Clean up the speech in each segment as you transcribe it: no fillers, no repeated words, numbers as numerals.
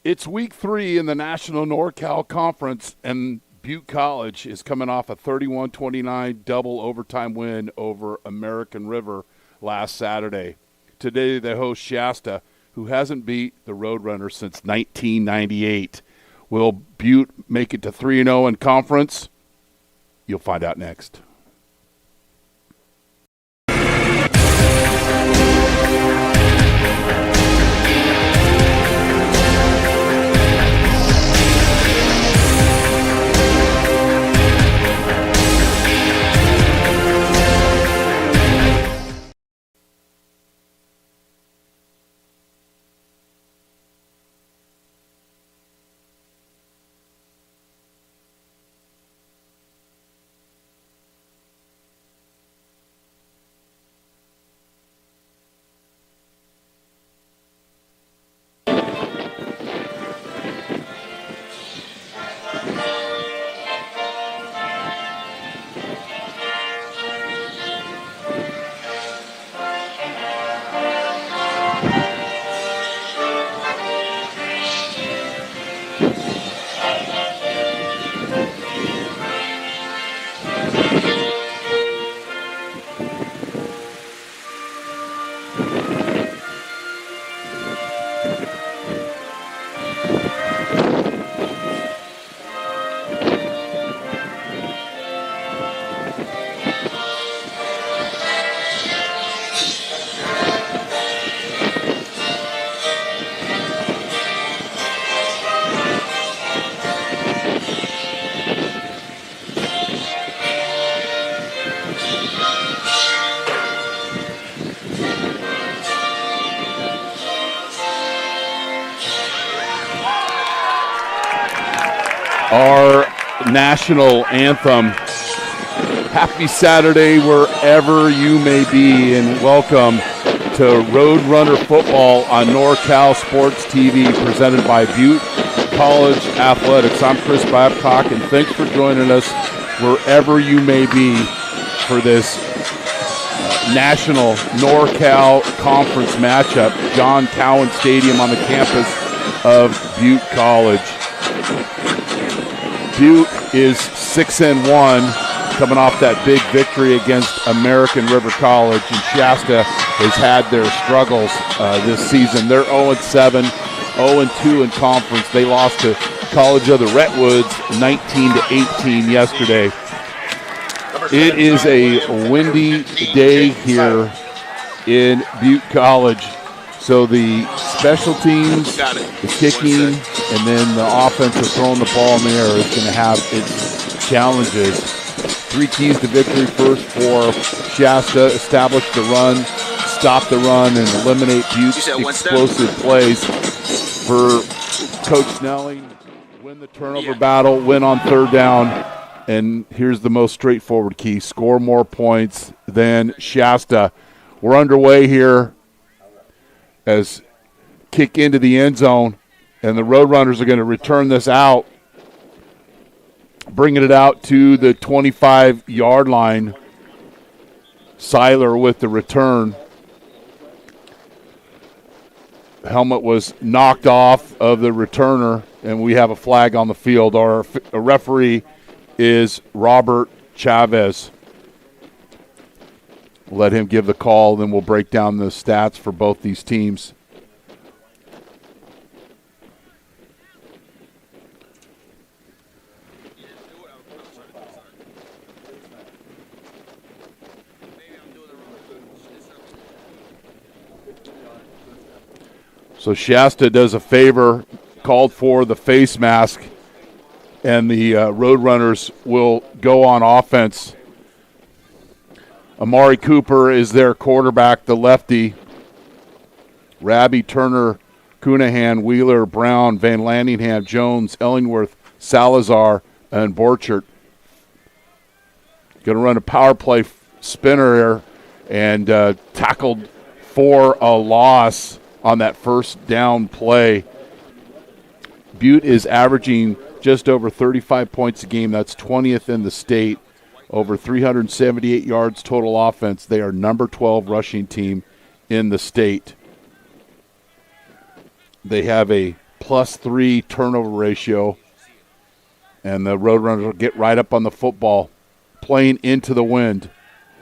It's week 3 in the National NorCal Conference, and Butte College is coming off a 31-29 double overtime win over American River last Saturday. Today they host Shasta, who hasn't beat the Roadrunners since 1998. Will Butte make it to 3-0 in conference? You'll find out next. Our national anthem. Happy Saturday wherever you may be, and welcome to Roadrunner Football on NorCal Sports TV, presented by Butte College Athletics. I'm Chris Babcock, and thanks for joining us wherever you may be for this national NorCal Conference matchup, John Cowan Stadium on the campus of Butte College. Butte is 6-1, coming off that big victory against American River College, and Shasta has had their struggles this season. They're 0-7, 0-2 in conference. They lost to College of the Redwoods 19-18 yesterday. It is a windy day here in Butte College. So the special teams, the kicking, and then the offense of throwing the ball in the air is going to have its challenges. 3 keys to victory. First for Shasta: establish the run, stop the run, and eliminate Butte's explosive plays. For Coach Snelling, win the turnover battle, win on third down, and here's the most straightforward key: score more points than Shasta. We're underway here as kick into the end zone, and the Roadrunners are going to return this out, bringing it out to the 25-yard line. Seiler with the return. Helmet was knocked off of the returner, and we have a flag on the field. Our referee is Robert Chavez. We'll let him give the call, then we'll break down the stats for both these teams. So Shasta does a favor, called for the face mask, and the Roadrunners will go on offense. Amari Cooper is their quarterback, the lefty. Rabbi, Turner, Cunahan, Wheeler, Brown, Van Landingham, Jones, Ellingworth, Salazar, and Borchert. Going to run a power play spinner here, and tackled for a loss on that first down play. Butte is averaging just over 35 points a game. That's 20th in the state. Over 378 yards total offense. They are number 12 rushing team in the state. They have a +3 turnover ratio. And the Roadrunners will get right up on the football, playing into the wind.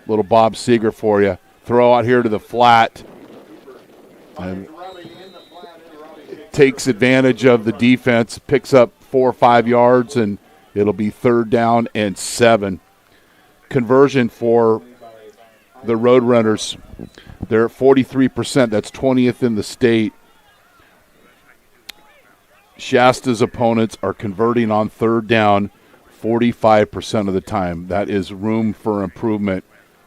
Little Bob Seeger for you. Throw out here to the flat. And takes advantage of the defense, picks up 4 or 5 yards, and it'll be 3rd down and 7. Conversion for the Roadrunners, they're at 43%. That's 20th in the state. Shasta's opponents are converting on 3rd down 45% of the time. That is room for improvement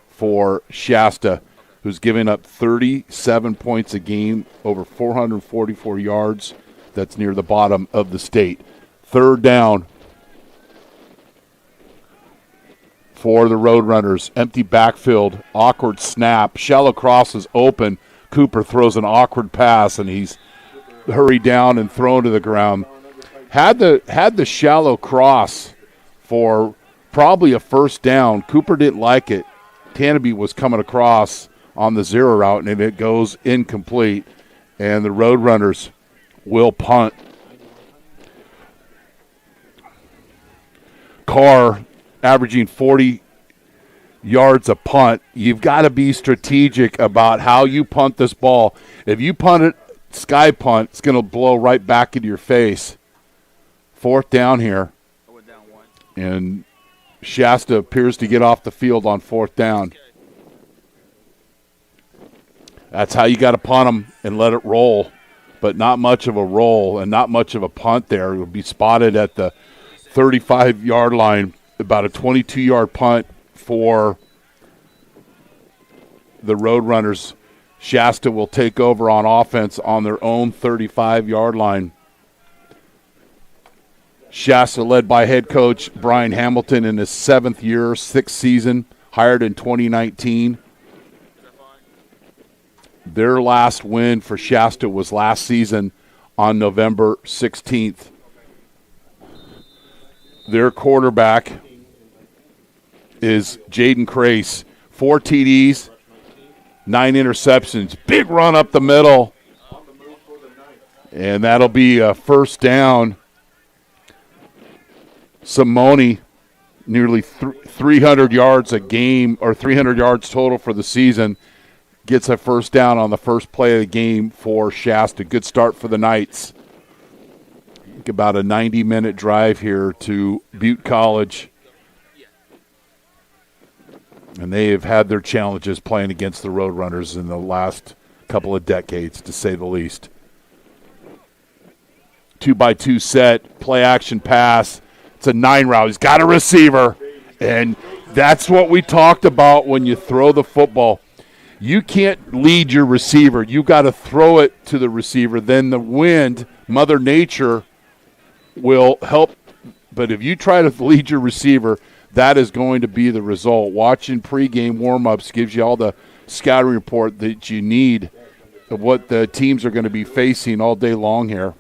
for Shasta, who's giving up 37 points a game, over 444 yards. That's near the bottom of the state. 3rd down for the Roadrunners. Empty backfield, awkward snap. Shallow cross is open. Cooper throws an awkward pass, and he's hurried down and thrown to the ground. Had the shallow cross for probably a 1st down. Cooper didn't like it. Tannaby was coming across on the 0 route, and it goes incomplete. And the Roadrunners will punt. Carr averaging 40 yards a punt. You've got to be strategic about how you punt this ball. If you punt it sky punt, it's going to blow right back into your face. 4th down here. And Shasta appears to get off the field on 4th down. That's how you got to punt them and let it roll. But not much of a roll and not much of a punt there. It will be spotted at the 35-yard line. About a 22-yard punt for the Roadrunners. Shasta will take over on offense on their own 35-yard line. Shasta led by head coach Brian Hamilton in his 7th year, 6th season, hired in 2019. Their last win for Shasta was last season on November 16th. Their quarterback is Jaden Crace. 4 TDs, 9 interceptions. Big run up the middle. And that'll be a 1st down. Simone, nearly 300 yards a game, or 300 yards total for the season, gets a 1st down on the first play of the game for Shasta. Good start for the Knights. About a 90-minute drive here to Butte College. And they have had their challenges playing against the Roadrunners in the last couple of decades, to say the least. 2-by-2 set, play action pass. It's a 9 route. He's got a receiver. And that's what we talked about when you throw the football. You can't lead your receiver. You got to throw it to the receiver. Then the wind, Mother Nature, will help. But if you try to lead your receiver, that is going to be the result. Watching pregame warm-ups gives you all the scouting report that you need of what the teams are going to be facing all day long here.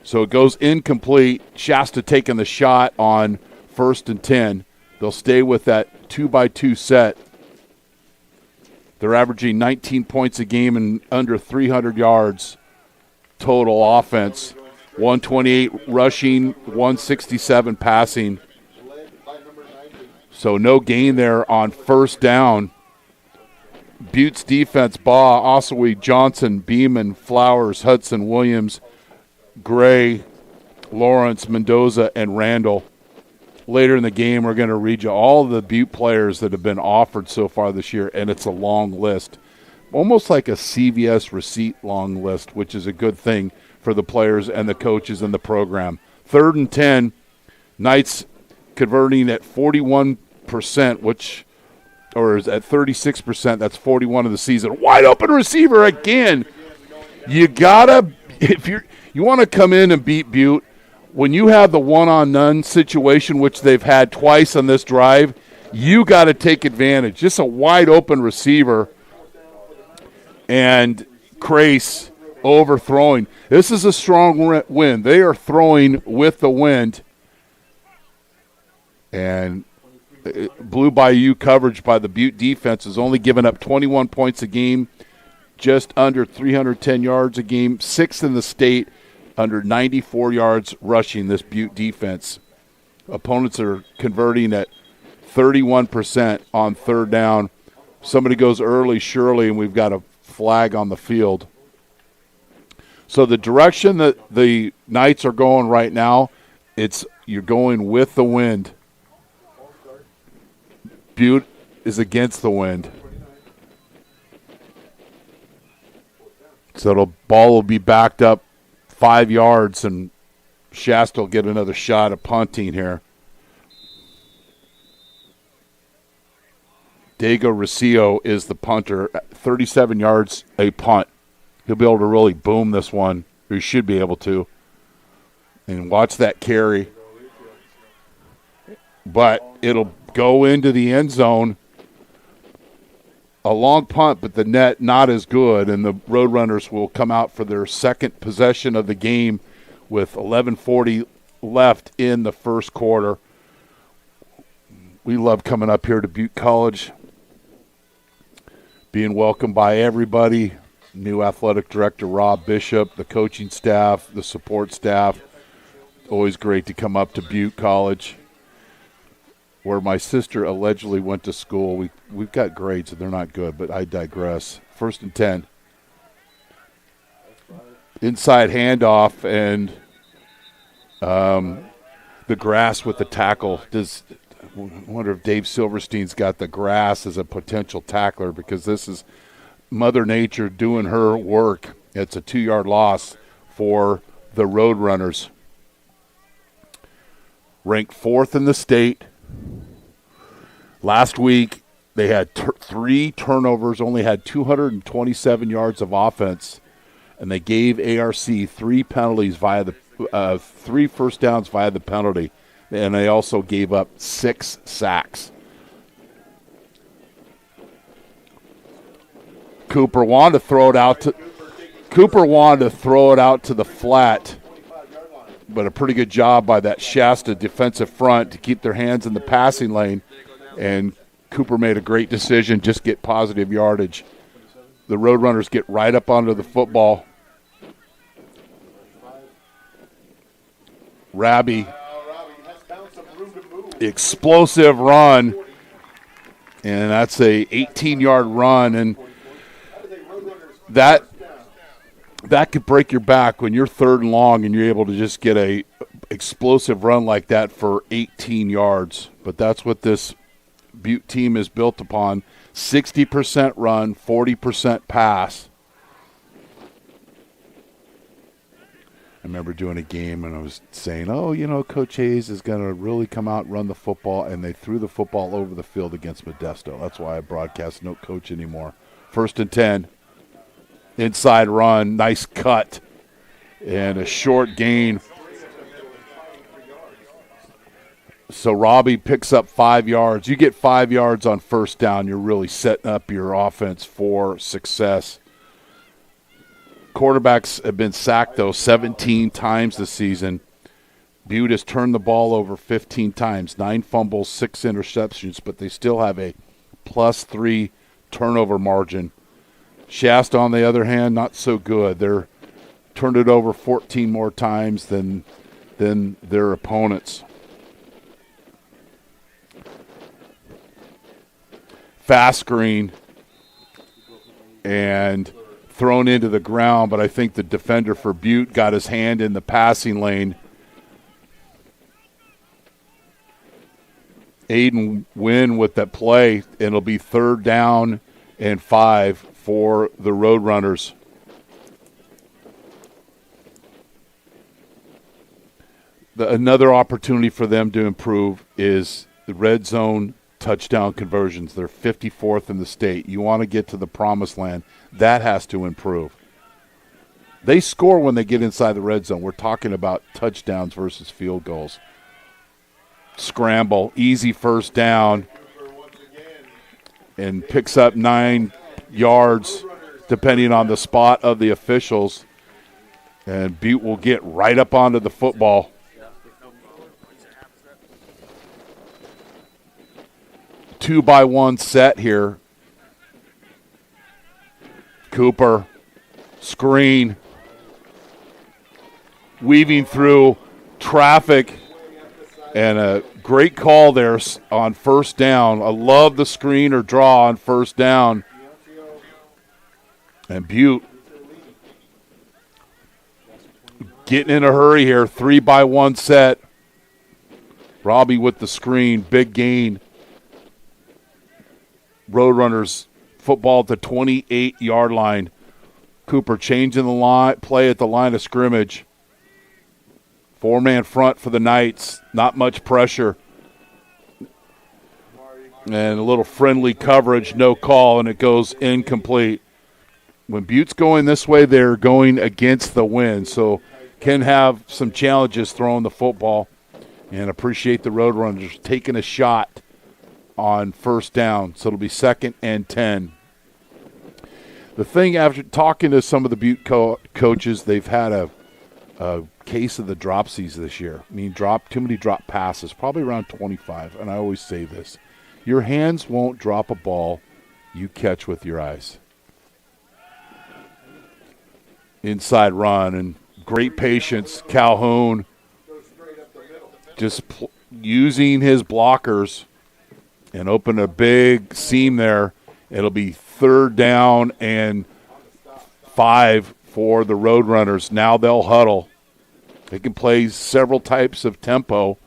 So it goes incomplete. Shasta taking the shot on 1st and 10. They'll stay with that 2-by-2 set. They're averaging 19 points a game and under 300 yards total offense. 128 rushing, 167 passing. So no gain there on 1st down. Butte's defense, Baugh, Osawee, Johnson, Beeman, Flowers, Hudson, Williams, Gray, Lawrence, Mendoza, and Randall. Later in the game, we're going to read you all the Butte players that have been offered so far this year, and it's a long list. Almost like a CVS receipt long list, which is a good thing for the players and the coaches and the program. 3rd and 10, Knights converting at 41%, or is at 36%. That's 41 of the season. Wide open receiver again. You gotta, if you want to come in and beat Butte, when you have the one-on-none situation, which they've had twice on this drive, you got to take advantage. Just a wide open receiver, and Crace overthrowing. This is a strong wind. They are throwing with the wind. And Blue Bayou coverage by the Butte defense is only giving up 21 points a game. just under 310 yards a game, 6th in the state, under 94 yards rushing, this Butte defense. Opponents are converting at 31% on third down. Somebody goes early, surely, and we've got a flag on the field. So the direction that the Knights are going right now, you're going with the wind. Butte is against the wind. So the ball will be backed up 5 yards, and Shasta will get another shot at punting here. Diego Rocio is the punter. 37 yards, a punt. He'll be able to really boom this one. He should be able to. And watch that carry. But it'll go into the end zone. A long punt, but the net not as good, and the Roadrunners will come out for their second possession of the game with 11:40 left in the first quarter. We love coming up here to Butte College, being welcomed by everybody. New athletic director Rob Bishop, the coaching staff, the support staff. Always great to come up to Butte College, where my sister allegedly went to school. We've got grades, and they're not good, but I digress. 1st and 10. Inside handoff, and the grass with the tackle. I wonder if Dave Silverstein's got the grass as a potential tackler, because this is Mother Nature doing her work. It's a 2-yard loss for the Roadrunners. Ranked 4th in the state. Last week, they had 3 turnovers, only had 227 yards of offense, and they gave ARC 3 penalties via the 3 first downs via the penalty, and they also gave up 6 sacks. Cooper wanted to throw it out to the flat, but a pretty good job by that Shasta defensive front to keep their hands in the passing lane, and Cooper made a great decision, just get positive yardage. The Roadrunners get right up onto the football. Rabi, explosive run, and that's a 18-yard run, and that could break your back when you're 3rd and long and you're able to just get a explosive run like that for 18 yards. But that's what this Butte team is built upon. 60% run, 40% pass. I remember doing a game and I was saying, Coach Hayes is going to really come out and run the football, and they threw the football over the field against Modesto. That's why I broadcast no coach anymore. 1st and 10. Inside run, nice cut, and a short gain. So Robbie picks up 5 yards. You get 5 yards on first down, you're really setting up your offense for success. Quarterbacks have been sacked, though, 17 times this season. Butte has turned the ball over 15 times, 9 fumbles, 6 interceptions, but they still have a +3 turnover margin. Shasta, on the other hand, not so good. They're turned it over 14 more times than their opponents. Fast screen and thrown into the ground, but I think the defender for Butte got his hand in the passing lane. Aiden Wynn with that play, and it'll be 3rd down and 5 for the Roadrunners. Another opportunity for them to improve is the red zone touchdown conversions. They're 54th in the state. You want to get to the promised land. That has to improve. They score when they get inside the red zone. We're talking about touchdowns versus field goals. Scramble, easy first down, and picks up 9 yards depending on the spot of the officials. And Butte will get right up onto the football. Two by one set here. Cooper, screen, weaving through traffic, and a great call there on first down. I love the screen or draw on first down. And Butte getting in a hurry here, 3-by-1 set. Robbie with the screen, big gain. Roadrunners football at the 28-yard line. Cooper changing the line, play at the line of scrimmage. 4-man front for the Knights, not much pressure. And a little friendly coverage, no call, and it goes incomplete. When Butte's going this way, they're going against the wind, so can have some challenges throwing the football. And appreciate the Roadrunners taking a shot on first down, so it'll be 2nd and 10. The thing, after talking to some of the Butte coaches, they've had a case of the dropsies this year. I mean, too many drop passes, probably around 25. And I always say this: your hands won't drop a ball you catch with your eyes. Inside run and great patience. Calhoun just using his blockers and open a big seam there. It'll be 3rd down and 5 for the Roadrunners. Now they'll huddle. They can play several types of tempo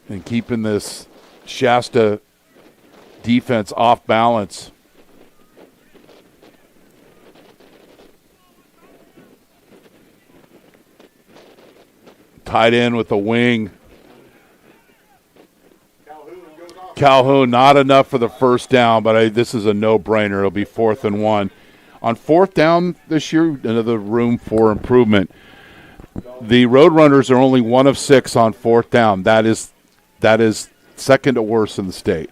and keeping this Shasta defense off balance. Tied in with a wing. Calhoun, not enough for the first down, but this is a no-brainer. It'll be 4th and 1. On 4th down this year, another room for improvement. The Roadrunners are only 1 of 6 on 4th down. That is second to worst in the state.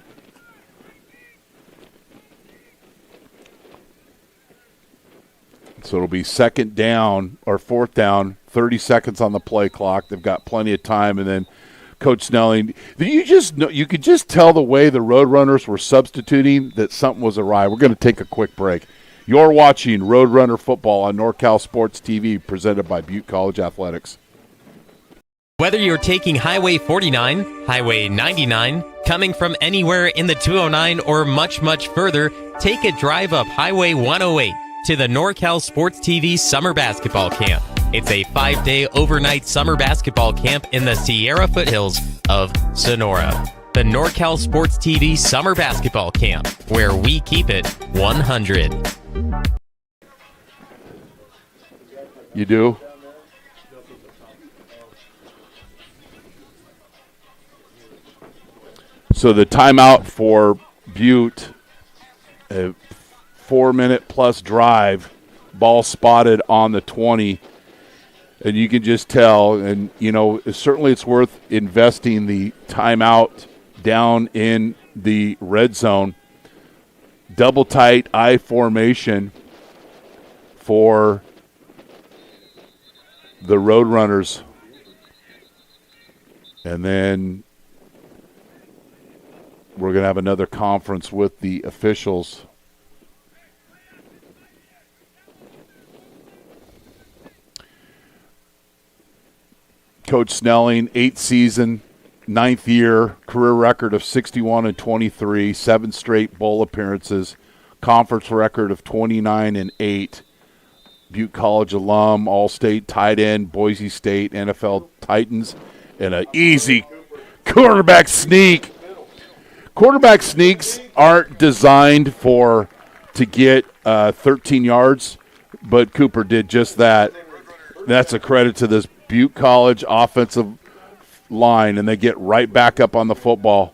So it'll be 2nd down or 4th down, 30 seconds on the play clock. They've got plenty of time, and then Coach Snelling, you could just tell the way the Roadrunners were substituting that something was awry. We're going to take a quick break. You're watching Roadrunner football on NorCal Sports TV, presented by Butte College Athletics. Whether you're taking Highway 49, Highway 99, coming from anywhere in the 209, or much, much further, take a drive up Highway 108 to the NorCal Sports TV Summer Basketball Camp. It's a 5-day overnight summer basketball camp in the Sierra foothills of Sonora. The NorCal Sports TV Summer Basketball Camp, where we keep it 100. You do? So the timeout for Butte, a 4-minute-plus drive, ball spotted on the 20. And you can just tell, and, certainly it's worth investing the timeout down in the red zone. Double tight I formation for the Roadrunners. And then we're going to have another conference with the officials. Coach Snelling, 8th season, 9th year, career record of 61-23, 7 straight bowl appearances, conference record of 29-8. Butte College alum, All-State tight end, Boise State, NFL Titans, and an easy quarterback sneak. Quarterback sneaks aren't designed to get 13 yards, but Cooper did just that. That's a credit to this Butte College offensive line, and they get right back up on the football.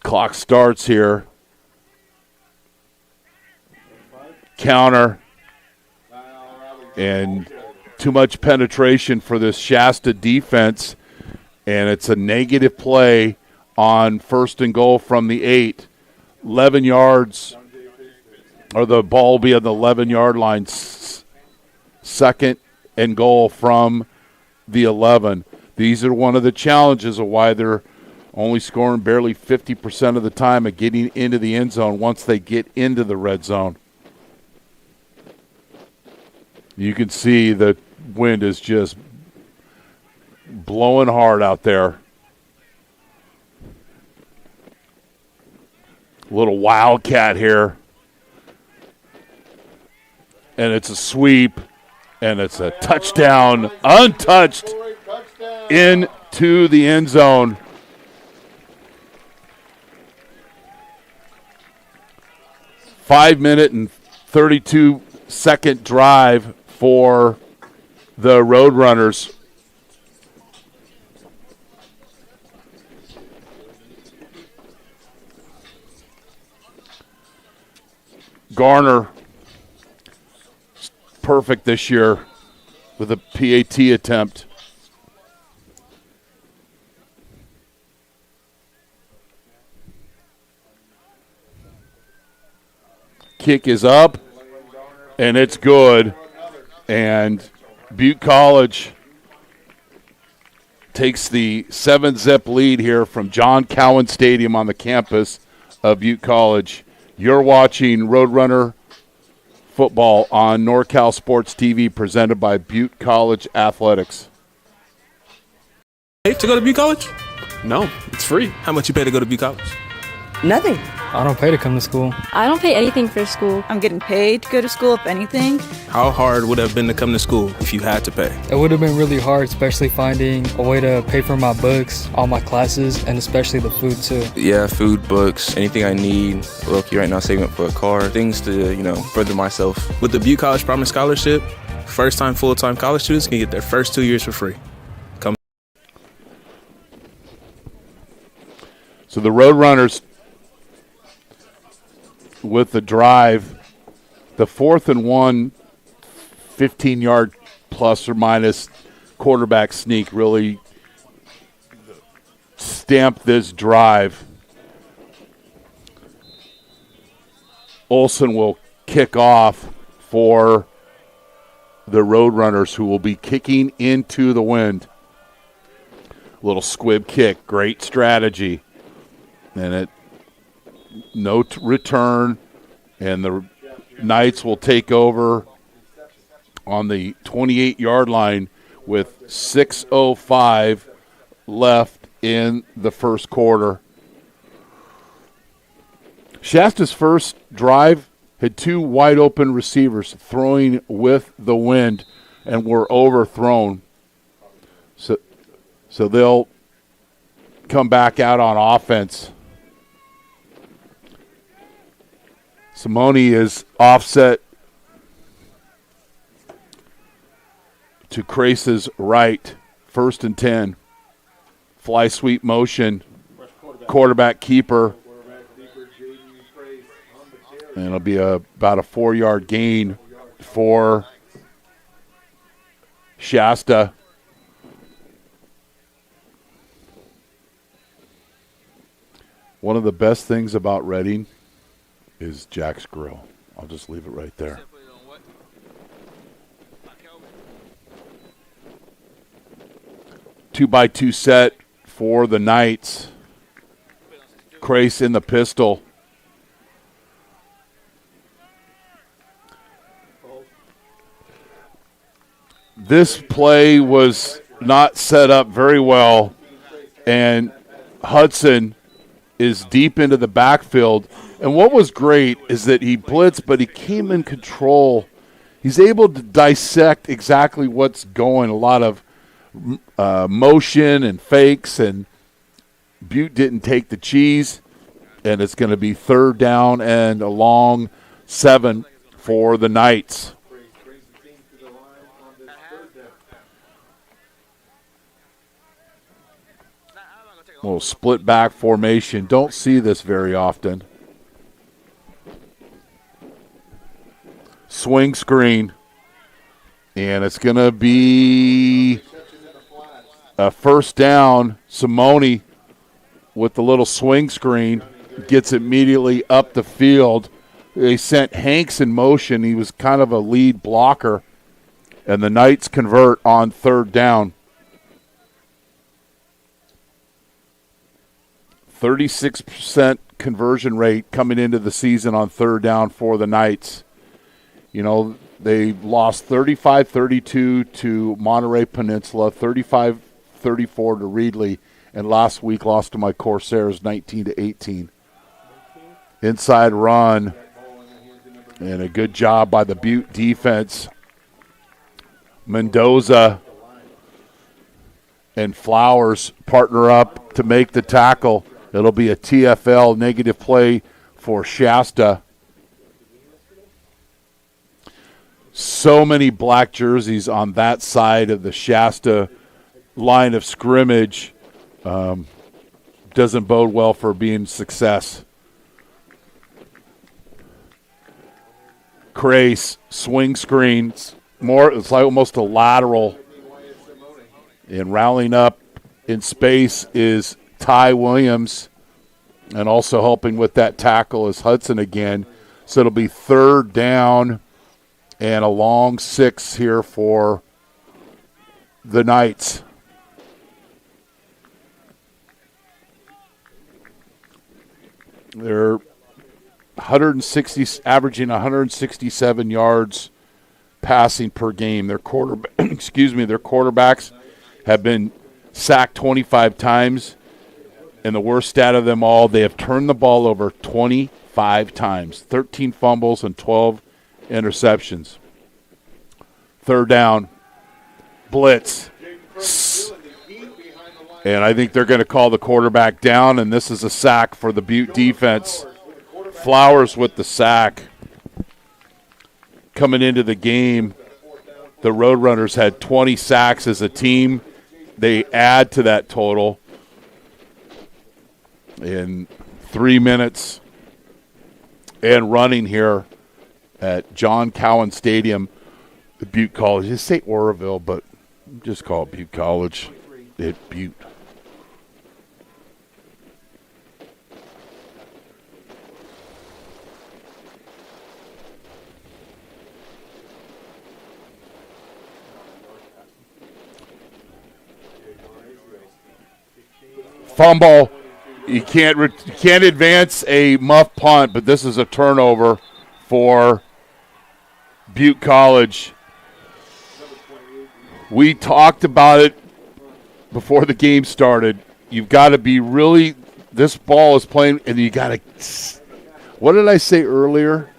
Clock starts here. Counter. And too much penetration for this Shasta defense, and it's a negative play on 1st and goal from the 8. 11 yards. Or the ball will be on the 11-yard line. 2nd and goal from the 11. These are one of the challenges of why they're only scoring barely 50% of the time of getting into the end zone once they get into the red zone. You can see the wind is just blowing hard out there. Little wildcat here. And it's a sweep. And it's a touchdown, untouched, into the end zone. Five-minute and 32-second drive for the Roadrunners. Garner, perfect this year with a PAT attempt. Kick is up, and it's good. And Butte College takes the 7-zip lead here from John Cowan Stadium on the campus of Butte College. You're watching Roadrunner football on NorCal Sports TV, presented by Butte College Athletics. Pay to go to Butte College? No, it's free. How much you pay to go to Butte College? Nothing. I don't pay to come to school. I don't pay anything for school. I'm getting paid to go to school, if anything. How hard would it have been to come to school if you had to pay? It would have been really hard, especially finding a way to pay for my books, all my classes, and especially the food too. Yeah, food, books, anything I need. Look, right now saving up for a car, things to, further myself. With the Butte College Promise Scholarship, first-time, full-time college students can get their first 2 years for free. Come. So the Roadrunners with the drive, the 4th and 1, 15-yard plus or minus quarterback sneak really stamped this drive. Olsen will kick off for the Roadrunners, who will be kicking into the wind. Little squib kick, great strategy. And no return, and the Knights will take over on the 28-yard line with 6:05 left in the first quarter. Shasta's first drive had two wide-open receivers throwing with the wind and were overthrown. So they'll come back out on offense. Simone is offset to Crace's right, 1st and 10. Fly sweep motion, quarterback keeper. And it'll be about a 4-yard gain for Shasta. One of the best things about Reading is Jack's Grill. I'll just leave it right there. 2-by-2 set for the Knights. Crace in the pistol. This play was not set up very well, and Hudson is deep into the backfield. And what was great is that he blitzed, but he came in control. He's able to dissect exactly what's going. A lot of motion and fakes, and Butte didn't take the cheese, and it's going to be 3rd down and a long 7 for the Knights. Little split back formation. Don't see this very often. Swing screen. And it's going to be a 1st down. Simone with the little swing screen gets immediately up the field. They sent Hanks in motion. He was kind of a lead blocker. And the Knights convert on 3rd down. 36% conversion rate coming into the season on third down for the Knights. You know, they lost 35-32 to Monterey Peninsula, 35-34 to Reedley, and last week lost to my Corsairs 19-18. Inside run, and a good job by the Butte defense. Mendoza and Flowers partner up to make the tackle. It'll be a TFL negative play for Shasta. So many black jerseys on that side of the Shasta line of scrimmage. Doesn't bode well for being success. Crace, swing screens, it's like almost a lateral. And rallying up in space is Ty Williams, and also helping with that tackle is Hudson again. So it'll be third down and a long 6 here for the Knights. They're averaging 167 yards passing per game. Their quarterbacks have been sacked 25 times, and the worst stat of them all, they have turned the ball over 25 times, 13 fumbles and 12 interceptions. Third down, blitz. And I think they're going to call the quarterback down, and this is a sack for the Butte defense. Flowers with the sack. Coming into the game, the Roadrunners had 20 sacks as a team. They add to that total in 3 minutes and running here at John Cowan Stadium, Butte College. Just say Oroville, but just call it Butte College at Butte. Fumble. You can't advance a muff punt, but this is a turnover for Butte College. We talked about it before the game started. You've got to be really – this ball is playing, and you got to – what did I say earlier?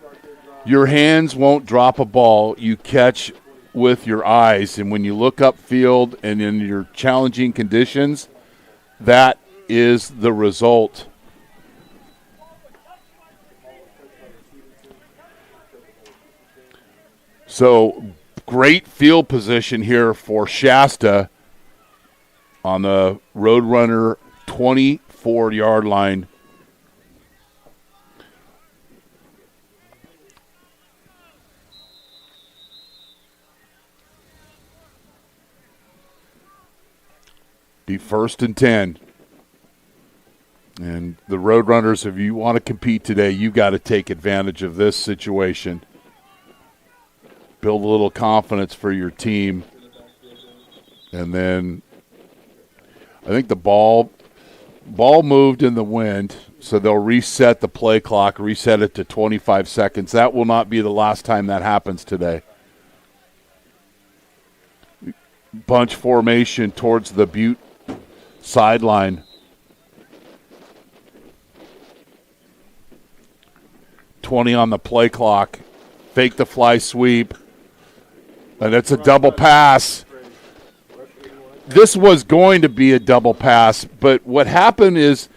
Your hands won't drop a ball. You catch with your eyes, and when you look upfield and in your challenging conditions, that is the result. So great field position here for Shasta on the Roadrunner 24-yard line. Be 1st and 10. And the Roadrunners, if you want to compete today, you got to take advantage of this situation. Build a little confidence for your team. And then I think the ball moved in the wind, so they'll reset the play clock, reset it to 25 seconds. That will not be the last time that happens today. Bunch formation towards the Butte sideline. 20 on the play clock. Fake the fly sweep. And it's a double pass. This was going to be a double pass, but what happened is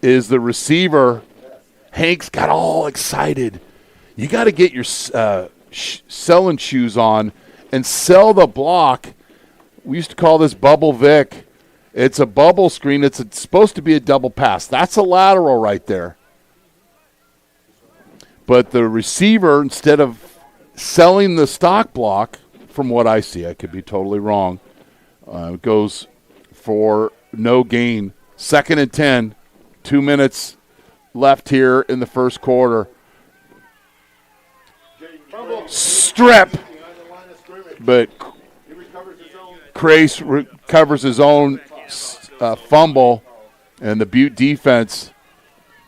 the receiver, Hanks, got all excited. You got to get your selling shoes on and sell the block. We used to call this Bubble Vic. It's a bubble screen. It's supposed to be a double pass. That's a lateral right there. But the receiver, instead of selling the stock block, from what I see, I could be totally wrong, goes for no gain. 2nd and 10, 2 minutes left here in the first quarter. Strip, but Crace recovers his own fumble, And the Butte defense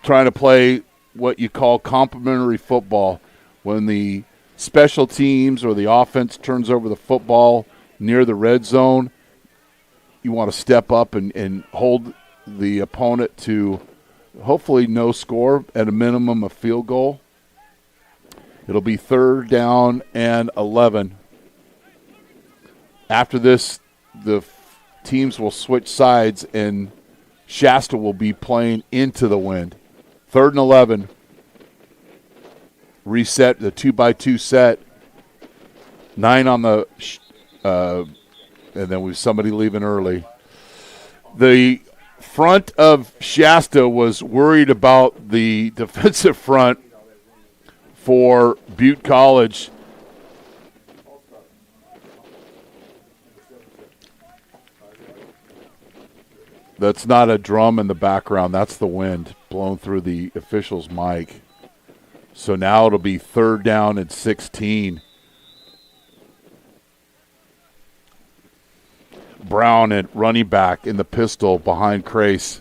trying to play what you call complementary football. When the special teams or the offense turns over the football near the red zone, you want to step up and hold the opponent to hopefully no score, at a minimum a field goal. It'll be 3rd down and 11. After this, the teams will switch sides, and Shasta will be playing into the wind. 3rd and 11. Reset the 2x2 set. 9 on the and then we've somebody leaving early. The front of Shasta was worried about the defensive front for Butte College. That's not a drum in the background. That's the wind blowing through the official's mic. So now it'll be 3rd down and 16. Brown at running back in the pistol behind Crace.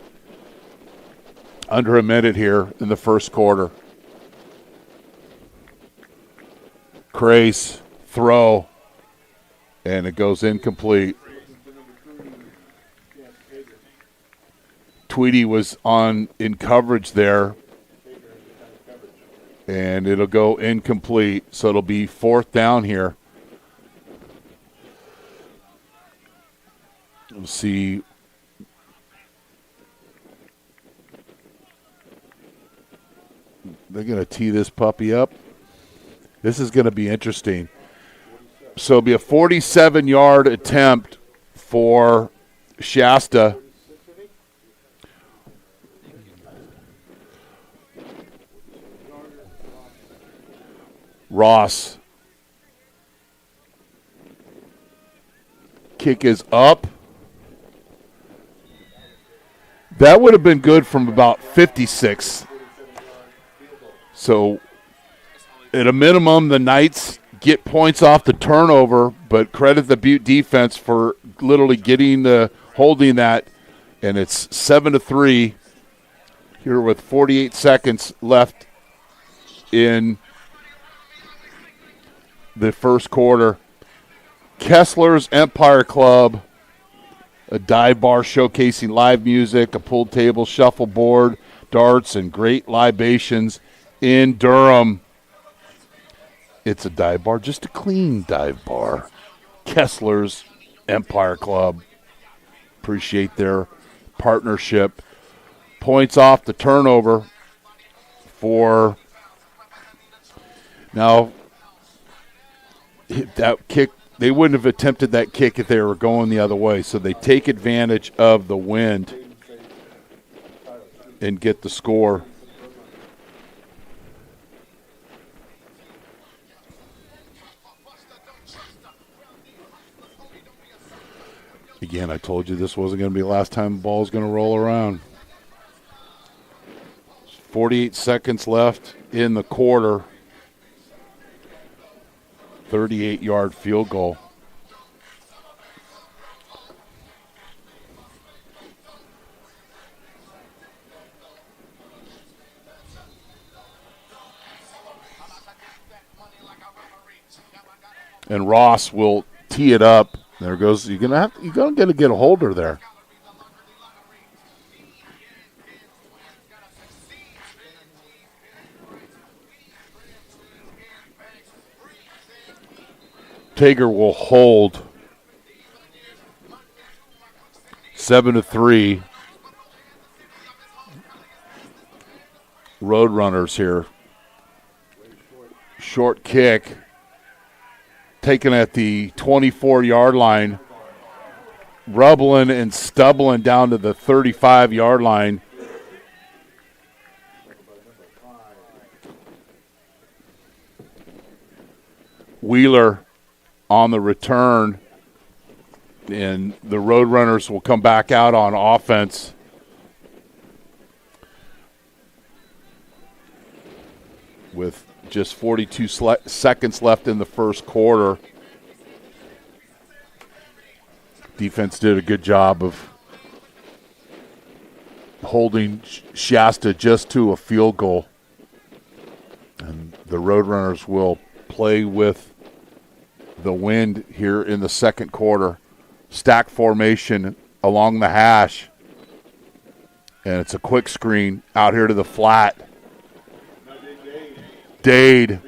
Under a minute here in the first quarter. Crace, throw, and it goes incomplete. Tweedy was in coverage there, and it'll go incomplete. So it'll be 4th down here. We'll see. They're going to tee this puppy up. This is going to be interesting. So it'll be a 47-yard attempt for Shasta. Ross. Kick is up. That would have been good from about 56. So at a minimum, the Knights get points off the turnover, but credit the Butte defense for literally holding that, and it's 7-3 here with 48 seconds left in the first quarter. Kessler's Empire Club, a dive bar showcasing live music, a pool table, shuffleboard, darts, and great libations in Durham. It's a dive bar, just a clean dive bar. Kessler's Empire Club. Appreciate their partnership. Points off the turnover for now. That kick, they wouldn't have attempted that kick if they were going the other way. So they take advantage of the wind and get the score. Again, I told you this wasn't going to be the last time the ball was going to roll around. 48 seconds left in the quarter. 38-yard field goal. And Ross will tee it up. There goes. You're gonna get a holder there. Tager will hold. 7-3. Roadrunners here. Short kick. Taken at the 24-yard line. Rubbling and stubbling down to the 35-yard line. Wheeler on the return, and the Roadrunners will come back out on offense. With just 42 seconds left in the first quarter. Defense did a good job of holding Shasta just to a field goal. And the Roadrunners will play with the wind here in the second quarter. Stack formation along the hash. And it's a quick screen out here to the flat. Dade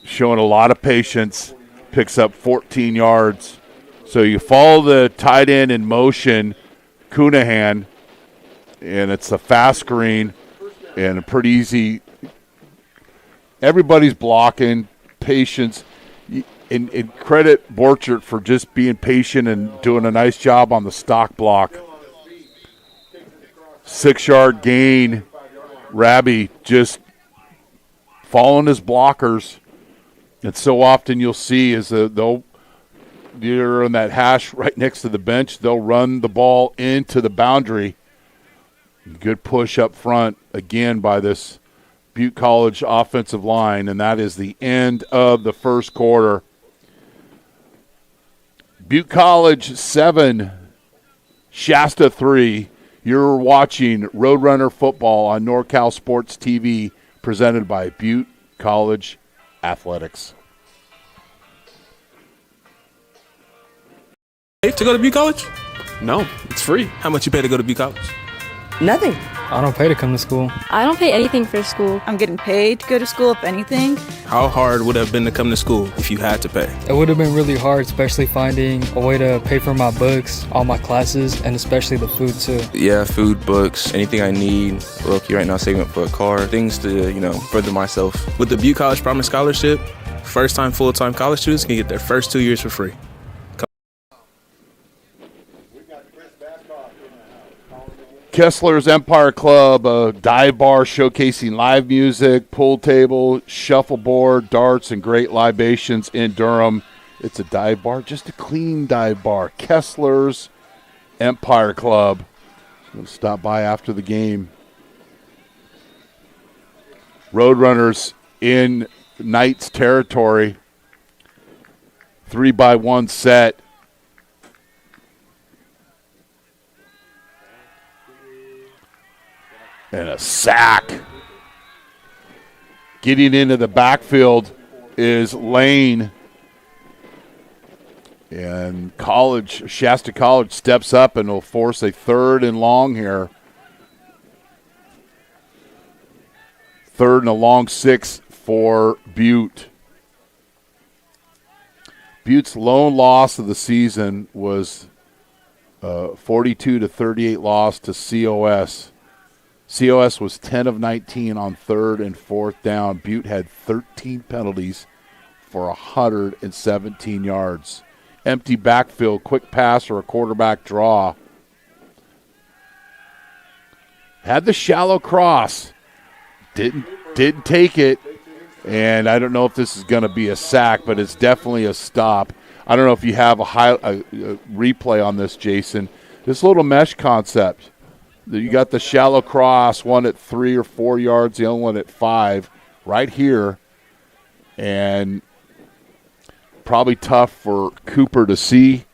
showing a lot of patience. Picks up 14 yards. So you follow the tight end in motion, Cunahan, and it's a fast screen and a pretty easy. Everybody's blocking, patience. And credit Borchert for just being patient and doing a nice job on the stock block. 6-yard gain. Rabby just following his blockers. And so often you'll see is you're on that hash right next to the bench, they'll run the ball into the boundary. Good push up front again by this Butte College offensive line, and that is the end of the first quarter. Butte College 7, Shasta 3. You're watching Roadrunner football on NorCal Sports TV, presented by Butte College Athletics. Pay to go to Butte College? No, it's free. How much you pay to go to Butte College? Nothing. I don't pay to come to school. I don't pay anything for school. I'm getting paid to go to school, if anything. How hard would it have been to come to school if you had to pay? It would have been really hard, especially finding a way to pay for my books, all my classes, and especially the food too. Yeah, food, books, anything I need. Look, right now saving up for a car, things to, further myself. With the Butte College Promise Scholarship, first-time, full-time college students can get their first 2 years for free. Kessler's Empire Club, a dive bar showcasing live music, pool table, shuffleboard, darts, and great libations in Durham. It's a dive bar, just a clean dive bar. Kessler's Empire Club. We'll stop by after the game. Roadrunners in Knights territory. 3-by-1 set. And a sack. Getting into the backfield is Lane. And Shasta College steps up and will force a 3rd and long here. 3rd and a long 6 for Butte. Butte's lone loss of the season was 42-38 loss to COS. COS was 10 of 19 on 3rd and 4th down. Butte had 13 penalties for 117 yards. Empty backfield, quick pass, or a quarterback draw. Had the shallow cross. Didn't take it. And I don't know if this is going to be a sack, but it's definitely a stop. I don't know if you have a replay on this, Jason. This little mesh concept. You got the shallow cross, one at 3 or 4 yards, the other one at 5, right here. And probably tough for Cooper to see.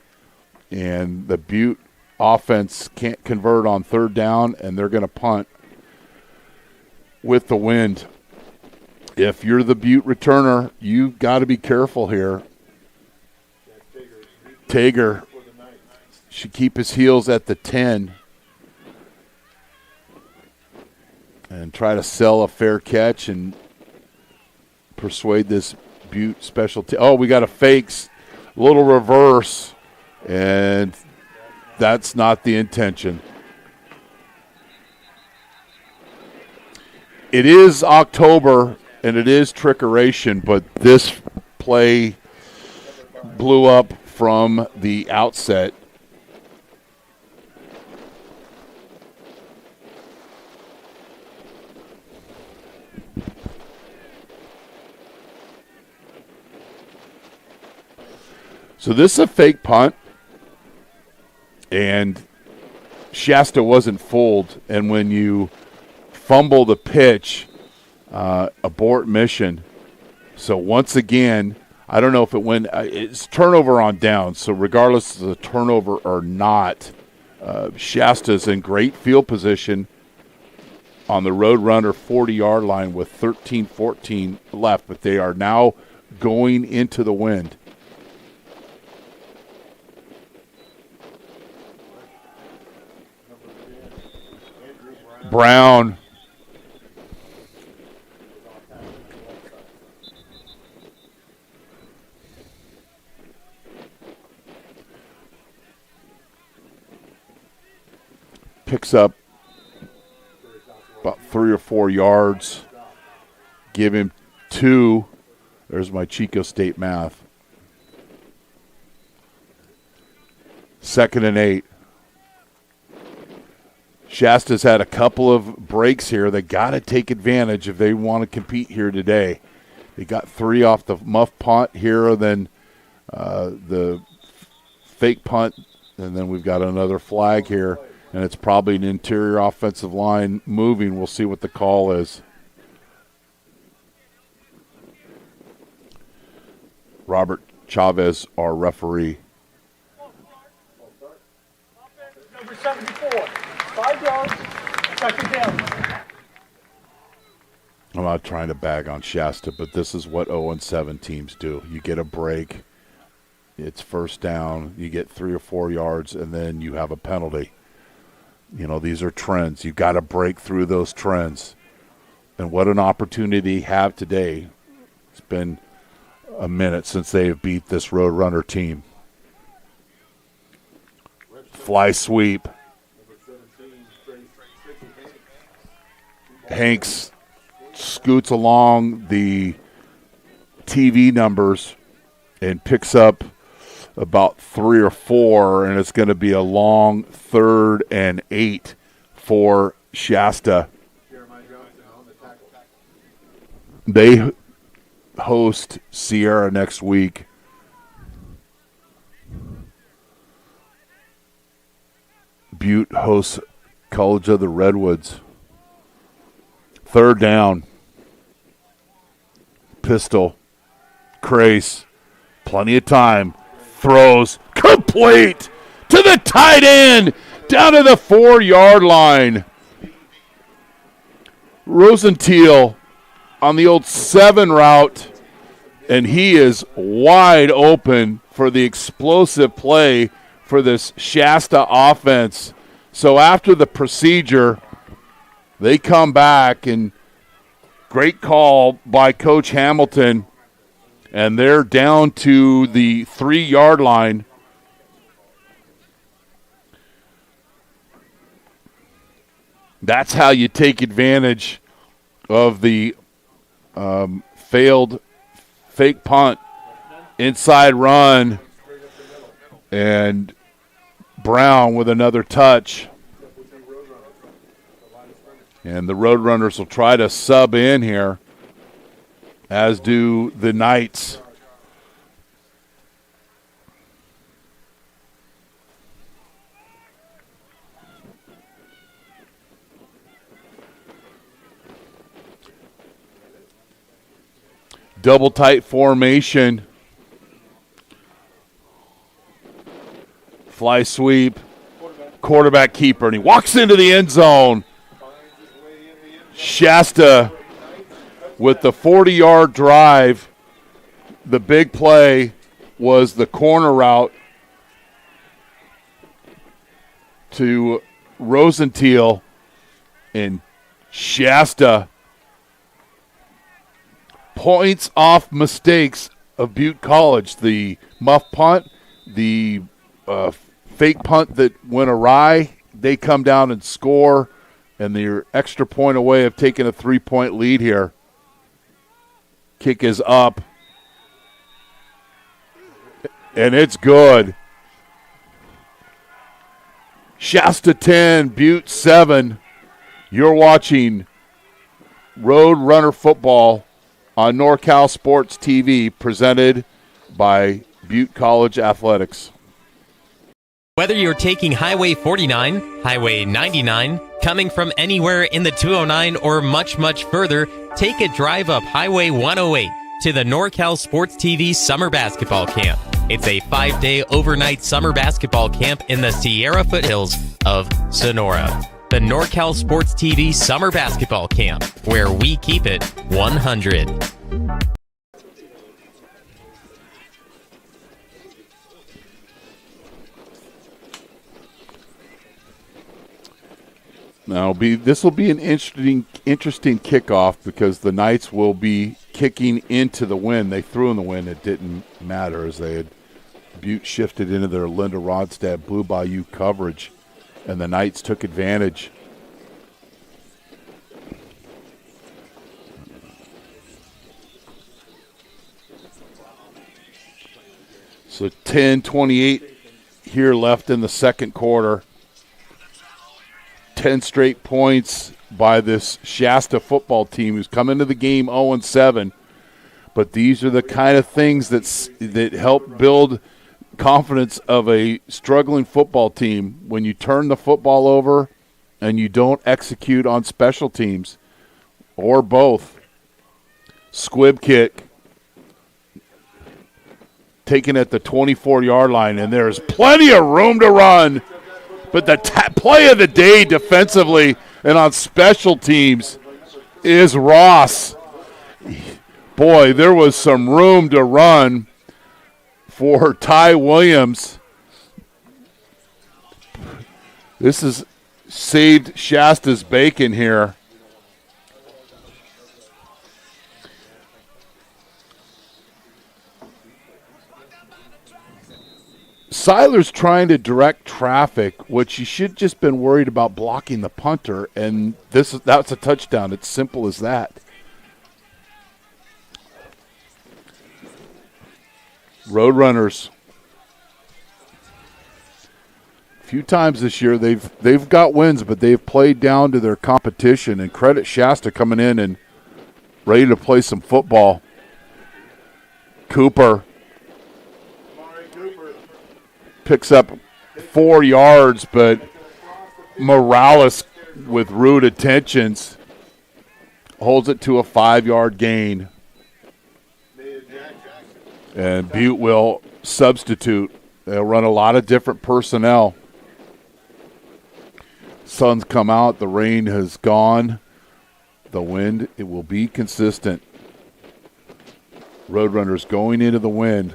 And the Butte offense can't convert on 3rd down, and they're going to punt with the wind. If you're the Butte returner, you've got to be careful here. Tager should keep his heels at the 10. And try to sell a fair catch and persuade this Butte special team. Oh, we got a fakes, little reverse, and that's not the intention. It is October, and it is trickeration, but this play blew up from the outset. So this is a fake punt, and Shasta wasn't fooled. And when you fumble the pitch, abort mission. So once again, I don't know if it went. It's turnover on down. So regardless of the turnover or not, Shasta's in great field position on the Roadrunner 40-yard line with 13-14 left, but they are now going into the wind. Brown picks up about 3 or 4 yards. Give him 2. There's my Chico State math. 2nd and 8. Shasta's had a couple of breaks here. They got to take advantage if they want to compete here today. They got 3 off the muff punt here, and then the fake punt, and then we've got another flag here, and it's probably an interior offensive line moving. We'll see what the call is. Robert Chavez, our referee. Number 74, 5 yards, 2nd down. I'm not trying to bag on Shasta, but this is what 0-7 teams do. You get a break, it's 1st down, you get 3 or 4 yards, and then you have a penalty. You know, these are trends. You've got to break through those trends. And what an opportunity have today. It's been a minute since they have beat this Roadrunner team. Fly sweep. Hanks scoots along the TV numbers and picks up about 3 or 4, and it's going to be a long 3rd and 8 for Shasta. They host Sierra next week. Butte hosts College of the Redwoods. 3rd down. Pistol. Crace. Plenty of time. Throws. Complete to the tight end. Down to the 4-yard line. Rosenthal on the old 7 route, and he is wide open for the explosive play for this Shasta offense. So after the procedure, they come back, and great call by Coach Hamilton, and they're down to the 3-yard line. That's how you take advantage of the failed fake punt, inside run, and Brown with another touch. And the Roadrunners will try to sub in here, as do the Knights. Double tight formation. Fly sweep. Quarterback keeper, and he walks into the end zone. Shasta with the 40-yard drive. The big play was the corner route to Rosenthal, and Shasta points off mistakes of Butte College. The muff punt, the fake punt that went awry, they come down and score, and they're extra point away of taking a 3-point lead here. Kick is up, and it's good. Shasta 10, Butte 7. You're watching Roadrunner football on NorCal Sports TV, presented by Butte College Athletics. Whether you're taking Highway 49, Highway 99, coming from anywhere in the 209, or much, much further, take a drive up Highway 108 to the NorCal Sports TV Summer Basketball Camp. It's a 5-day overnight summer basketball camp in the Sierra Foothills of Sonora. The NorCal Sports TV Summer Basketball Camp, where we keep it 100. Now, this will be an interesting kickoff because the Knights will be kicking into the wind. They threw in the wind. It didn't matter as they had Butte shifted into their Linda Rodstad Blue Bayou coverage, and the Knights took advantage. So 10:28 here left in the second quarter. 10 straight points by this Shasta football team who's come into the game 0-7. But these are the kind of things that help build confidence of a struggling football team. When you turn the football over and you don't execute on special teams or both. Squib kick taken at the 24-yard line, and there's plenty of room to run. But the play of the day defensively and on special teams is Ross. Boy, there was some room to run for Ty Williams. This has saved Shasta's bacon here. Seiler's trying to direct traffic, which he should just been worried about blocking the punter, and that's a touchdown. It's simple as that. Roadrunners. A few times this year they've got wins, but they've played down to their competition, and credit Shasta coming in and ready to play some football. Cooper picks up 4 yards, but Morales with rude attentions holds it to a 5-yard gain. And Butte will substitute. They'll run a lot of different personnel. Sun's come out. The rain has gone. The wind, it will be consistent. Roadrunners going into the wind.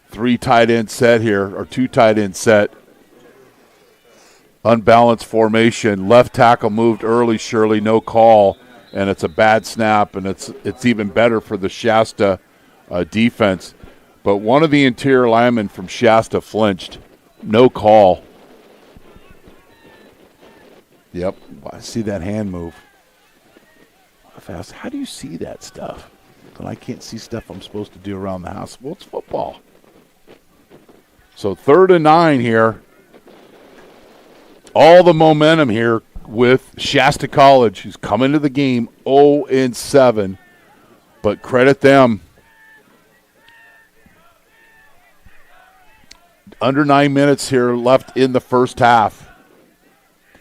3 tight end set here, or 2 tight end set. Unbalanced formation. Left tackle moved early, Shirley, no call, and it's a bad snap, and it's even better for the Shasta defense. But one of the interior linemen from Shasta flinched. No call. Yep, I see that hand move. Fast. How do you see that stuff? And I can't see stuff I'm supposed to do around the house. Well, it's football. So 3rd and 9 here. All the momentum here with Shasta College, who's coming to the game 0-7. But credit them. Under 9 minutes here left in the first half.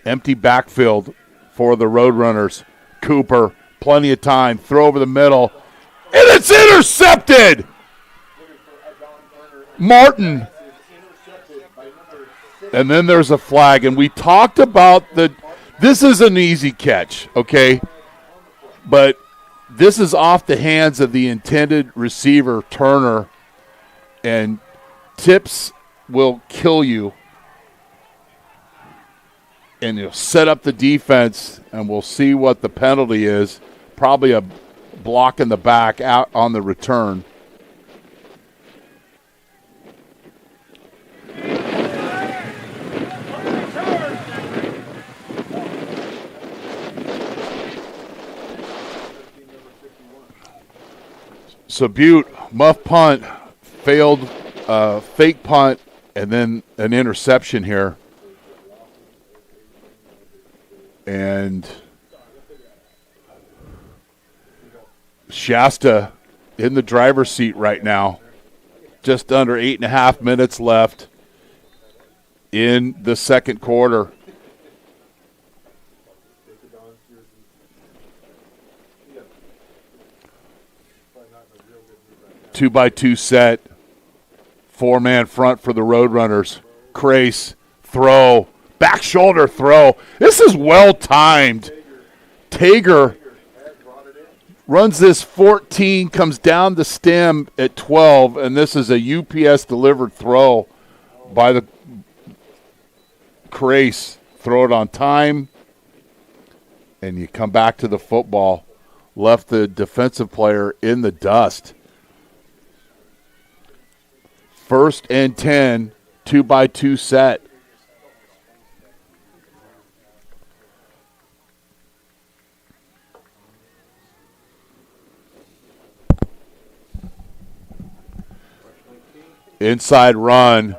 Empty backfield for the Roadrunners. Cooper, plenty of time. Throw over the middle. And it's intercepted! Martin. And then there's a flag, and we talked about this is an easy catch, okay? But this is off the hands of the intended receiver, Turner, and tips will kill you. And you'll set up the defense, and we'll see what the penalty is. Probably a block in the back out on the return. So Butte, muff punt, failed fake punt, and then an interception here. And Shasta in the driver's seat right now. Just under 8.5 minutes left in the second quarter. Two by two set. 4-man front for the Roadrunners. Crace, throw, back shoulder throw. This is well-timed. Tager runs this 14, comes down the stem at 12, and this is a UPS delivered throw by the Crace. Throw it on time, and you come back to the football. Left the defensive player in the dust. 1st and 10, 2-by-2 set. Inside run,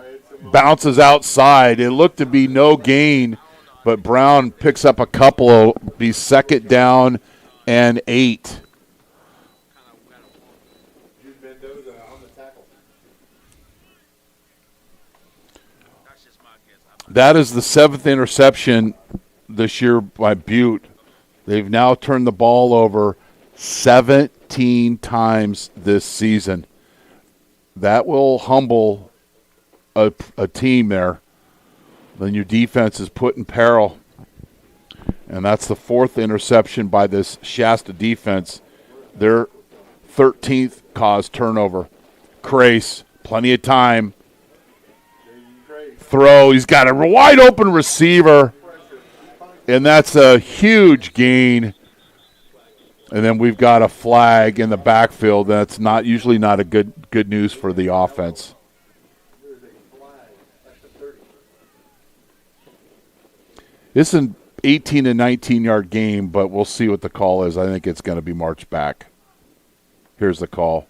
bounces outside. It looked to be no gain, but Brown picks up a couple. Be 2nd down and 8. That is the 7th interception this year by Butte. They've now turned the ball over 17 times this season. That will humble a team there. Then your defense is put in peril. And that's the 4th interception by this Shasta defense. Their 13th caused turnover. Crace, plenty of time. Throw, he's got a wide open receiver. And that's a huge gain. And then we've got a flag in the backfield. That's usually not a good news for the offense. This is an 18 and 19-yard game, but we'll see what the call is. I think it's going to be marched back. Here's the call.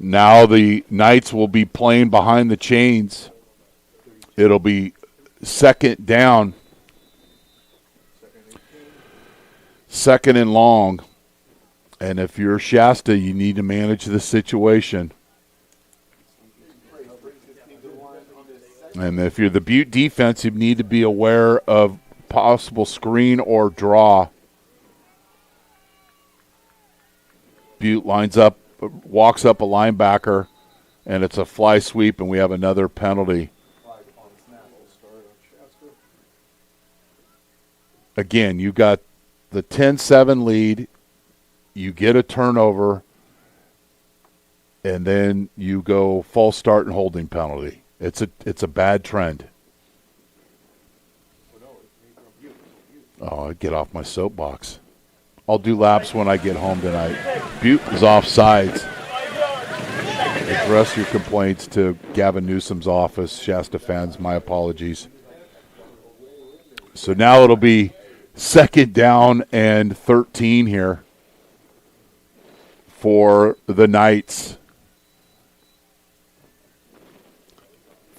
Now the Knights will be playing behind the chains. It'll be 2nd down. 2nd and long. And if you're Shasta, you need to manage the situation. And if you're the Butte defense, you need to be aware of possible screen or draw. Butte lines up, walks up a linebacker, and it's a fly sweep, and we have another penalty. Again, you got the 10-7 lead, you get a turnover, and then you go false start and holding penalty. It's a bad trend. Oh, I'd get off my soapbox. I'll do laps when I get home tonight. Butte is offsides. Address your complaints to Gavin Newsom's office. Shasta fans, my apologies. So now it'll be 2nd down and 13 here for the Knights.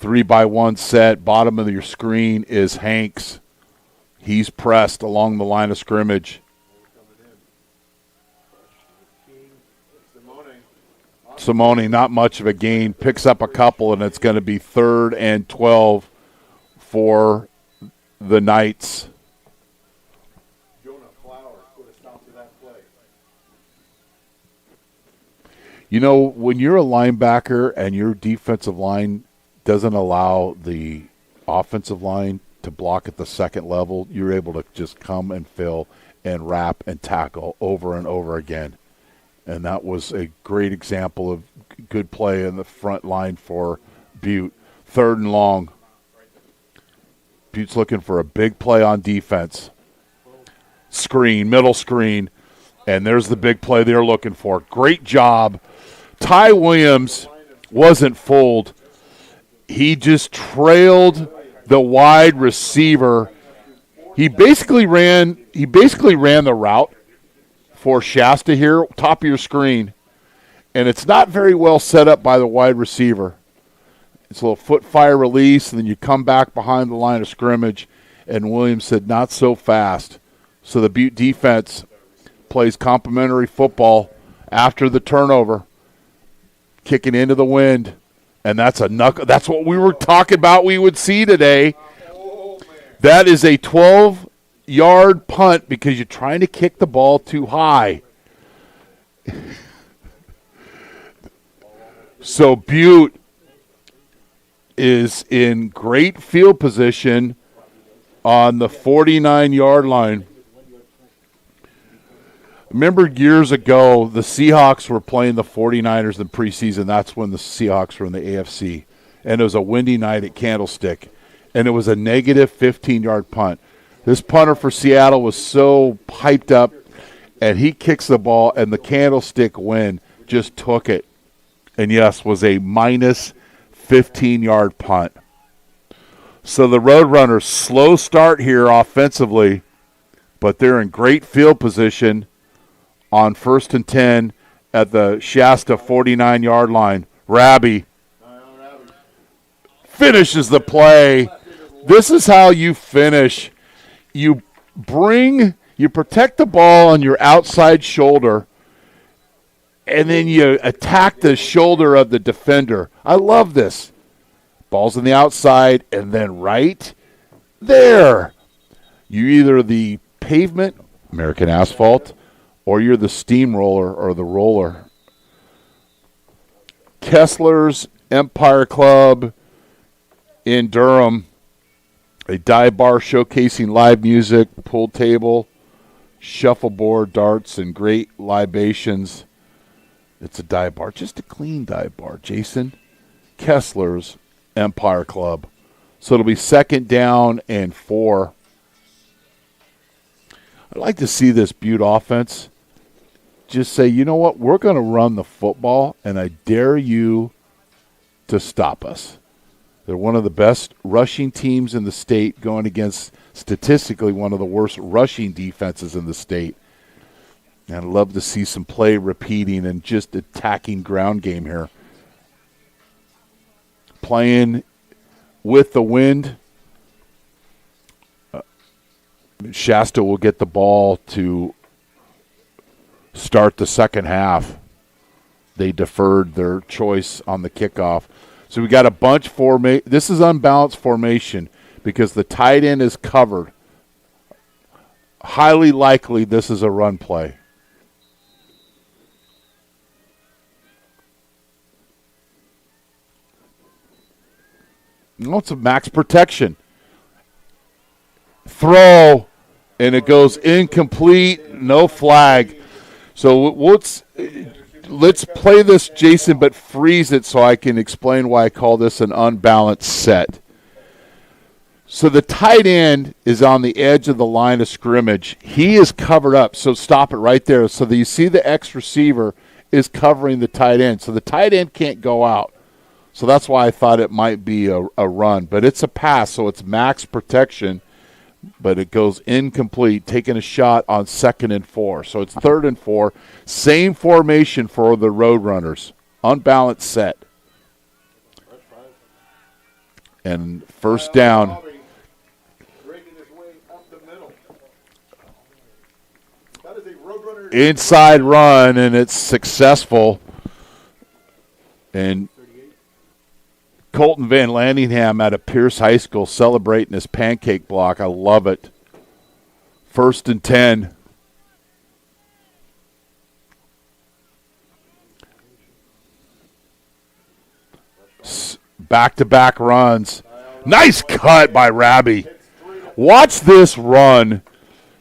3-by-1 set. Bottom of your screen is Hanks. He's pressed along the line of scrimmage. Simone, not much of a gain, picks up a couple, and it's going to be 3rd and 12 for the Knights. You know, when you're a linebacker and your defensive line doesn't allow the offensive line to block at the 2nd level, you're able to just come and fill and wrap and tackle over and over again. And that was a great example of good play in the front line for Butte. 3rd and long. Butte's looking for a big play on defense. Screen, middle screen, and there's the big play they're looking for. Great job. Ty Williams wasn't fooled. He just trailed the wide receiver. He basically ran the route for Shasta here, top of your screen. And it's not very well set up by the wide receiver. It's a little foot fire release, and then you come back behind the line of scrimmage, and Williams said, not so fast. So the Butte defense plays complimentary football after the turnover, kicking into the wind. And that's a knuckle. That's what we were talking about we would see today. That is a 12-yard punt because you're trying to kick the ball too high. So Butte is in great field position on the 49-yard line. Remember years ago, the Seahawks were playing the 49ers in preseason. That's when the Seahawks were in the AFC. And it was a windy night at Candlestick. And it was a negative 15-yard punt. This punter for Seattle was so hyped up, and he kicks the ball, and the Candlestick wind just took it. And, yes, was a minus 15-yard punt. So the Roadrunners, slow start here offensively, but they're in great field position on 1st and 10 at the Shasta 49-yard line. Rabby finishes the play. This is how you finish. You protect the ball on your outside shoulder, and then you attack the shoulder of the defender. I love this. Ball's on the outside, and then right there, you either the pavement, American asphalt, or you're the steamroller or the roller. Kessler's Empire Club in Durham, a dive bar showcasing live music, pool table, shuffleboard, darts, and great libations. It's a dive bar, just a clean dive bar. Jason, Kessler's Empire Club. So it'll be 2nd down and 4. I'd like to see this Butte offense just say, you know what, we're going to run the football, and I dare you to stop us. They're one of the best rushing teams in the state going against statistically one of the worst rushing defenses in the state. And I'd love to see some play repeating and just attacking ground game here. Playing with the wind, Shasta will get the ball to start the second half. They deferred their choice on the kickoff. So we got a bunch formation. This is unbalanced formation because the tight end is covered. Highly likely this is a run play. No, it's a max protection. Throw, and it goes incomplete, no flag. So let's play this, Jason, but freeze it so I can explain why I call this an unbalanced set. So the tight end is on the edge of the line of scrimmage. He is covered up, so stop it right there. So that you see the X receiver is covering the tight end. So the tight end can't go out. So that's why I thought it might be a run. But it's a pass, so it's max protection. But it goes incomplete, taking a shot on 2nd and 4. So it's 3rd and 4. Same formation for the Roadrunners. Unbalanced set. And 1st down. Inside run, and it's successful. And Colton Van Landingham out of Pierce High School celebrating his pancake block. I love it. 1st and 10. Back-to-back runs. Nice cut by Rabby. Watch this run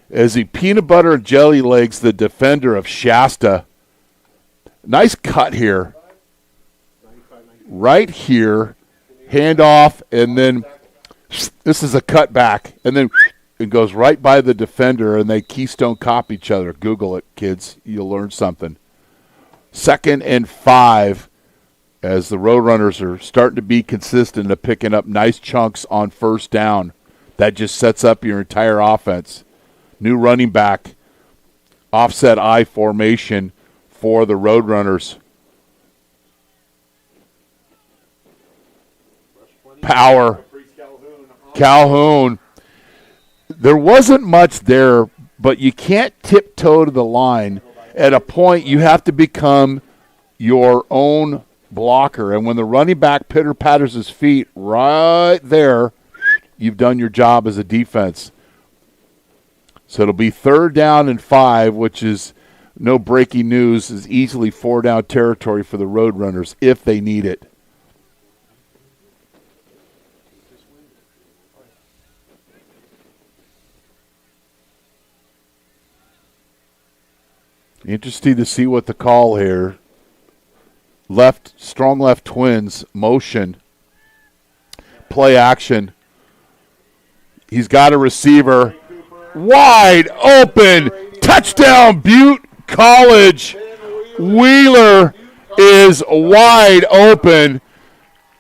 as he peanut butter and jelly legs the defender of Shasta. Nice cut here. Right here. Handoff, and then this is a cutback, and then it goes right by the defender, and they keystone cop each other. Google it, kids. You'll learn something. 2nd and 5 as the Roadrunners are starting to be consistent of picking up nice chunks on 1st down. That just sets up your entire offense. New running back, offset I formation for the Roadrunners. Power. Calhoun. There wasn't much there, but you can't tiptoe to the line. At a point, you have to become your own blocker. And when the running back pitter-patters his feet right there, you've done your job as a defense. So it'll be 3rd down and 5, which is no breaking news, is easily 4-down territory for the Roadrunners if they need it. Interesting to see what the call here. Strong left twins, motion, play action. He's got a receiver. Wide open. Touchdown, Butte College. Wheeler is wide open,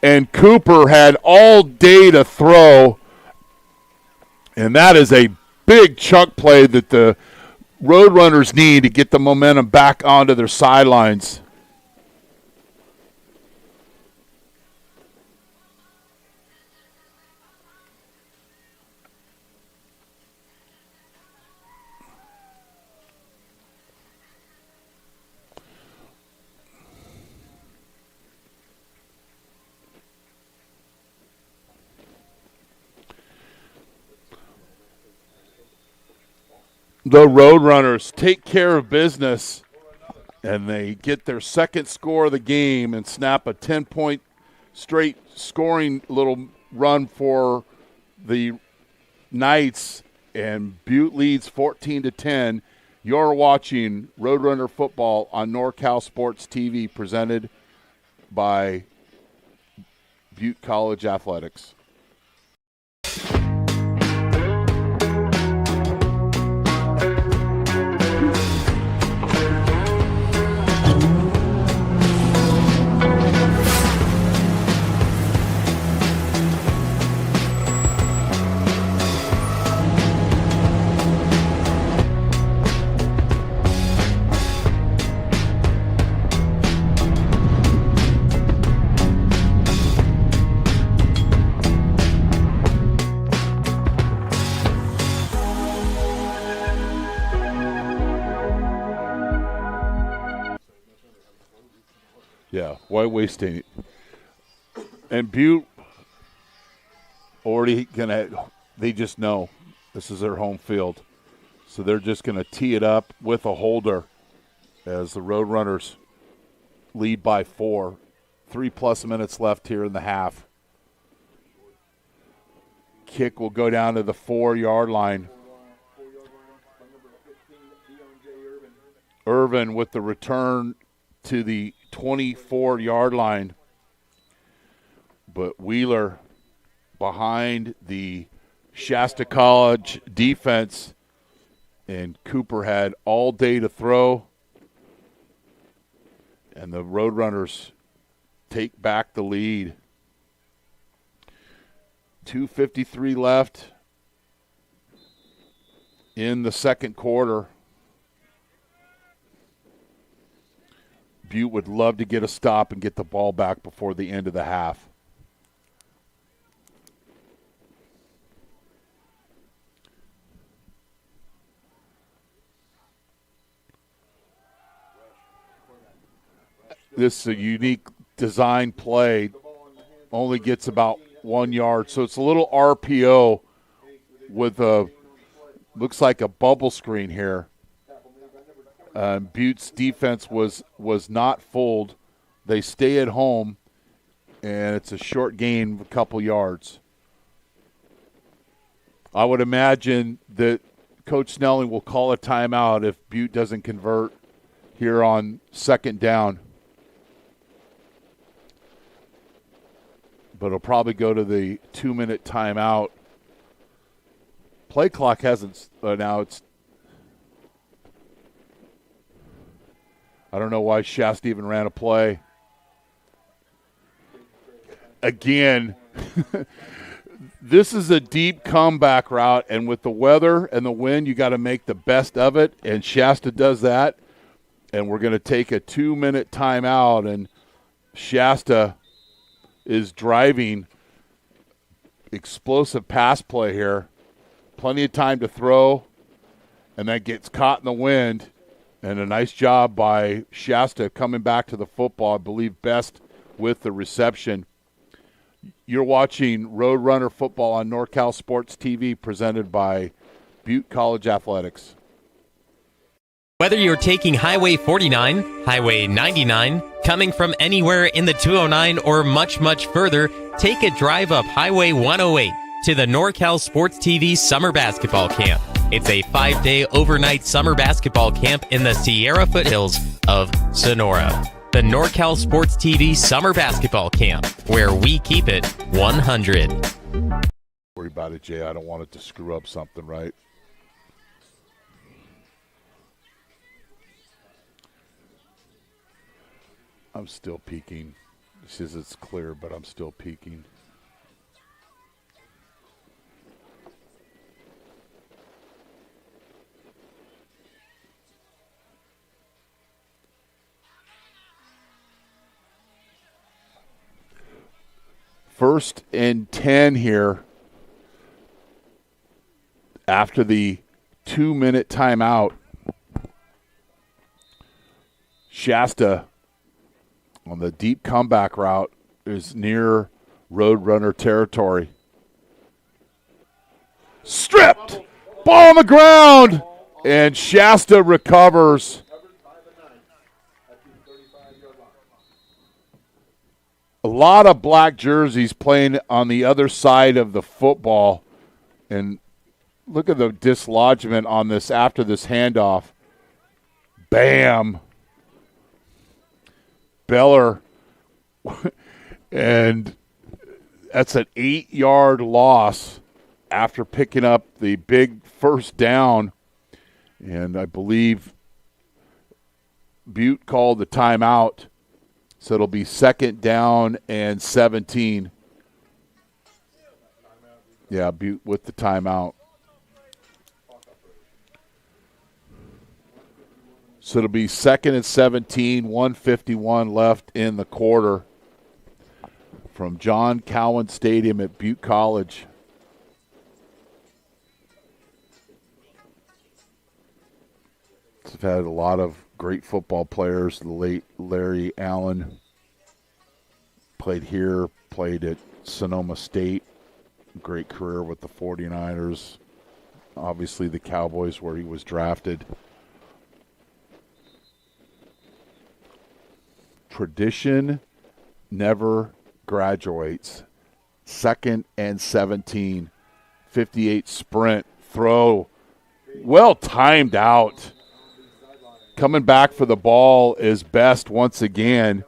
and Cooper had all day to throw. And that is a big chunk play that the Roadrunners need to get the momentum back onto their sidelines. The Roadrunners take care of business, and they get their second score of the game and snap a 10-point straight scoring little run for the Knights, and Butte leads 14-10. You're watching Roadrunner football on NorCal Sports TV, presented by Butte College Athletics. Yeah, why waste it? And Butte already they just know this is their home field. So they're just going to tee it up with a holder as the Roadrunners lead by 4. 3+ minutes left here in the half. Kick will go down to the 4-yard line. Irvin with the return to the 24-yard line. But Wheeler behind the Shasta College defense, and Cooper had all day to throw. And the Roadrunners take back the lead. 2:53 left in the second quarter. Butte would love to get a stop and get the ball back before the end of the half. This is a unique design play. Only gets about 1 yard. So it's a little RPO with looks like a bubble screen here. Butte's defense was not fooled. They stay at home, and it's a short gain of a couple yards. I would imagine that Coach Snelling will call a timeout if Butte doesn't convert here on second down. But it'll probably go to the 2-minute timeout. Play clock hasn't now it's. I don't know why Shasta even ran a play. Again, this is a deep comeback route, and with the weather and the wind, you got to make the best of it, and Shasta does that. And we're going to take a 2-minute timeout, and Shasta is driving. Explosive pass play here. Plenty of time to throw, and that gets caught in the wind. And a nice job by Shasta coming back to the football. I believe Best with the reception. You're watching Roadrunner football on NorCal Sports TV, presented by Butte College Athletics. Whether you're taking Highway 49, Highway 99, coming from anywhere in the 209, or much, much further, take a drive up Highway 108 to the NorCal Sports TV Summer Basketball Camp. It's a 5-day overnight summer basketball camp in the Sierra foothills of Sonora. The NorCal Sports TV Summer Basketball Camp, where we keep it 100. Worry about it, Jay. I don't want it to screw up something, right? I'm still peeking. It says it's clear, but I'm still peeking. First and 10 here after the 2-minute timeout. Shasta on the deep comeback route is near Roadrunner territory. Stripped! Ball on the ground! And Shasta recovers. A lot of black jerseys playing on the other side of the football. And look at the dislodgement on this after this handoff. Bam! Beller. And that's an 8-yard loss after picking up the big first down. And I believe Butte called the timeout. So it'll be 2nd down and 17. Yeah, Butte with the timeout. So it'll be 2nd and 17, 1:51 left in the quarter from John Cowan Stadium at Butte College. We've had a lot of great football players. The late Larry Allen played here, played at Sonoma State. Great career with the 49ers. Obviously the Cowboys, where he was drafted. Tradition never graduates. 2nd and 17. 58 sprint. Throw. Well timed out. Coming back for the ball is Best once again,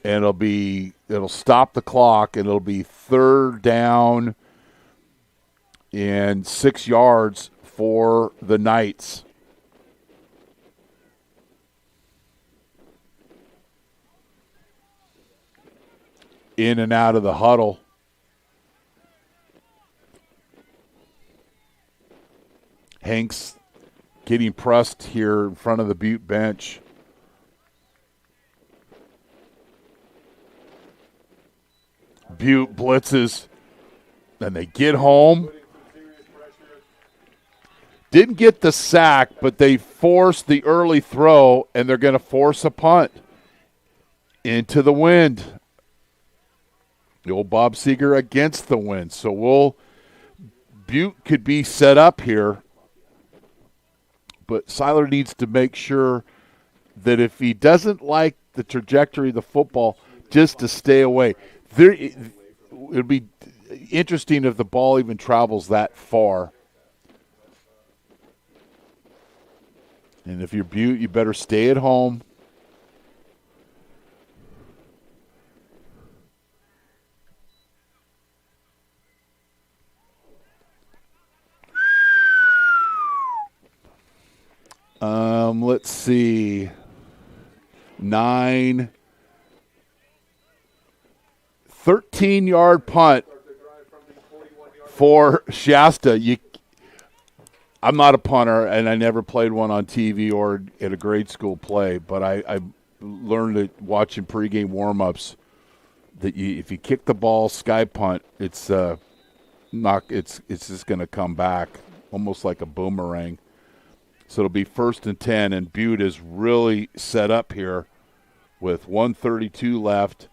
and it'll stop the clock, and it'll be 3rd down and 6 yards for the Knights. In and out of the huddle. Hanks getting pressed here in front of the Butte bench. Butte blitzes, and they get home. Didn't get the sack, but they forced the early throw, and they're going to force a punt into the wind. The old Bob Seeger against the wind. So Butte could be set up here. But Seiler needs to make sure that if he doesn't like the trajectory of the football, just to stay away. It'd be interesting if the ball even travels that far. And if you're Butte, you better stay at home. Let's see. 13-yard punt for Shasta. I'm not a punter, and I never played one on TV or at a grade school play, but I learned it watching pregame warm-ups that if you kick the ball sky punt, it's just going to come back almost like a boomerang. So it'll be 1st and 10, and Butte is really set up here with 1:32 left.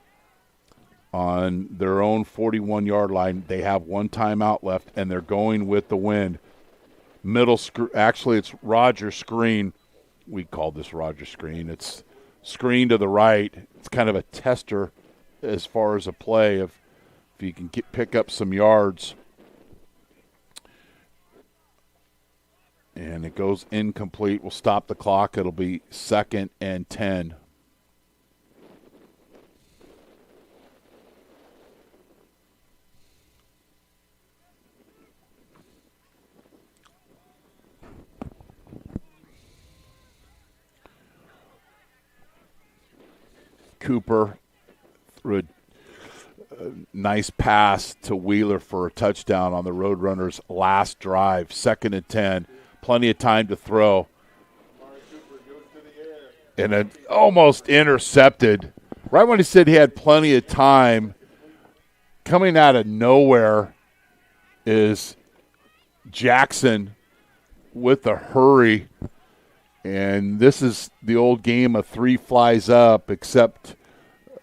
on their own 41-yard line. They have one timeout left, and they're going with the wind. Actually, it's Roger screen. We call this Roger screen. It's screen to the right. It's kind of a tester as far as a play if you can pick up some yards. And it goes incomplete. We'll stop the clock. It'll be 2nd and 10. Cooper threw a nice pass to Wheeler for a touchdown on the Roadrunners' last drive. 2nd and 10. Plenty of time to throw. And it almost intercepted. Right when he said he had plenty of time, coming out of nowhere is Jackson with a hurry. And this is the old game of 3 flies up, except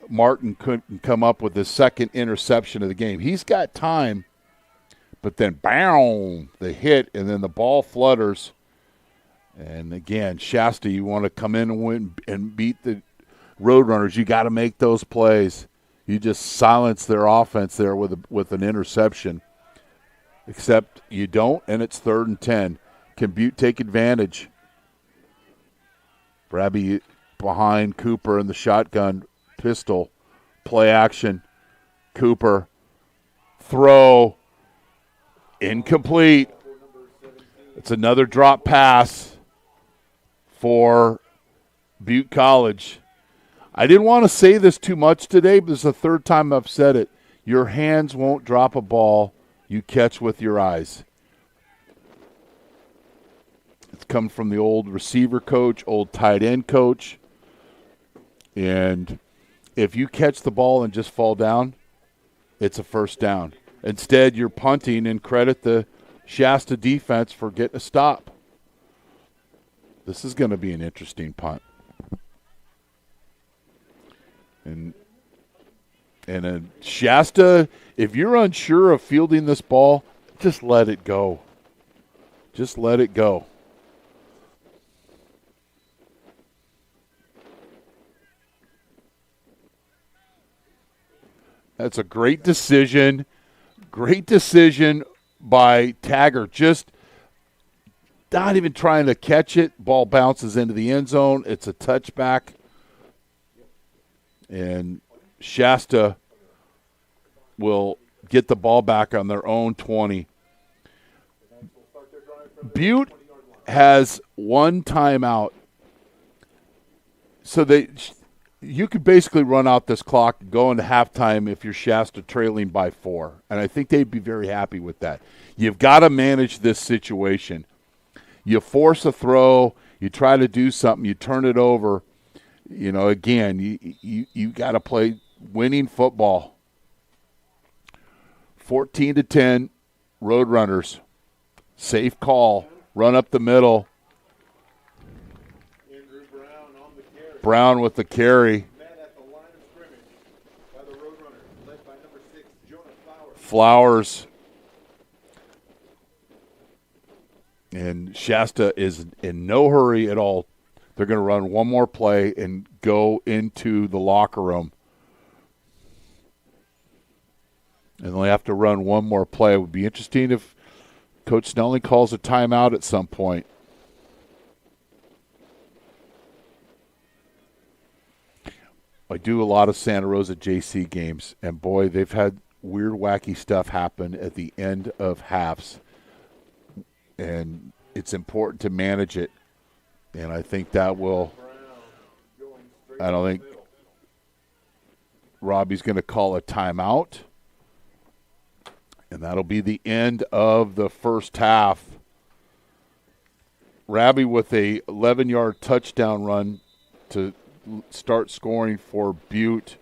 Martin couldn't come up with his 2nd interception of the game. He's got time, but then, bam, the hit, and then the ball flutters. And, again, Shasta, you want to come in and win and beat the Roadrunners. You got to make those plays. You just silence their offense there with an interception. Except you don't, and it's 3rd and 10. Can Butte take advantage? Brabby behind Cooper in the shotgun pistol. Play action. Cooper. Throw. Incomplete. It's another drop pass for Butte College. I didn't want to say this too much today, but this is the 3rd time I've said it. Your hands won't drop a ball you catch with your eyes. It's come from the old receiver coach, old tight end coach. And if you catch the ball and just fall down, it's a first down. Instead, you're punting and credit the Shasta defense for getting a stop. This is going to be an interesting punt. And Shasta, if you're unsure of fielding this ball, just let it go. Just let it go. That's a great decision. Great decision by Taggart. Just not even trying to catch it. Ball bounces into the end zone. It's a touchback. And Shasta will get the ball back on their own 20. Butte has one timeout. So you could basically run out this clock and go into halftime if you're Shasta trailing by 4. And I think they'd be very happy with that. You've got to manage this situation. You force a throw, you try to do something, you turn it over. You know, again, you got to play winning football. 14-10, Roadrunners. Safe call. Run up the middle. Brown with the carry. Flowers. And Shasta is in no hurry at all. They're going to run one more play and go into the locker room. And they'll have to run one more play. It would be interesting if Coach Snelling calls a timeout at some point. I do a lot of Santa Rosa JC games, and boy, they've had weird, wacky stuff happen at the end of halves. And it's important to manage it. And I think that will – I don't think Robbie's going to call a timeout. And that'll be the end of the first half. Robbie with a 11-yard touchdown run to start scoring for Butte.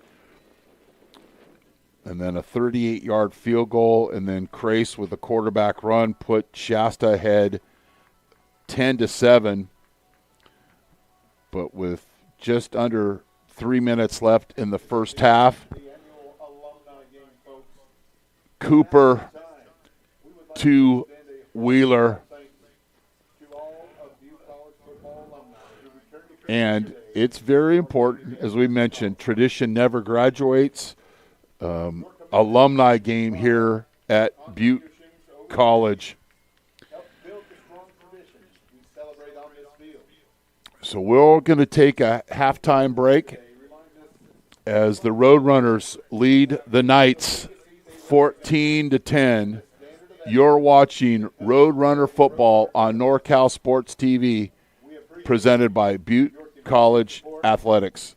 And then a 38-yard field goal. And then Crace with a quarterback run put Shasta ahead 10-7. But with just under 3 minutes left in the first half, Cooper to Wheeler. And it's very important, as we mentioned, tradition never graduates. Alumni game here at Butte College. So we're going to take a halftime break as the Roadrunners lead the Knights 14-10. You're watching Roadrunner football on NorCal Sports TV, presented by Butte College Athletics.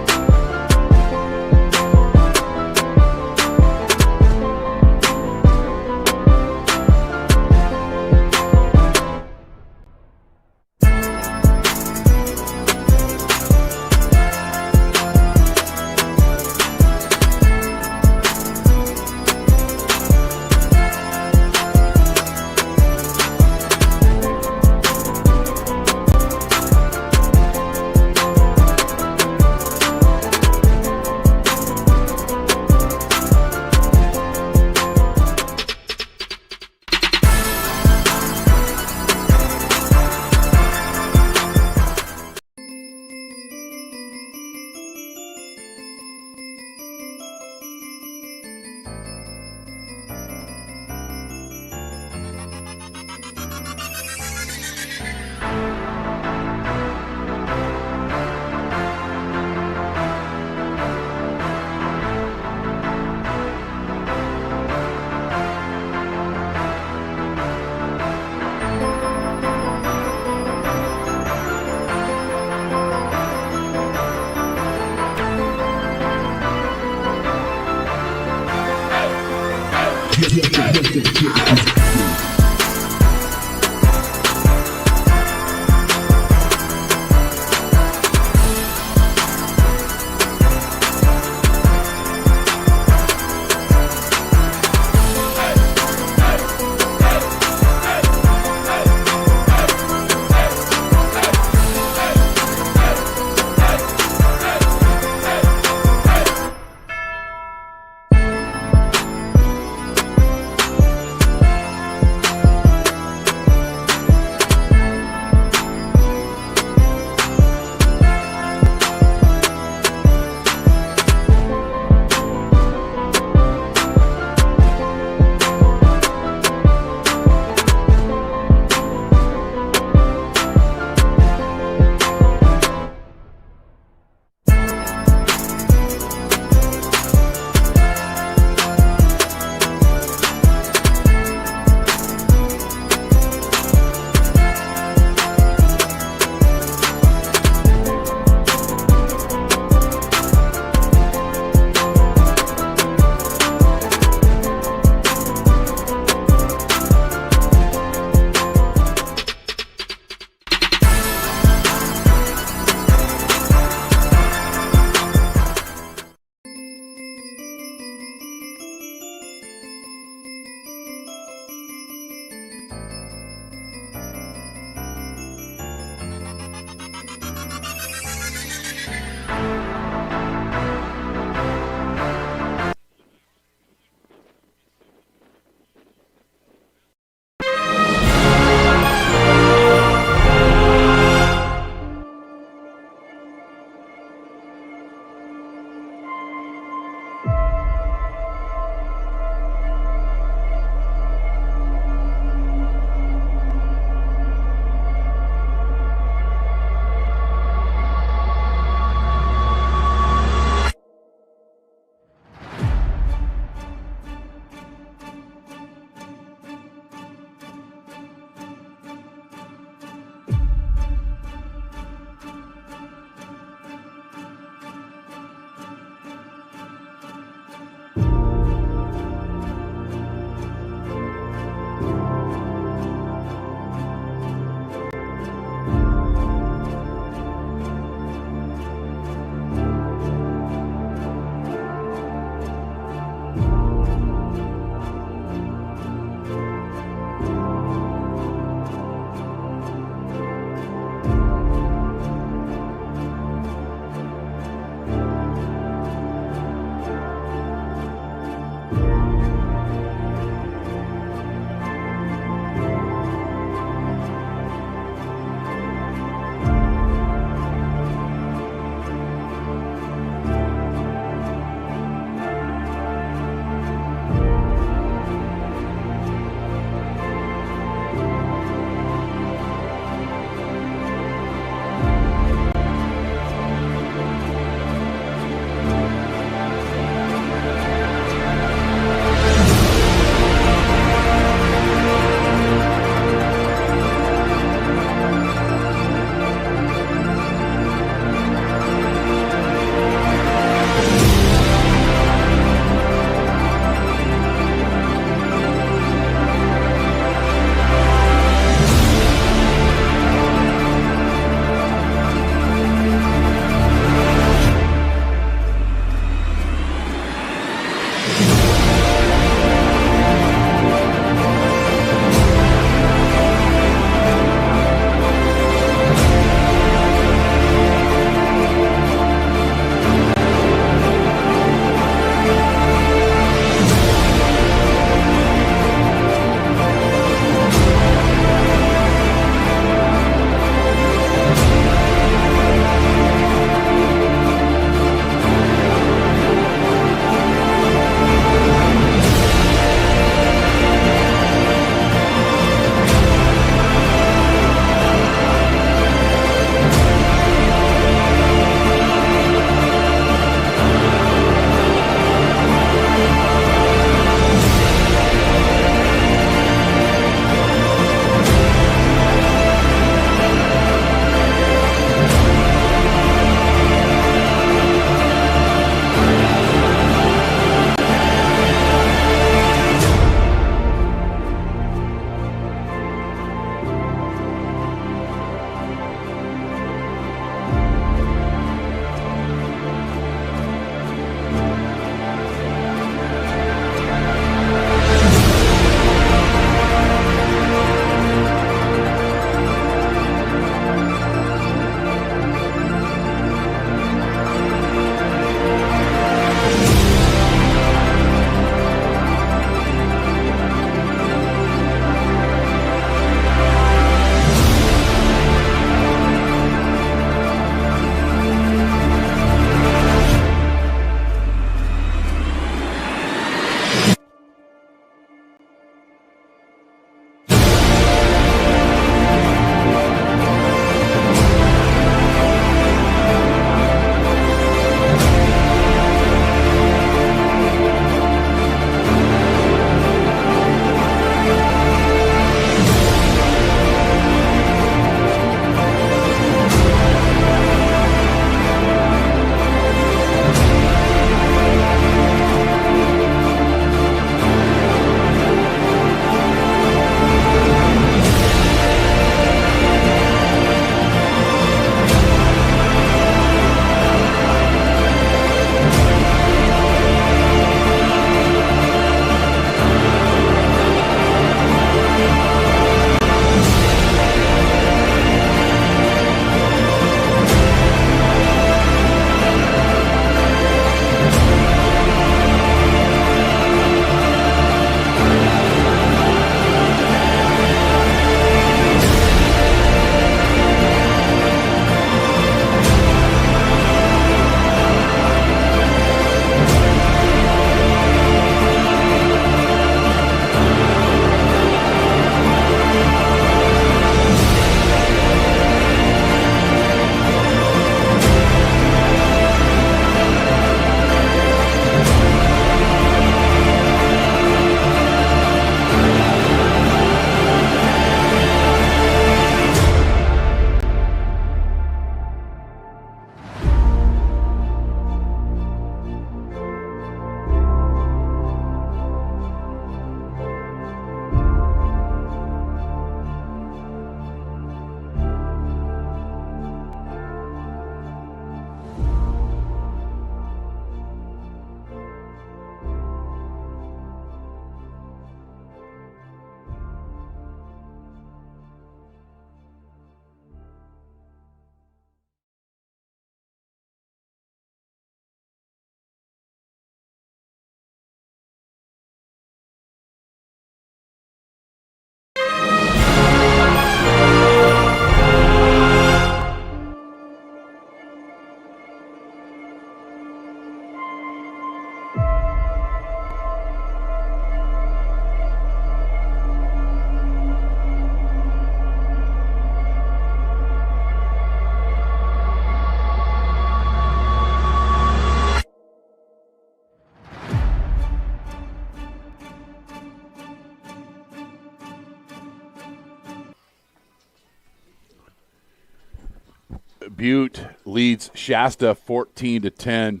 Butte leads Shasta 14-10.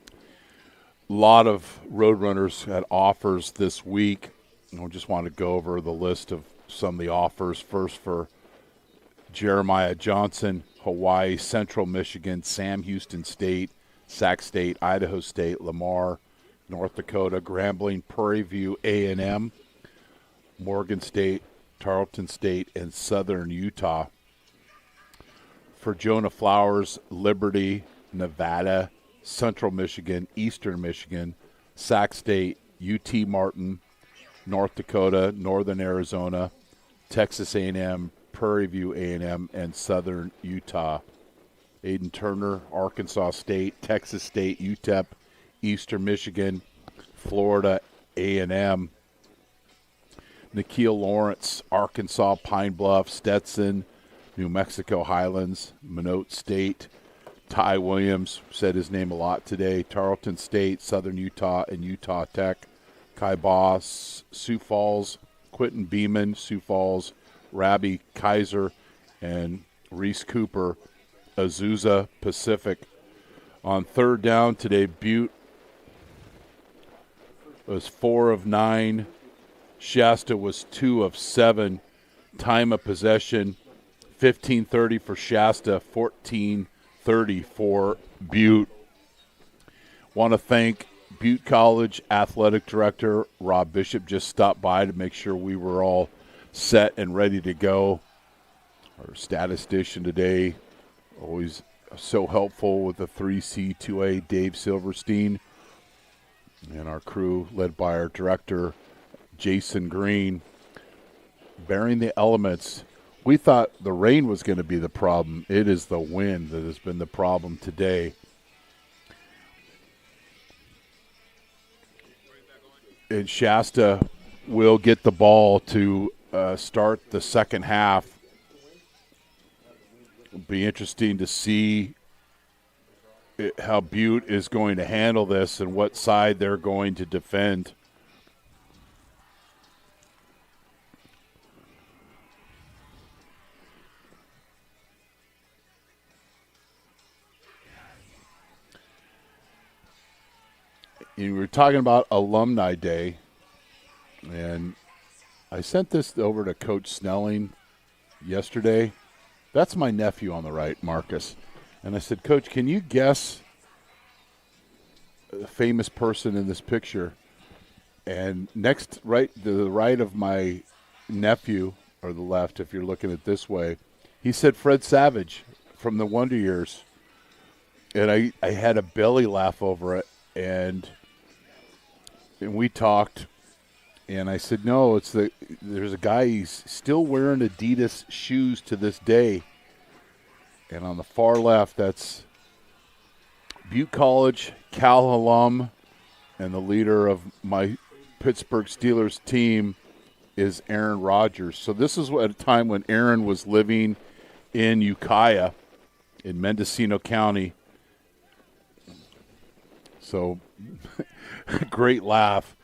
A lot of Roadrunners had offers this week. I just want to go over the list of some of the offers. First for Jeremiah Johnson, Hawaii, Central Michigan, Sam Houston State, Sac State, Idaho State, Lamar, North Dakota, Grambling, Prairie View, A&M, Morgan State, Tarleton State, and Southern Utah. For Jonah Flowers, Liberty, Nevada, Central Michigan, Eastern Michigan, Sac State, UT Martin, North Dakota, Northern Arizona, Texas A&M, Prairie View A&M, and Southern Utah. Aiden Turner, Arkansas State, Texas State, UTEP, Eastern Michigan, Florida A&M. Nikhil Lawrence, Arkansas, Pine Bluff, Stetson, New Mexico Highlands, Minot State. Ty Williams, said his name a lot today, Tarleton State, Southern Utah, and Utah Tech. Kai Boss, Sioux Falls, Quentin Beeman, Sioux Falls, Rabbi Kaiser, and Reese Cooper, Azusa Pacific. On third down today, Butte was 4 of 9. Shasta was 2 of 7. Time of possession, 15:30 for Shasta, 14:30 for Butte. Want to thank Butte College Athletic Director Rob Bishop. Just stopped by to make sure we were all set and ready to go. Our statistician today, always so helpful with the 3C, 2A, Dave Silverstein. And our crew, led by our director, Jason Green, bearing the elements. We thought the rain was going to be the problem. It is the wind that has been the problem today. And Shasta will get the ball to start the second half. It'll be interesting to see how Butte is going to handle this and what side they're going to defend. We were talking about Alumni Day, and I sent this over to Coach Snelling yesterday. That's my nephew on the right, Marcus. And I said, Coach, can you guess a famous person in this picture? And next, right to the right of my nephew, or the left if you're looking at this way, he said Fred Savage from the Wonder Years. And I had a belly laugh over it, and we talked, and I said, no, there's a guy, he's still wearing Adidas shoes to this day. And on the far left, that's Butte College, Cal alum, and the leader of my Pittsburgh Steelers team is Aaron Rodgers. So this is at a time when Aaron was living in Ukiah in Mendocino County. So great laugh.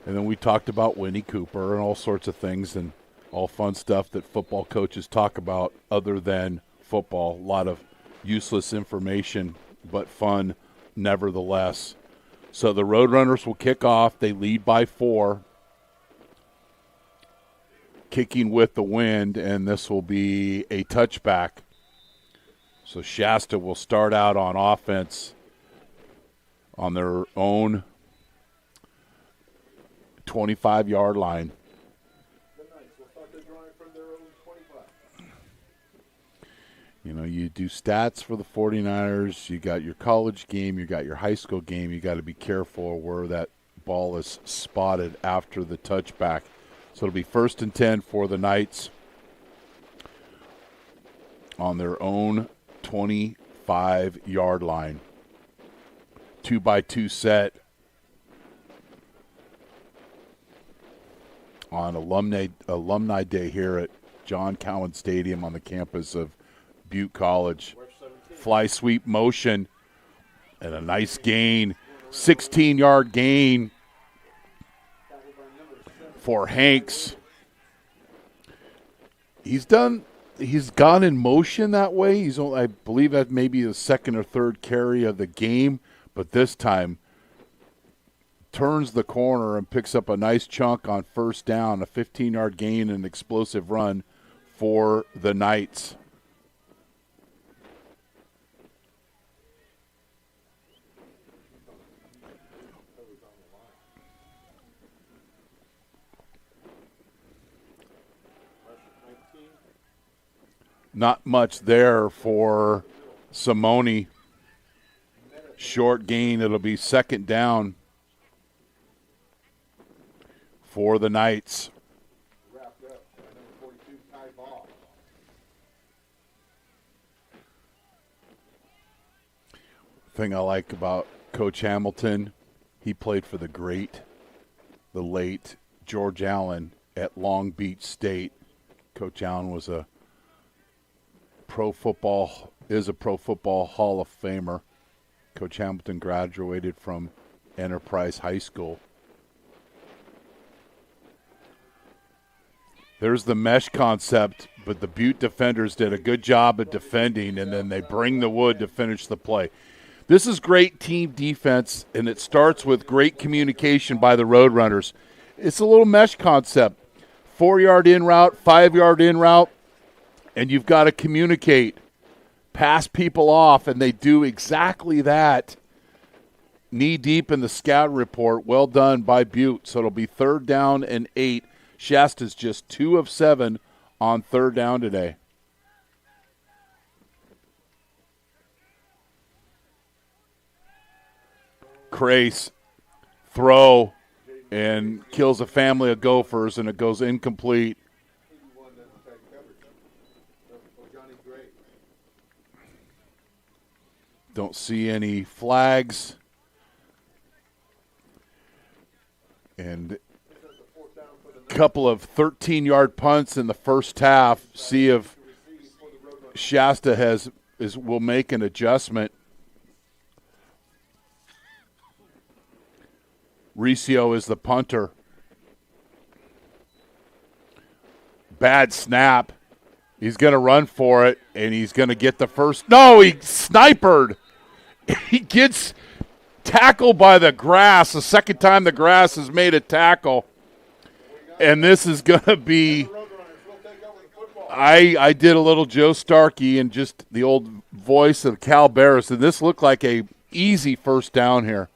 And then we talked about Winnie Cooper and all sorts of things and all fun stuff that football coaches talk about other than football. A lot of useless information, but fun nevertheless. So the Roadrunners will kick off. They lead by 4. Kicking with the wind, and this will be a touchback. So Shasta will start out on offense on their own 25-yard line. You know, you do stats for the 49ers. You got your college game. You got your high school game. You got to be careful where that ball is spotted after the touchback. So it'll be 1st and 10 for the Knights on their own 25-yard line. 2-by-2 set on Alumni Day here at John Cowan Stadium on the campus of Butte College. Fly sweep motion and a nice gain, 16-yard gain for Hanks. He's done he's gone in motion that way. He's only, I believe that maybe the second or third carry of the game, but this time turns the corner and picks up a nice chunk on first down, a 15-yard gain, and an explosive run for the Knights. Not much there for Simone. Short gain. It'll be second down for the Knights. Thing I like about Coach Hamilton, he played for the late George Allen at Long Beach State. Coach Allen was a Pro Football Hall of Famer. Coach Hamilton graduated from Enterprise High School. There's the mesh concept, but the Butte defenders did a good job at defending, and then they bring the wood to finish the play. This is great team defense, and it starts with great communication by the Roadrunners. It's a little mesh concept. 4-yard in route, 5-yard in route, and you've got to communicate, pass people off, and they do exactly that. Knee deep in the scout report. Well done by Butte. So it'll be 3rd down and 8. Shasta's just 2 of 7 on 3rd down today. Crace throw and kills a family of Gophers, and it goes incomplete. Don't see any flags. And a couple of 13-yard punts in the first half. See if Shasta will make an adjustment. Riccio is the punter. Bad snap. He's going to run for it, and he's going to get the first. No, he snipered. He gets tackled by the grass. The second time the grass has made a tackle. And this is going to be – I did a little Joe Starkey and just the old voice of Cal Barris, and this looked like a easy first down here.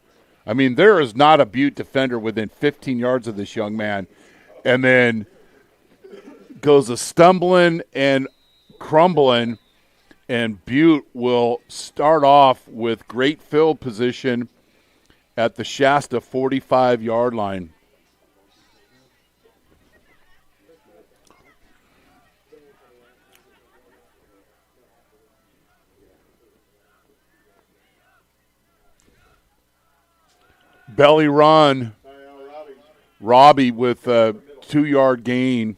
I mean, there is not a Butte defender within 15 yards of this young man. And then goes a stumbling and crumbling, and Butte will start off with great field position at the Shasta 45-yard line. Belly run. Robbie with a 2-yard gain.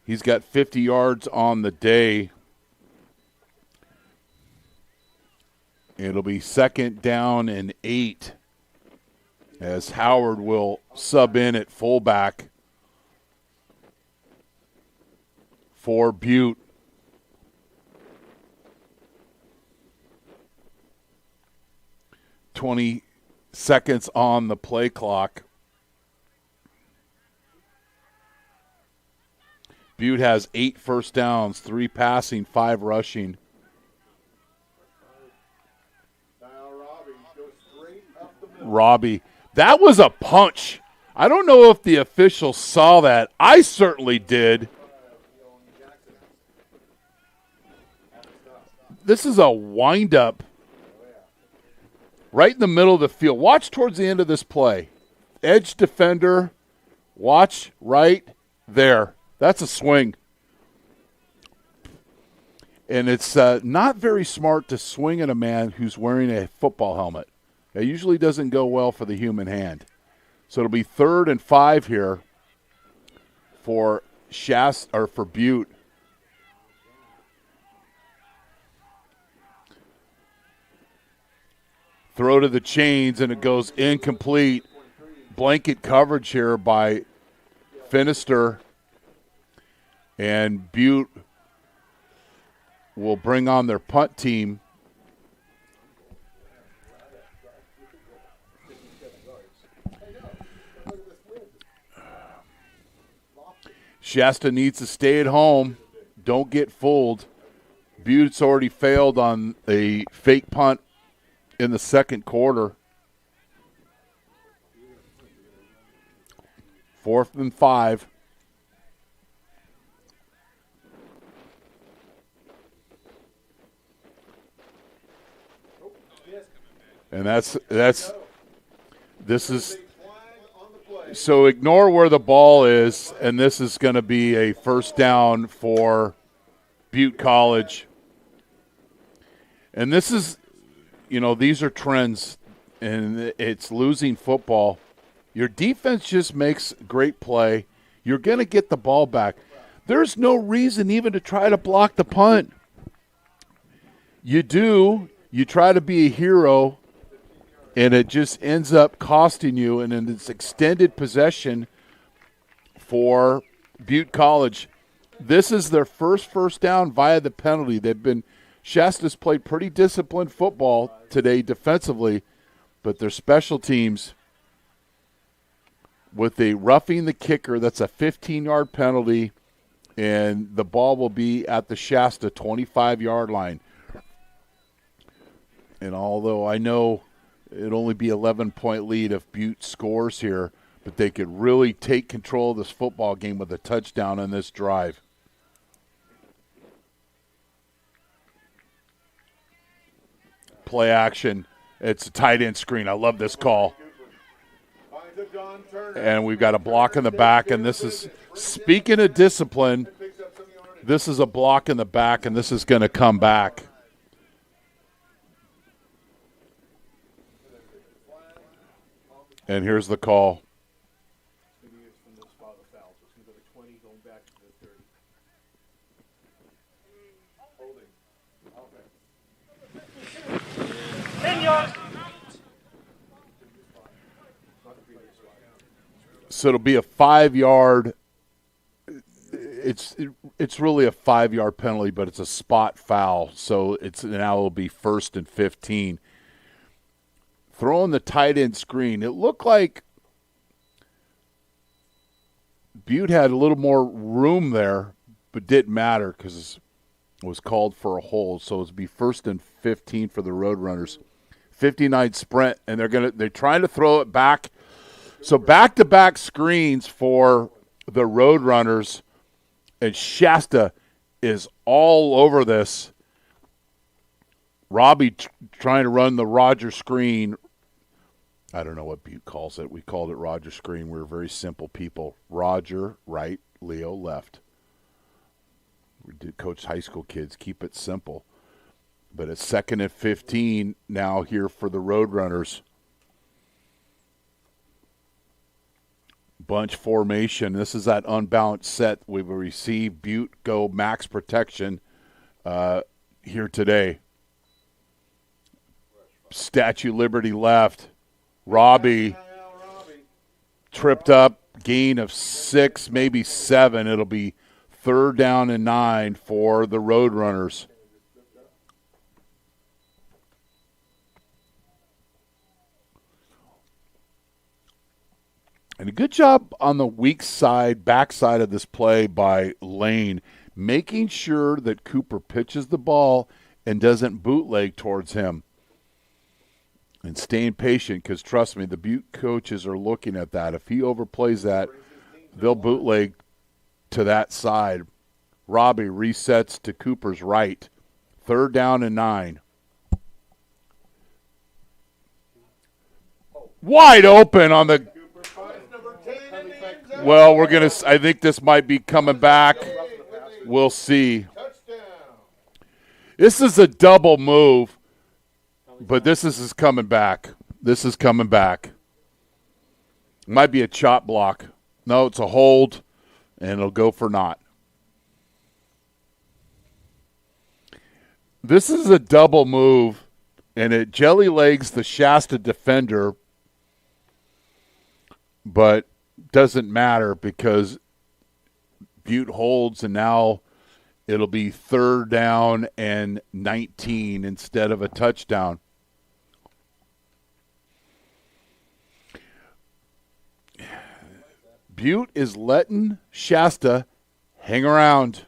He's got 50 yards on the day. It'll be 2nd down and 8 as Howard will sub in at fullback for Butte. $20 seconds on the play clock. Butte has 8 first downs, 3 passing, 5 rushing. Robbie. That was a punch. I don't know if the officials saw that. I certainly did. This is a wind-up right in the middle of the field. Watch towards the end of this play. Edge defender, watch right there. That's a swing. And it's not very smart to swing at a man who's wearing a football helmet. It usually doesn't go well for the human hand. So it'll be 3rd and 5 here for Shasta or for Butte. Throw to the chains, and it goes incomplete. Blanket coverage here by Finister. And Butte will bring on their punt team. Shasta needs to stay at home. Don't get fooled. Butte's already failed on a fake punt in the second quarter. 4th and 5. And this is so ignore where the ball is, and this is going to be a first down for Butte College. And this is, these are trends, and it's losing football. Your defense just makes great play. You're going to get the ball back. There's no reason even to try to block the punt. You do. You try to be a hero, and it just ends up costing you. And in this extended possession for Butte College, this is their first down via the penalty. Shasta's played pretty disciplined football today defensively, but their special teams with a roughing the kicker, that's a 15-yard penalty, and the ball will be at the Shasta 25-yard line. And although I know it'll only be 11-point lead if Butte scores here, but they could really take control of this football game with a touchdown on this drive. Play action. It's a tight end screen. I love this call. And we've got a block in the back, and this is, speaking of discipline, this is a block in the back, and this is going to come back. And here's the call. So it'll be a 5-yard. It's really a 5-yard penalty, but it's a spot foul. So now it'll be 1st and 15. Throwing the tight end screen. It looked like Butte had a little more room there, but didn't matter because it was called for a hold. So it'll be 1st and 15 for the Roadrunners. 59 sprint, and they're trying to throw it back. So back-to-back screens for the Roadrunners, and Shasta is all over this. Robbie trying to run the Roger screen. I don't know what Butte calls it. We called it Roger screen. We're very simple people. Roger, right, Leo, left. We did coach high school kids. Keep it simple. But it's 2nd and 15 now here for the Roadrunners. Bunch formation. This is that unbalanced set we've received. Butte go max protection here today. Statue Liberty left. Robbie tripped up, gain of 6, maybe 7. It'll be 3rd down and 9 for the Roadrunners. And a good job on the weak side, backside of this play by Lane, making sure that Cooper pitches the ball and doesn't bootleg towards him. And staying patient, because trust me, the Butte coaches are looking at that. If he overplays that, they'll bootleg to that side. Robbie resets to Cooper's right. 3rd down and 9. Wide open on the... Well, I think this might be coming back. We'll see. This is a double move, but this is coming back. This is coming back. Might be a chop block. No, it's a hold, and it'll go for naught. This is a double move, and it jelly legs the Shasta defender, but doesn't matter because Butte holds, and now It'll be 3rd down and 19 instead of a touchdown. Butte is letting Shasta hang around.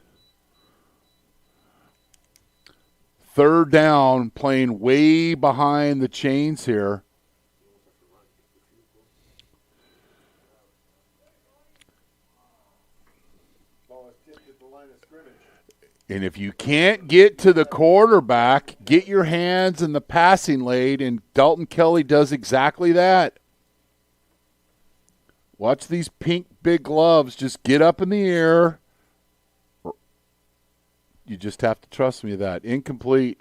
3rd down, playing way behind the chains here. And if you can't get to the quarterback, get your hands in the passing lane, and Dalton Kelly does exactly that. Watch these pink big gloves. Just get up in the air. You just have to trust me that. Incomplete.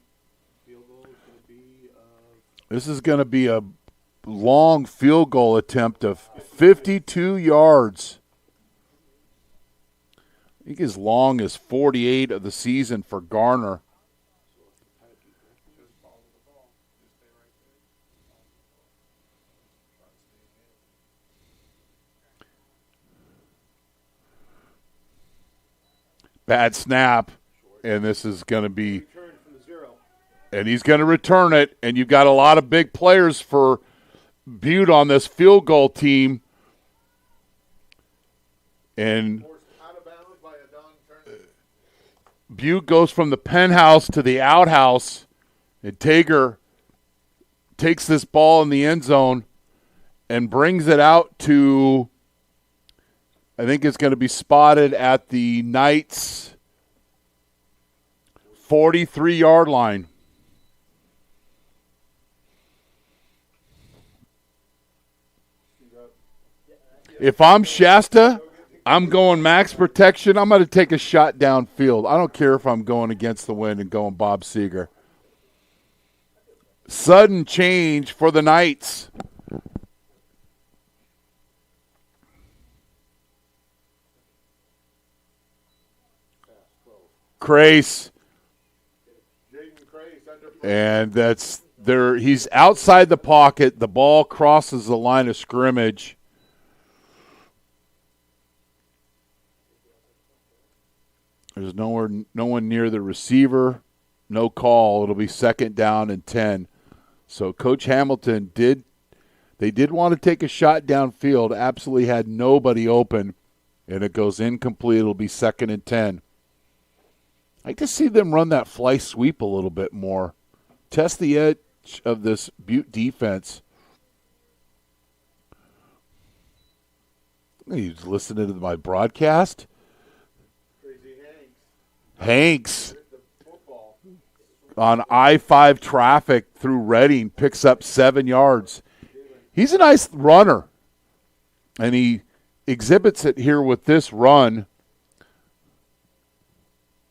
This is going to be a long field goal attempt of 52 yards. I think as long as 48 of the season for Garner. Bad snap, and this is going to be, and he's going to return it, and you've got a lot of big players for Butte on this field goal team. And Butte goes from the penthouse to the outhouse, and Tager takes this ball in the end zone and brings it out to, I think it's going to be spotted at the Knights' 43-yard line. If I'm Shasta, I'm going max protection. I'm going to take a shot downfield. I don't care if I'm going against the wind and going Bob Seger. Sudden change for the Knights. Crace. And that's there. He's outside the pocket. The ball crosses the line of scrimmage. There's no one near the receiver. No call. It'll be 2nd down and 10. So Coach Hamilton did want to take a shot downfield. Absolutely had nobody open, and it goes incomplete. It'll be 2nd and 10. I like to see them run that fly sweep a little bit more. Test the edge of this Butte defense. He's listening to my broadcast. Hanks on I-5 traffic through Reading picks up 7 yards. He's a nice runner, and he exhibits it here with this run,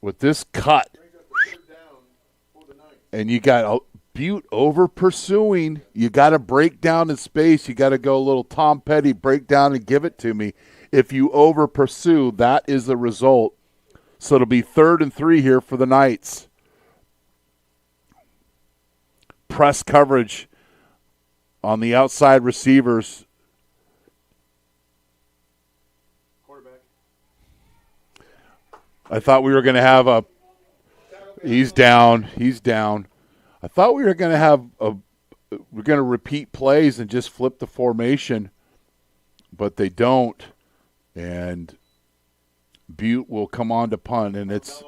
with this cut. And you got Butte over pursuing. You got to break down in space. You got to go a little Tom Petty, break down and give it to me. If you over pursue, that is the result. So it'll be 3rd and 3 here for the Knights. Press coverage on the outside receivers. Quarterback. I thought we were going to have a – he's down. I thought we were going to have we're going to repeat plays and just flip the formation, but they don't. And Butte will come on to punt, and it's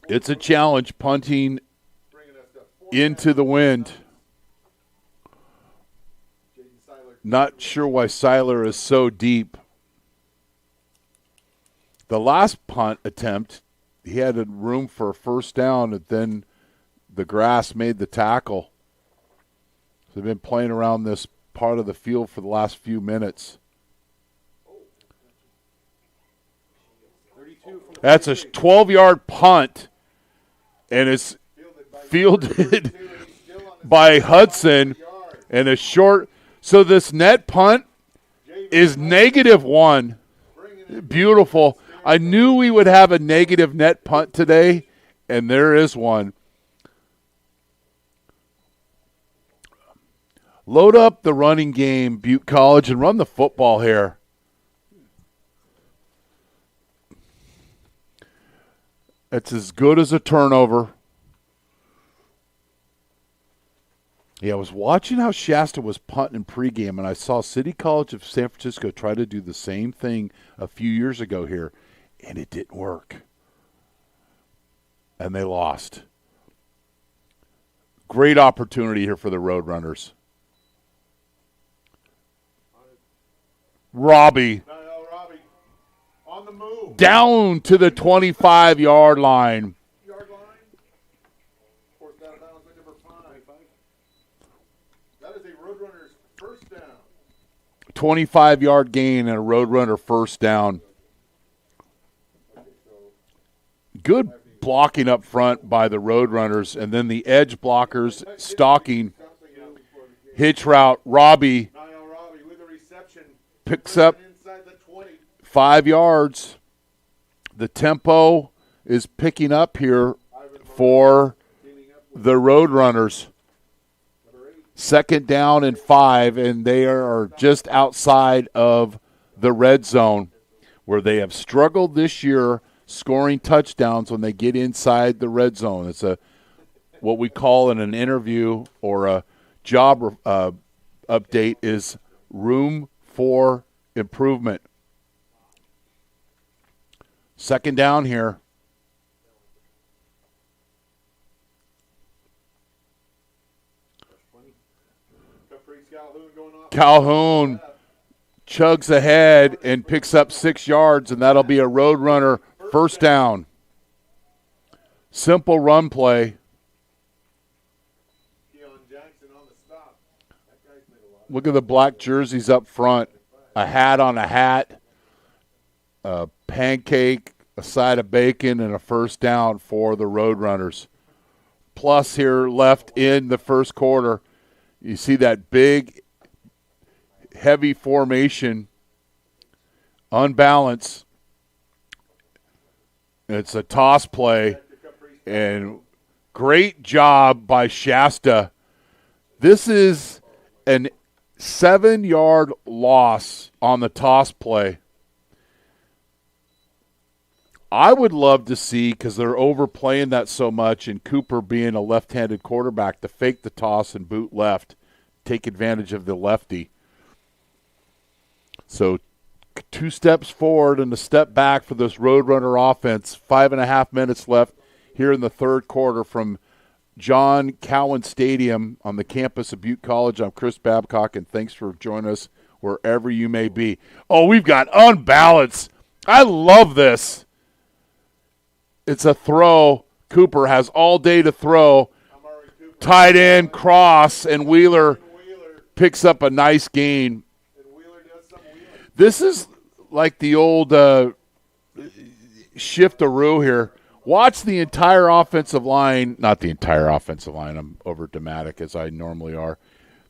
a challenge punting into the wind. Not sure why Seiler is so deep. The last punt attempt, he had a room for a 1st down, and then the grass made the tackle. So they've been playing around this part of the field for the last few minutes. That's a 12-yard punt, and it's fielded by Hudson, and a short. So this net punt is -1. Beautiful. I knew we would have a negative net punt today, and there is one. Load up the running game, Butte College, and run the football here. It's as good as a turnover. Yeah, I was watching how Shasta was punting in pregame, and I saw City College of San Francisco try to do the same thing a few years ago here, and it didn't work. And they lost. Great opportunity here for the Roadrunners. Robbie. Robbie. On the move. Down to the 25-yard line. Yard line. Forced out of bounds by number 5. That is a Roadrunner's first down. 25-yard gain and a Roadrunner first down. Good blocking up front by the Roadrunners, and then the edge blockers stalking. Hitch route. Robbie Robbie with a reception. picks up Inside the 20. 5 yards. The tempo is picking up here for the Roadrunners. 2nd down and 5, and they are just outside of the red zone, where they have struggled this year scoring touchdowns when they get inside the red zone. It's what we call in an interview or a job update is room for improvement. 2nd down here. Calhoun chugs ahead and picks up 6 yards, and that'll be a Roadrunner first down. Simple run play. Look at the black jerseys up front. A hat on a hat, a pancake, a side of bacon, and a first down for the Roadrunners. Plus here left in the first quarter. You see that big, heavy formation, unbalanced. It's a toss play, and great job by Shasta. This is an 7-yard loss on the toss play. I would love to see, because they're overplaying that so much, and Cooper being a left-handed quarterback, to fake the toss and boot left, take advantage of the lefty. So 2 steps forward and a step back for this Roadrunner offense. 5.5 minutes left here in the third quarter from John Cowan Stadium on the campus of Butte College. I'm Chris Babcock, and thanks for joining us wherever you may be. Oh, we've got unbalance. I love this. It's a throw. Cooper has all day to throw. Tight end, cross, and Wheeler picks up a nice gain. This is like the old shift-a-roo here. Watch the entire offensive line. Not the entire offensive line. I'm over-dramatic as I normally are.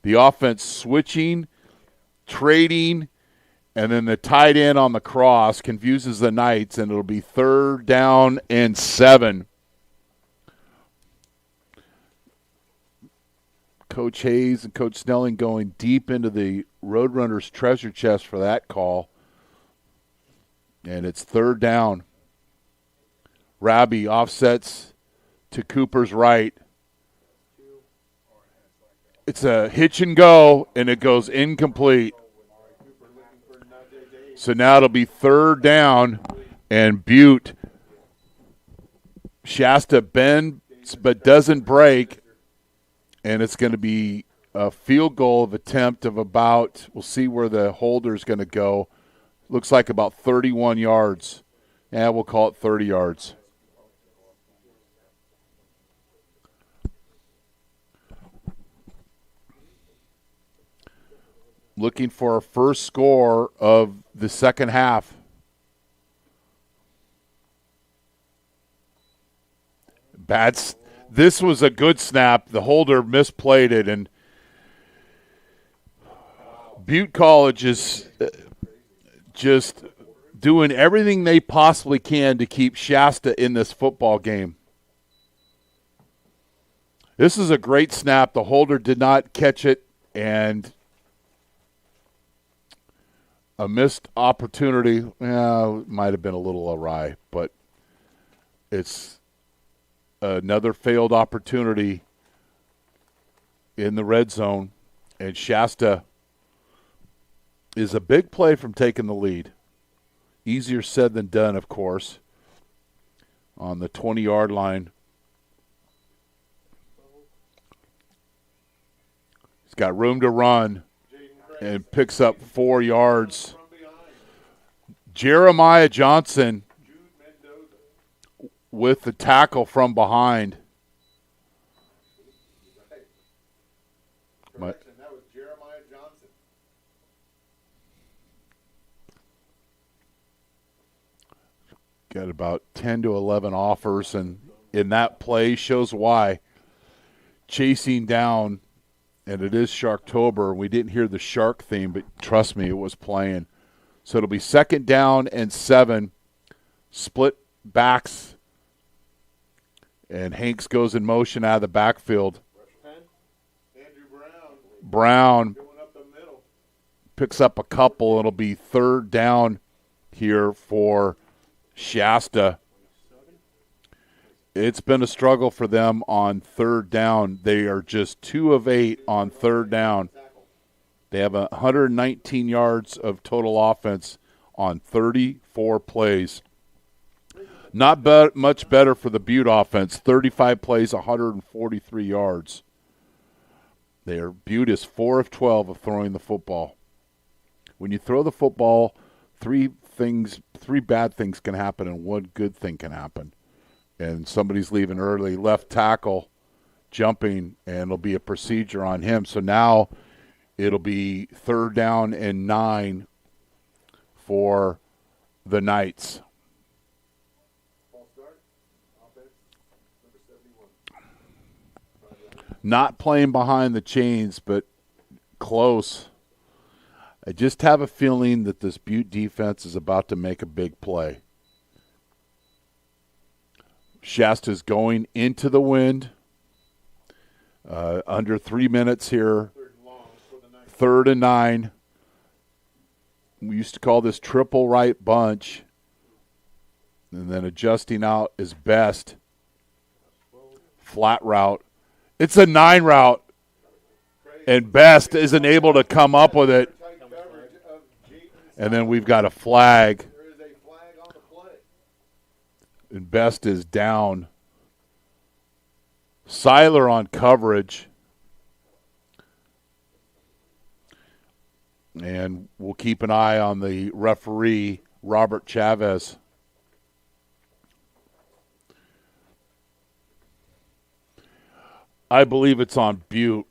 The offense switching, trading, and then the tight end on the cross confuses the Knights, and it'll be 3rd down and 7. Coach Hayes and Coach Snelling going deep into the Roadrunners' treasure chest for that call. And it's 3rd down. Rabi offsets to Cooper's right. It's a hitch and go, and it goes incomplete. So now it'll be 3rd down, and Butte. Shasta bends but doesn't break. And it's going to be a field goal of attempt of about, we'll see where the holder's going to go. Looks like about 31 yards. Yeah, we'll call it 30 yards. Looking for a first score of the second half. This was a good snap. The holder misplayed it, and Butte College is just doing everything they possibly can to keep Shasta in this football game. This is a great snap. The holder did not catch it, and a missed opportunity might have been a little awry, but It's another failed opportunity in the red zone, and Shasta is a big play from taking the lead. Easier said than done, of course, on the 20-yard line. He's got room to run and picks up 4 yards. Jeremiah Johnson with the tackle from behind. Correction, that was Jeremiah Johnson. Got about 10 to 11 offers, and in that play shows why. Chasing down, and it is Sharktober. We didn't hear the shark theme, but trust me, it was playing. So it'll be 2nd down and 7. Split backs, and Hanks goes in motion out of the backfield. Andrew Brown going up the middle. picks up a couple. It'll be 3rd down here for Shasta. It's been a struggle for them on 3rd down. They are just 2 of 8 on 3rd down. They have 119 yards of total offense on 34 plays. Not much better for the Butte offense. 35 plays, 143 yards. Butte is 4 of 12 of throwing the football. When you throw the football, 3 bad things can happen and 1 good thing can happen. And somebody's leaving early, left tackle jumping, and it'll be a procedure on him. So now it'll be 3rd down and 9 for the Knights. Not playing behind the chains, but close. I just have a feeling that this Butte defense is about to make a big play. Shasta's going into the wind. Under 3 minutes here. 3rd and 9. We used to call this triple right bunch. And then adjusting out is best. Flat route. It's a 9 route. And Best isn't able to come up with it. And then we've got a flag. There is a flag on the play. And Best is down. Seiler on coverage. And we'll keep an eye on the referee, Robert Chavez. I believe it's on Butte.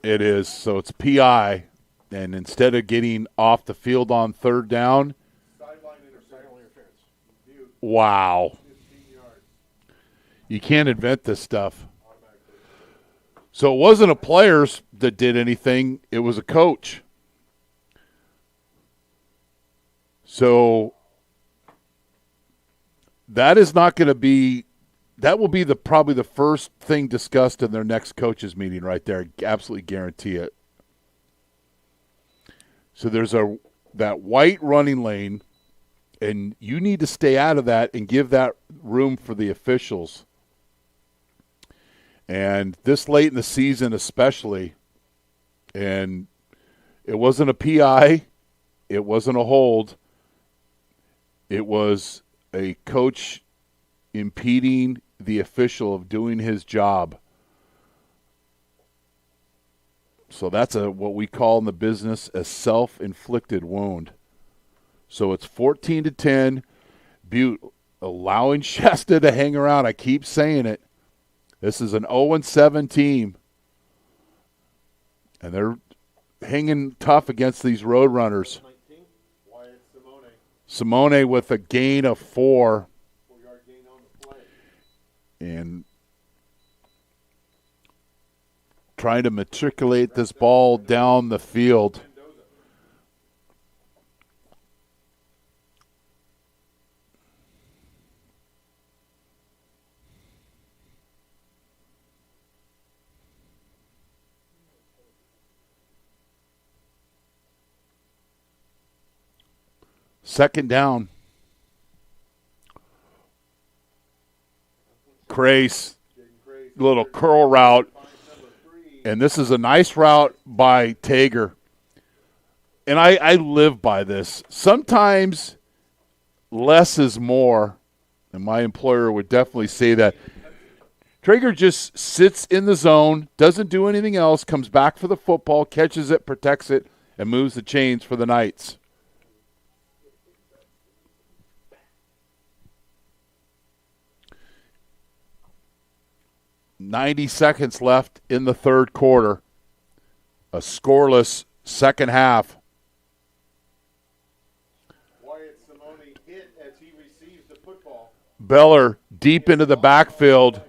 It is. So it's PI. And instead of getting off the field on 3rd down, Sideline interference. Butte, wow. 15 yards. You can't invent this stuff. So it wasn't a players that did anything. It was a coach. So that is not going to be – that will be probably the first thing discussed in their next coaches meeting right there. I absolutely guarantee it. So there's that white running lane, and you need to stay out of that and give that room for the officials. And this late in the season especially, and it wasn't a PI, it wasn't a hold, it was a coach impeding the official of doing his job. So that's what we call in the business a self-inflicted wound. So it's 14-10, Butte allowing Shasta to hang around. I keep saying it. This is an 0-7 team, and they're hanging tough against these Roadrunners. Simone with a gain of 4. 4-yard gain on the play. And trying to matriculate this ball down the field. Second down. Crace, little curl route. And this is a nice route by Tager. And I live by this. Sometimes less is more, and my employer would definitely say that. Traeger just sits in the zone, doesn't do anything else, comes back for the football, catches it, protects it, and moves the chains for the Knights. .90 seconds left in the third quarter. A scoreless second half. Wyatt Simone hit as he receives the football. Beller deep into the backfield.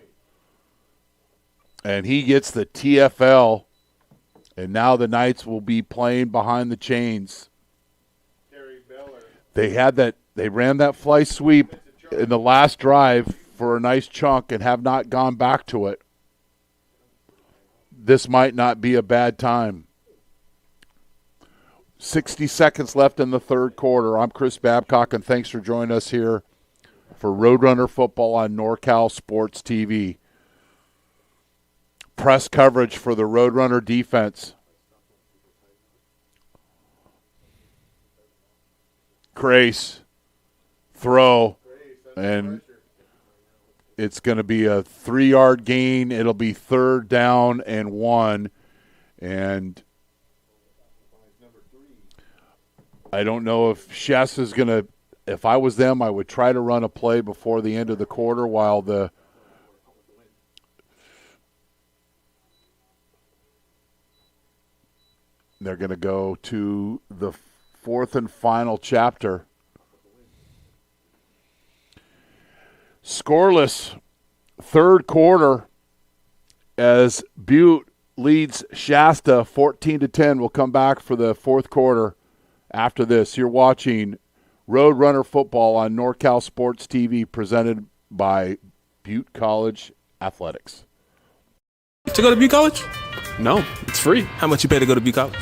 And he gets the TFL. And now the Knights will be playing behind the chains. They ran that fly sweep in the last drive for a nice chunk and have not gone back to it. This might not be a bad time. 60 seconds left in the third quarter. I'm Chris Babcock, and thanks for joining us here for Roadrunner football on NorCal Sports TV. Press coverage for the Roadrunner defense. Crace, throw, and it's going to be a 3-yard gain. It'll be 3rd down and 1. And I don't know if Shasta's going to – if I was them, I would try to run a play before the end of the quarter while they're going to go to the fourth and final chapter. Scoreless third quarter as Butte leads Shasta 14-10. We'll come back for the fourth quarter after this. You're watching Roadrunner football on NorCal Sports TV, presented by Butte College Athletics. To go to Butte College? No, it's free. How much you pay to go to Butte College?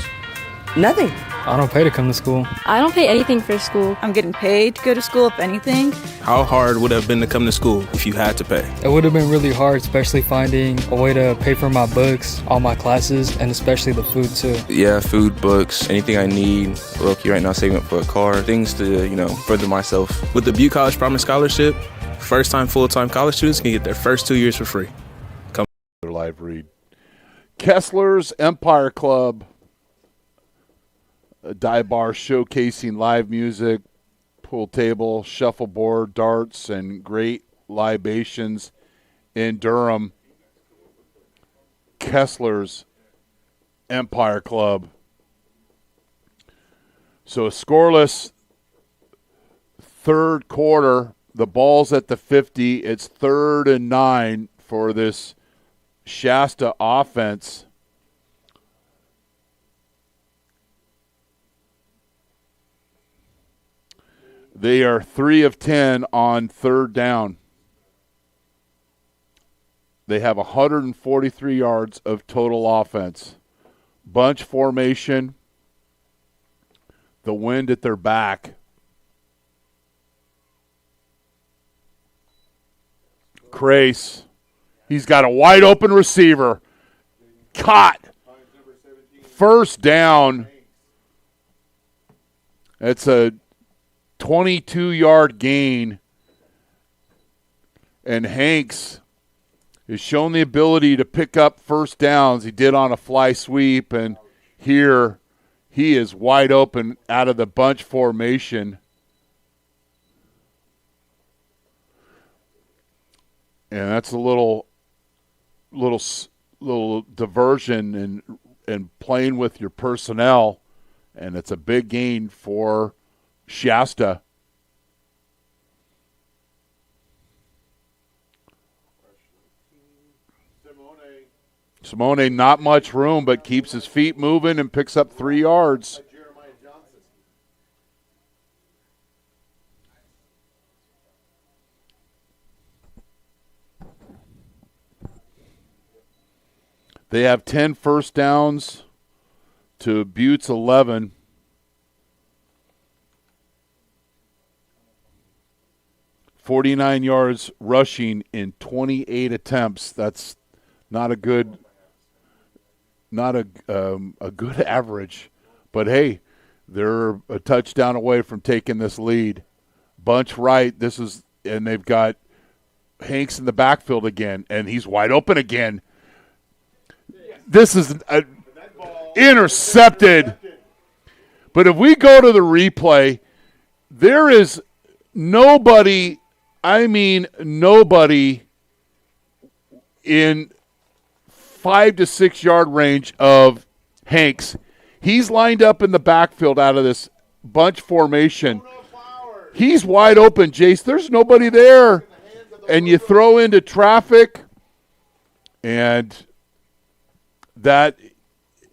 Nothing. I don't pay to come to school. I don't pay anything for school. I'm getting paid to go to school, if anything. How hard would it have been to come to school if you had to pay? It would have been really hard, especially finding a way to pay for my books, all my classes, and especially the food too. Yeah, food, books, anything I need. Low-key right now, saving up for a car, things to, further myself. With the Butte College Promise Scholarship, first-time full-time college students can get their first 2 years for free. Their live read. Kessler's Empire Club. A dive bar showcasing live music, pool table, shuffleboard, darts, and great libations in Durham. Kessler's Empire Club. So a scoreless third quarter. The ball's at the 50. It's 3rd and 9 for this Shasta offense. They are 3 of 10 on 3rd down. They have 143 yards of total offense. Bunch formation. The wind at their back. Crace. He's got a wide open receiver. Caught. 1st down. It's a 22-yard gain, and Hanks has shown the ability to pick up first downs. He did on a fly sweep, and here he is wide open out of the bunch formation. And that's a little diversion and playing with your personnel, and it's a big gain for Shasta. Simone, not much room, but keeps his feet moving and picks up 3 yards. They have 10 first downs to Butte's 11. 49 yards rushing in 28 attempts. That's not a good average. But, hey, they're a touchdown away from taking this lead. Bunch right. And they've got Hanks in the backfield again, and he's wide open again. This is intercepted. But if we go to the replay, there is nobody in 5 to 6 yard range of Hanks. He's lined up in the backfield out of this bunch formation. He's wide open, Jace. There's nobody there. And you throw into traffic, and that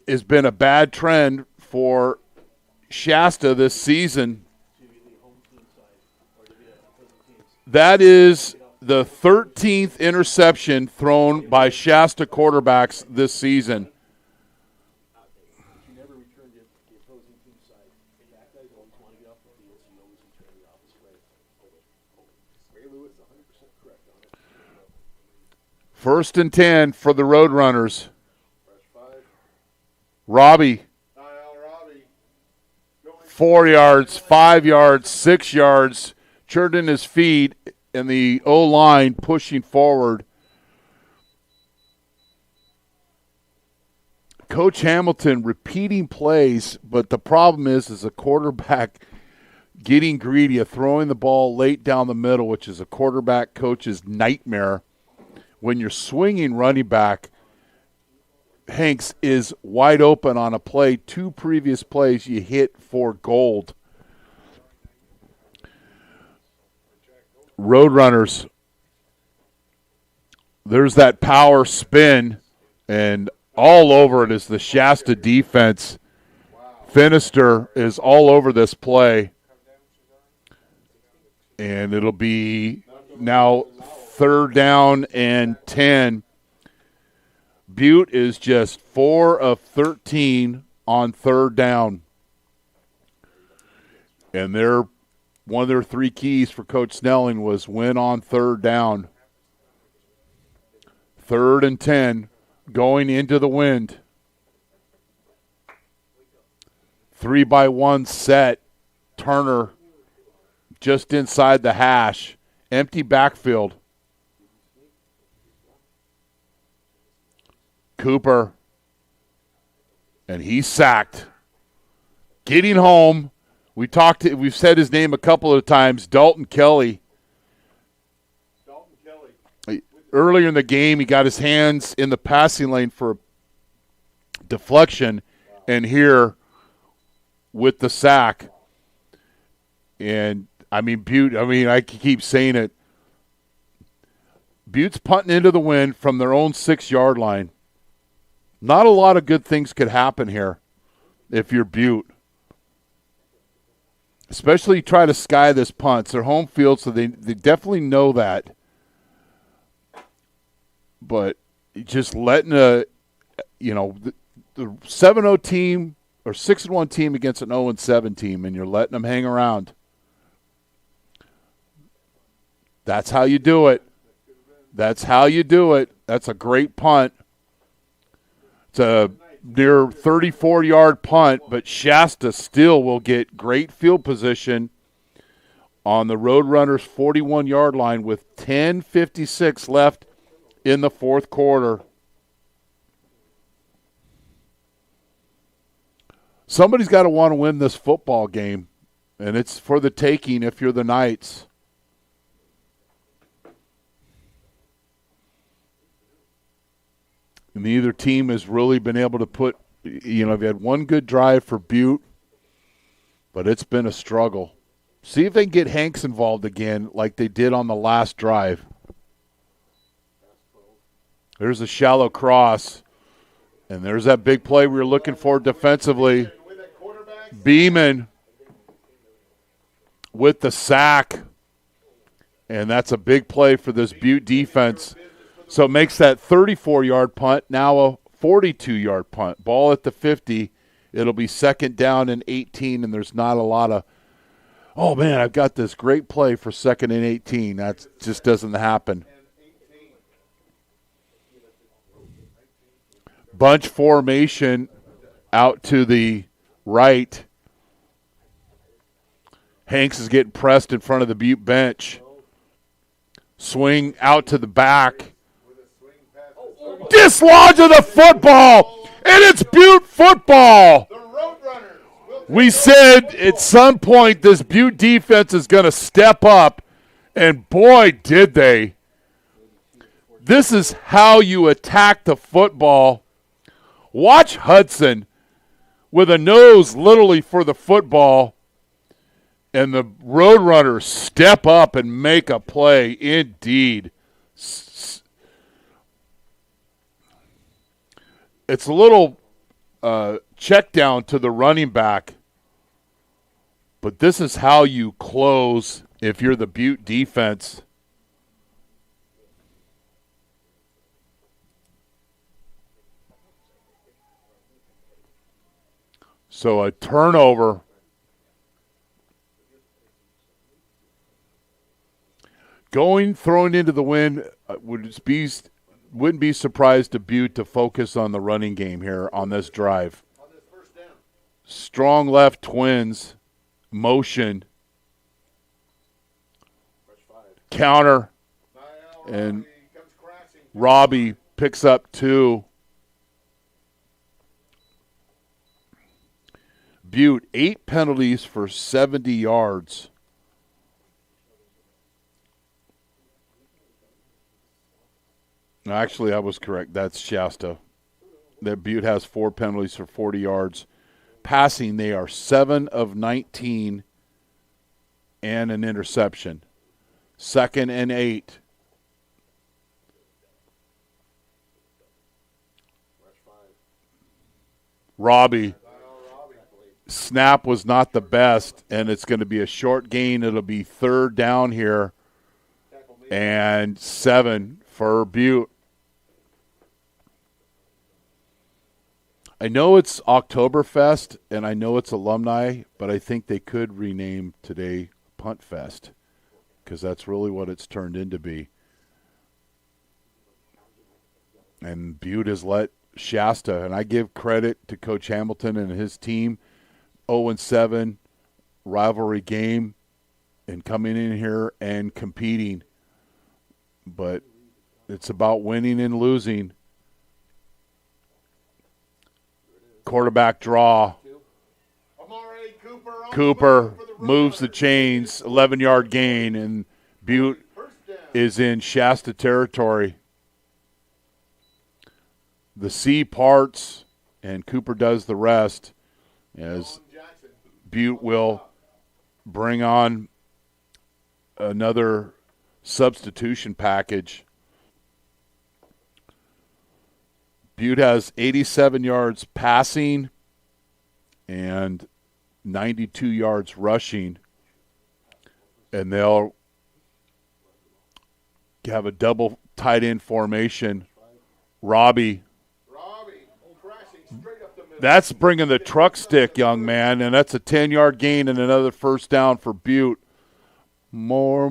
has been a bad trend for Shasta this season. That is the 13th interception thrown by Shasta quarterbacks this season. First and 10 for the Roadrunners. Robbie. 4 yards, 5 yards, 6 yards. Churned in his feet, and the O-line pushing forward. Coach Hamilton repeating plays, but the problem is a quarterback getting greedy, throwing the ball late down the middle, which is a quarterback coach's nightmare. When you're swinging running back, Hanks is wide open on a play. 2 previous plays you hit for gold. Roadrunners, there's that power spin, and all over it is the Shasta defense. Finister is all over this play. And it'll be now 3rd down and 10. Butte is just 4 of 13 on 3rd down. And one of their 3 keys for Coach Snelling was win on 3rd down. 3rd and 10 going into the wind. 3-by-1 set. Turner just inside the hash. Empty backfield. Cooper. And he's sacked. Getting home. We've said his name a couple of times, Dalton Kelly. Earlier in the game, he got his hands in the passing lane for a deflection, and here with the sack. And, Butte, I keep saying it. Butte's punting into the wind from their own 6-yard line. Not a lot of good things could happen here if you're Butte. Especially try to sky this punt. It's their home field, so they definitely know that. But just letting the 7-0 team or 6-1 team against an 0-7 team, and you're letting them hang around. That's how you do it. That's a great punt. It's a near 34-yard punt, but Shasta still will get great field position on the Roadrunners' 41-yard line with 10:56 left in the 4th quarter. Somebody's got to want to win this football game, and it's for the taking if you're the Knights. Neither team has really been able to put, they've had one good drive for Butte, but it's been a struggle. See if they can get Hanks involved again like they did on the last drive. There's a shallow cross, and there's that big play we were looking for defensively. Beeman with the sack, and that's a big play for this Butte defense. So it makes that 34-yard punt now a 42-yard punt. Ball at the 50. It'll be 2nd down and 18, and there's not a lot Oh, man, I've got this great play for 2nd and 18. That just doesn't happen. Bunch formation out to the right. Hanks is getting pressed in front of the Butte bench. Swing out to the back. Dislodge of the football, and it's Butte football. We said at some point this Butte defense is going to step up, and boy, did they. This is how you attack the football. Watch Hudson with a nose literally for the football, and the Roadrunners step up and make a play indeed. It's a little check down to the running back, but this is how you close if you're the Butte defense. So a turnover. Throwing into the wind wouldn't be surprised to Butte to focus on the running game here on this drive. Strong left Twins motion. Counter. And Robbie picks up 2. Butte, 8 penalties for 70 yards. Actually, I was correct. That's Shasta. That Butte has 4 penalties for 40 yards. Passing, they are 7 of 19 and an interception. 2nd and 8. Robbie. Snap was not the best, and it's going to be a short gain. It'll be 3rd down here and 7 for Butte. I know it's Oktoberfest, and I know it's alumni, but I think they could rename today Punt Fest because that's really what it's turned into be. And Butte has let Shasta, and I give credit to Coach Hamilton and his team, 0-7 rivalry game and coming in here and competing. But it's about winning and losing. Quarterback draw. Cooper moves the chains, 11-yard gain, and Butte is in Shasta territory. The C parts, and Cooper does the rest as Butte will bring on another substitution package. Butte has 87 yards passing and 92 yards rushing, and they'll have a double tight end formation. Robbie. That's bringing the truck stick, young man, and that's a 10-yard gain and another 1st down for Butte. More.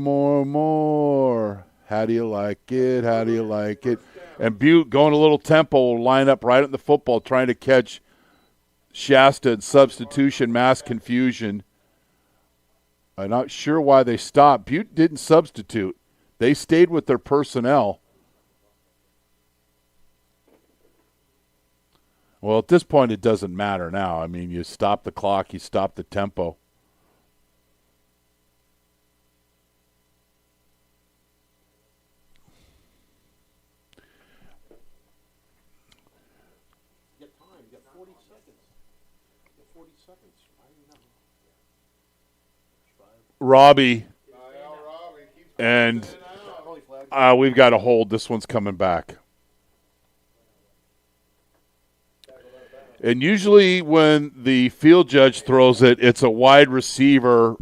How do you like it? How do you like it? And Butte going a little tempo will line up right at the football, trying to catch Shasta in substitution mass confusion. I'm not sure why they stopped. Butte didn't substitute. They stayed with their personnel. Well, at this point, it doesn't matter now. I mean, you stop the clock, you stop the tempo. Robbie, and we've got to hold. This one's coming back. And usually when the field judge throws it, it's a wide receiver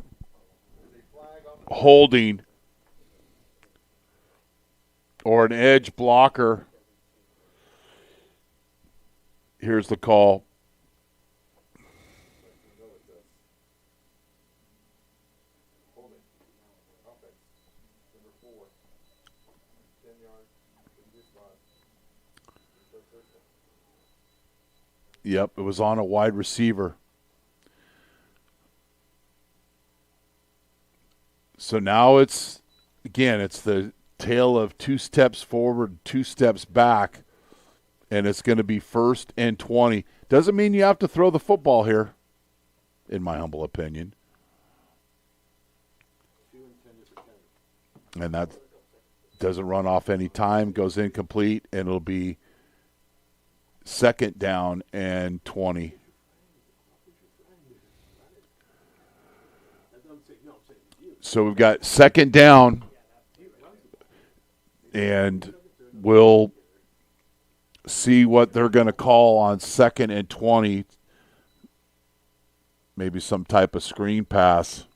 holding or an edge blocker. Here's the call. Yep, it was on a wide receiver. So now it's the tale of 2 steps forward, 2 steps back, and it's going to be 1st and 20. Doesn't mean you have to throw the football here, in my humble opinion. And that doesn't run off any time, goes incomplete, and it'll be 2nd down and 20. So we've got 2nd down, and we'll see what they're going to call on 2nd and 20. Maybe some type of screen pass.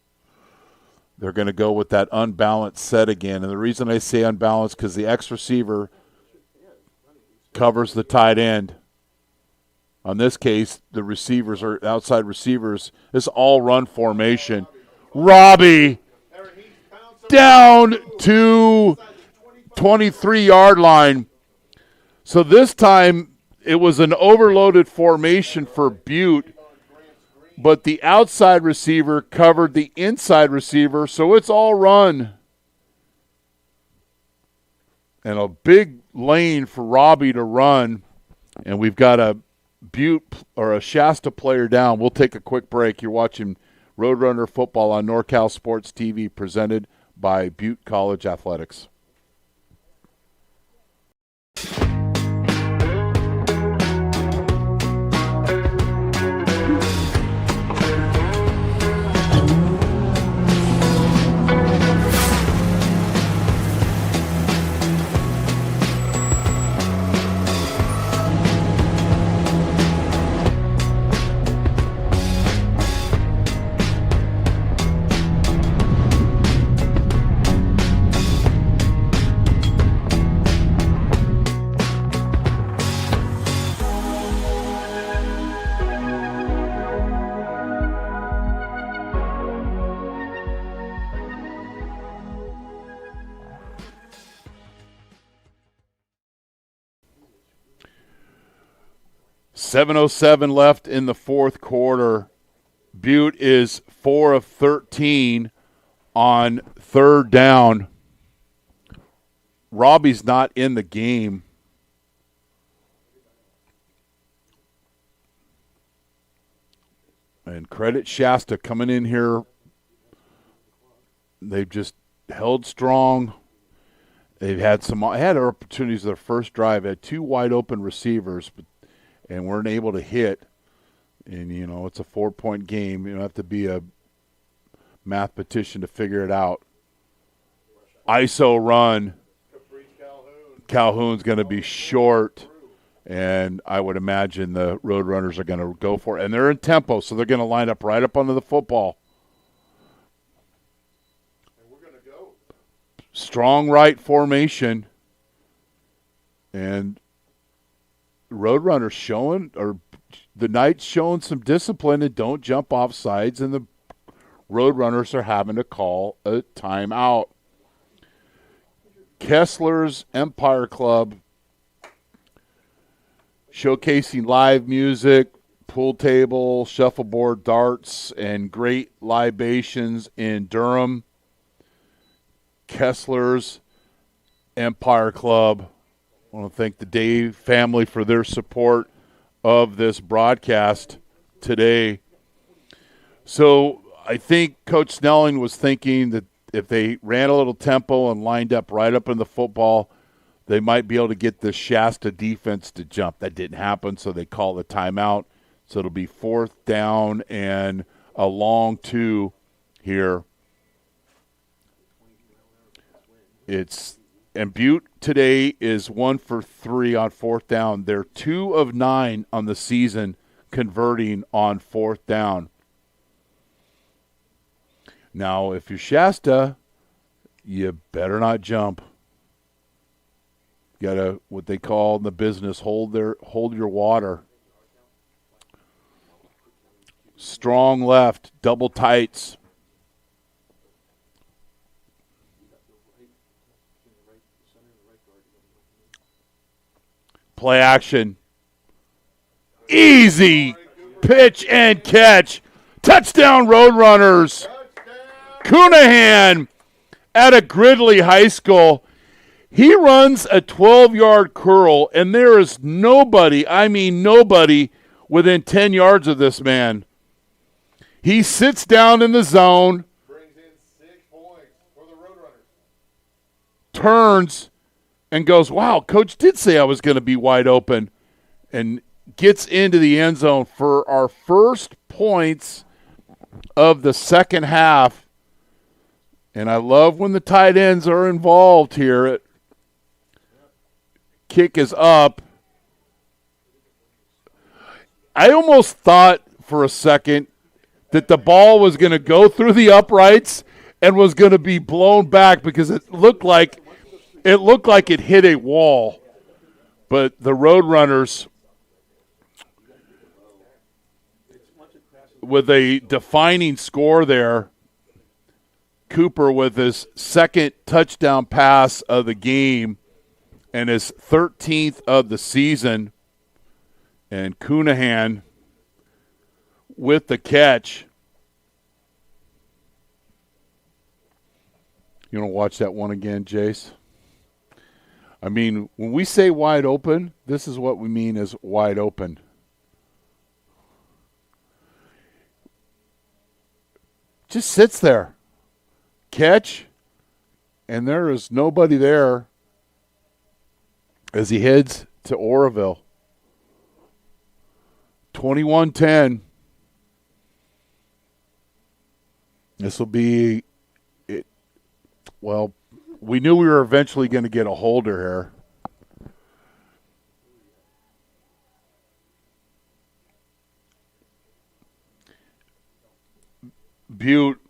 They're going to go with that unbalanced set again. And the reason I say unbalanced because the X receiver covers the tight end. On this case, the receivers are outside receivers. It's all run formation. Robbie down to 23-yard line. So this time it was an overloaded formation for Butte, but the outside receiver covered the inside receiver, so it's all run. And a big lane for Robbie to run, and we've got a Butte or a Shasta player down. We'll take a quick break. You're watching Roadrunner Football on NorCal Sports TV, presented by Butte College Athletics. .707 left in the 4th quarter. Butte is 4 of 13 on 3rd down. Robbie's not in the game. And credit Shasta coming in here. They've just held strong. They've had opportunities their first drive. Had 2 wide open receivers, and weren't able to hit. And, it's a 4-point game. You don't have to be a mathematician to figure it out. ISO run. Calhoun's going to be short, and I would imagine the Roadrunners are going to go for it. And they're in tempo, so they're going to line up right up under the football. And we're going to go. Strong right formation. And Roadrunners the Knights showing some discipline and don't jump off sides, and the Roadrunners are having to call a timeout. Kessler's Empire Club showcasing live music, pool table, shuffleboard, darts, and great libations in Durham. Kessler's Empire Club. I want to thank the Dave family for their support of this broadcast today. So I think Coach Snelling was thinking that if they ran a little tempo and lined up right up in the football, they might be able to get the Shasta defense to jump. That didn't happen, so they call the timeout. So it'll be 4th down and a long 2 here. And Butte today is 1 for 3 on 4th down. They're 2 of 9 on the season converting on 4th down. Now, if you're Shasta, you better not jump. You got to, what they call in the business, hold your water. Strong left, double tights. Play action. Easy pitch and catch. Touchdown, Roadrunners. Cunahan at a Gridley High School. He runs a 12-yard curl, and there is nobody, I mean nobody, within 10 yards of this man. He sits down in the zone, Brings in 6 points for the Roadrunners. turns, and goes, wow, Coach did say I was going to be wide open, and gets into the end zone for our first points of the second half. And I love when the tight ends are involved here. Kick is up. I almost thought for a second that the ball was going to go through the uprights and was going to be blown back because it looked like it hit a wall. But the Roadrunners, with a defining score there, Cooper with his second touchdown pass of the game and his 13th of the season, and Cunahan with the catch. You want to watch that one again, Jace? I mean, when we say wide open, this is what we mean as wide open. Just sits there. Catch, and there is nobody there as he heads to Oroville. 21-10. This will be it. Well, we knew we were eventually going to get a holder here. Butte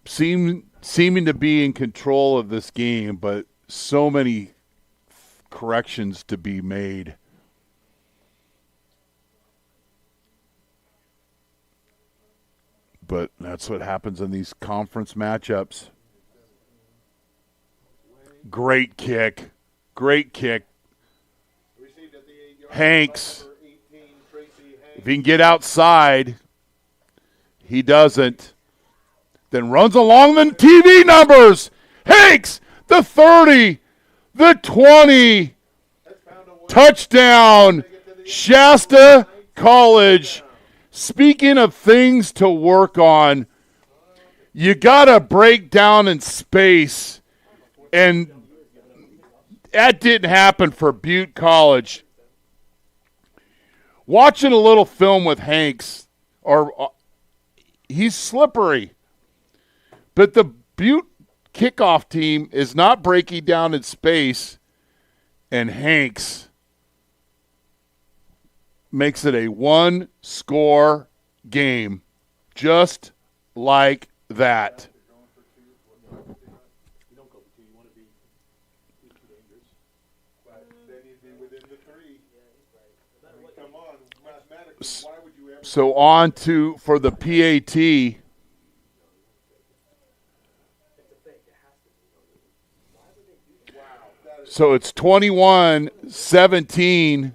seeming to be in control of this game, but so many corrections to be made. But that's what happens in these conference matchups. Great kick. Great kick. Hanks. If he can get outside, he doesn't. Then runs along the TV numbers. Hanks, the 30, the 20. Touchdown, Shasta College. Speaking of things to work on, you got to break down in space. And that didn't happen for Butte College. Watching a little film with Hanks, he's slippery. But the Butte kickoff team is not breaking down in space, and Hanks makes it a one-score game, just like that. So on to, for the PAT, so it's 21-17.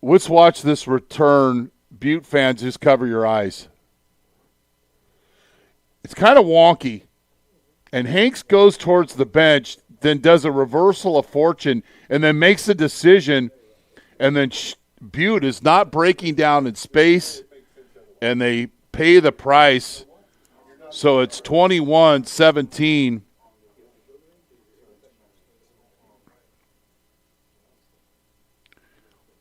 Let's watch this return. Butte fans, just cover your eyes. It's kind of wonky. And Hanks goes towards the bench, then does a reversal of fortune, and then makes a decision. And then Butte is not breaking down in space, and they pay the price. So it's 21-17.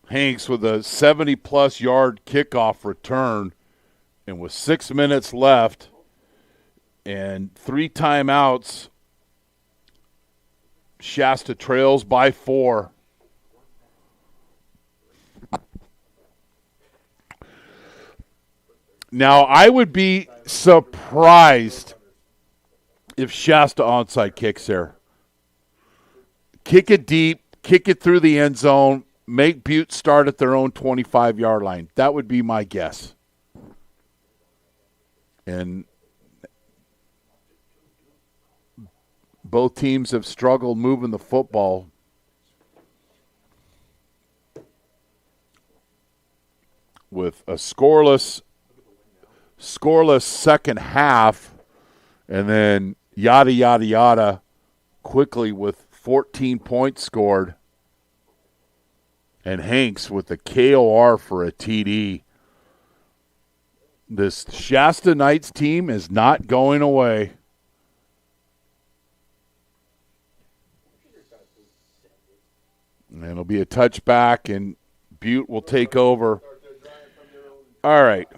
Hanks with a 70-plus yard kickoff return, and with 6 minutes left and 3 timeouts, Shasta trails by 4. Now, I would be surprised if Shasta onside kicks there. Kick it deep, kick it through the end zone, make Butte start at their own 25-yard line. That would be my guess. And both teams have struggled moving the football. with a scoreless second half, and then yada, yada, yada, quickly with 14 points scored. And Hanks with the KOR for a TD. This Shasta Knights team is not going away. And it'll be a touchback, and Butte will take over. All right.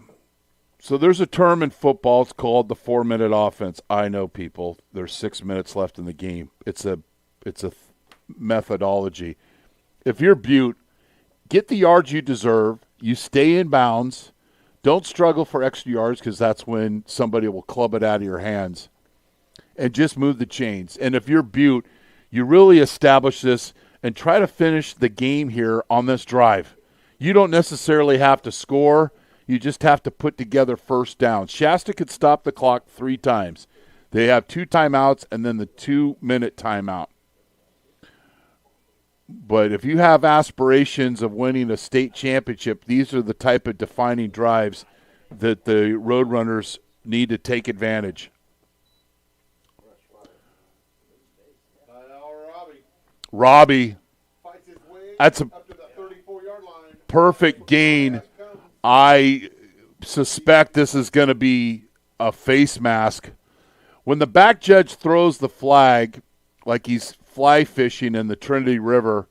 So there's a term in football. It's called the 4-minute offense. I know, people. There's 6 minutes left in the game. It's a methodology. If you're Butte, get the yards you deserve. You stay in bounds. Don't struggle for extra yards because that's when somebody will club it out of your hands. And just move the chains. And if you're Butte, you really establish this and try to finish the game here on this drive. You don't necessarily have to score. You just have to put together first down. Shasta could stop the clock 3 times. They have 2 timeouts and then the 2-minute timeout. But if you have aspirations of winning a state championship, these are the type of defining drives that the Roadrunners need to take advantage. Robbie, that's a perfect gain. I suspect this is going to be a face mask. When the back judge throws the flag, like he's fly fishing in the Trinity River,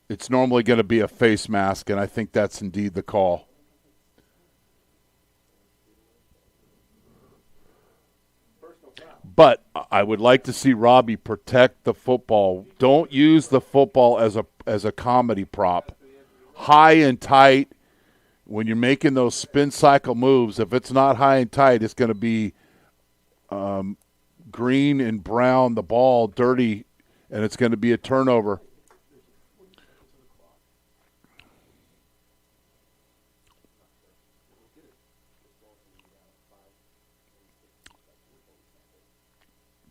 it's normally going to be a face mask, and I think that's indeed the call. But I would like to see Robbie protect the football. Don't use the football as a comedy prop. High and tight, when you're making those spin cycle moves, if it's not high and tight, it's going to be green and brown, the ball dirty, and it's going to be a turnover.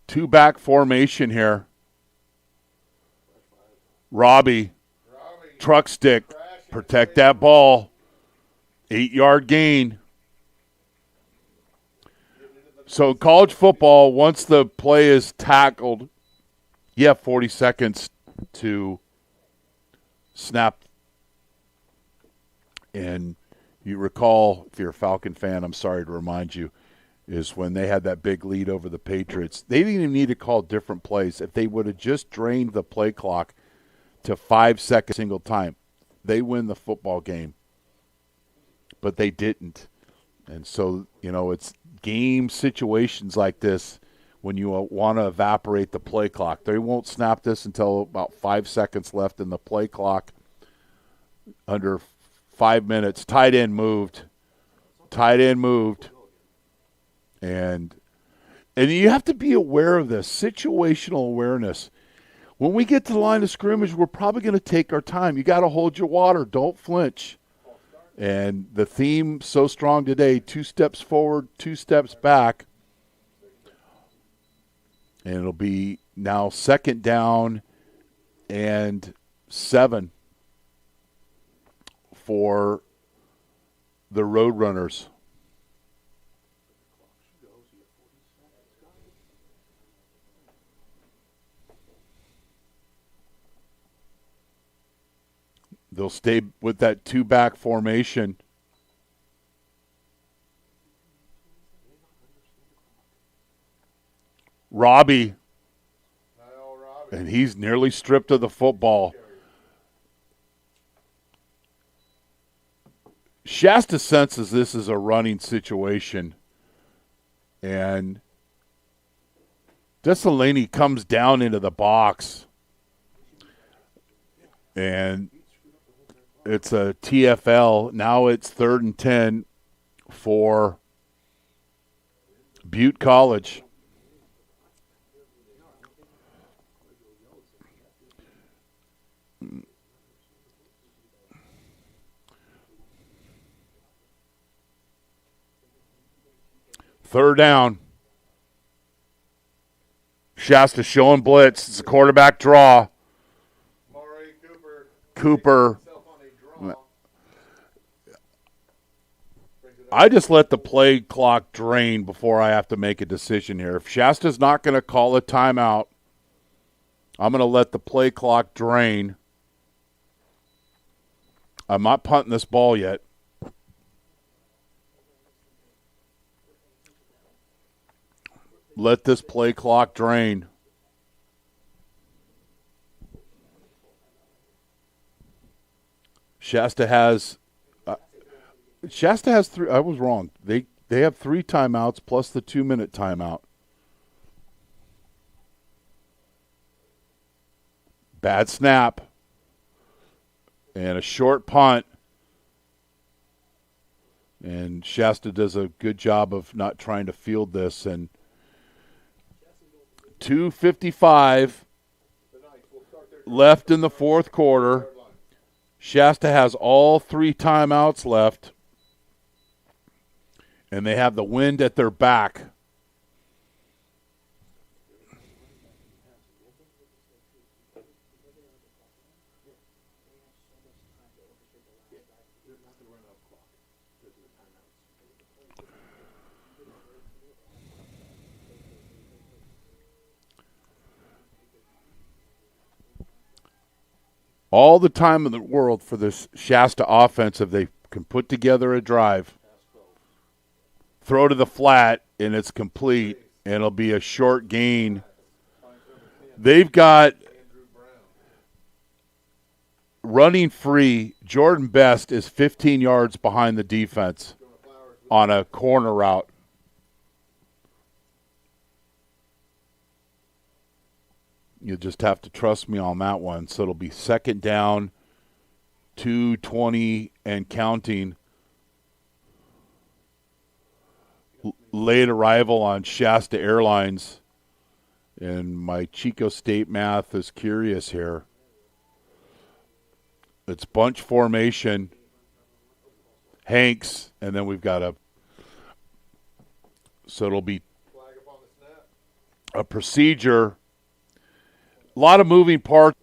Two-back formation here. Robbie, truck stick, protect that ball. 8-yard gain. So college football, once the play is tackled, you have 40 seconds to snap. And you recall, if you're a Falcon fan, I'm sorry to remind you, is when they had that big lead over the Patriots. They didn't even need to call different plays. If they would have just drained the play clock to 5 seconds single time, they win the football game. But they didn't. And so, it's game situations like this when you want to evaporate the play clock. They won't snap this until about 5 seconds left in the play clock. Under 5 minutes, tight end moved. And you have to be aware of this, situational awareness. When we get to the line of scrimmage, we're probably going to take our time. You got to hold your water. Don't flinch. And the theme so strong today, 2 steps forward, 2 steps back. And it'll be now 2nd down and 7 for the Roadrunners. They'll stay with that 2-back formation. Robbie. And he's nearly stripped of the football. Shasta senses this is a running situation. And Desalini comes down into the box. And it's a TFL. Now it's 3rd and 10 for Butte College. Third down. Shasta showing blitz. It's a quarterback draw. Cooper. I just let the play clock drain before I have to make a decision here. If Shasta's not going to call a timeout, I'm going to let the play clock drain. I'm not punting this ball yet. Let this play clock drain. Shasta has three. I was wrong. They have 3 timeouts plus the 2-minute timeout. Bad snap. And a short punt. And Shasta does a good job of not trying to field this. And 2:55 left in the fourth quarter. Shasta has all 3 timeouts left. And they have the wind at their back. All the time in the world for this Shasta offense if they can put together a drive, throw to the flat, and it's complete, and it'll be a short gain. They've got running free. Jordan Best is 15 yards behind the defense on a corner route. You'll just have to trust me on that one. So it'll be second down, 2:20 and counting. Late arrival on Shasta Airlines. And my Chico State math is curious here. It's bunch formation. Hanks, and then we've got so it'll be a procedure. A lot of moving parts.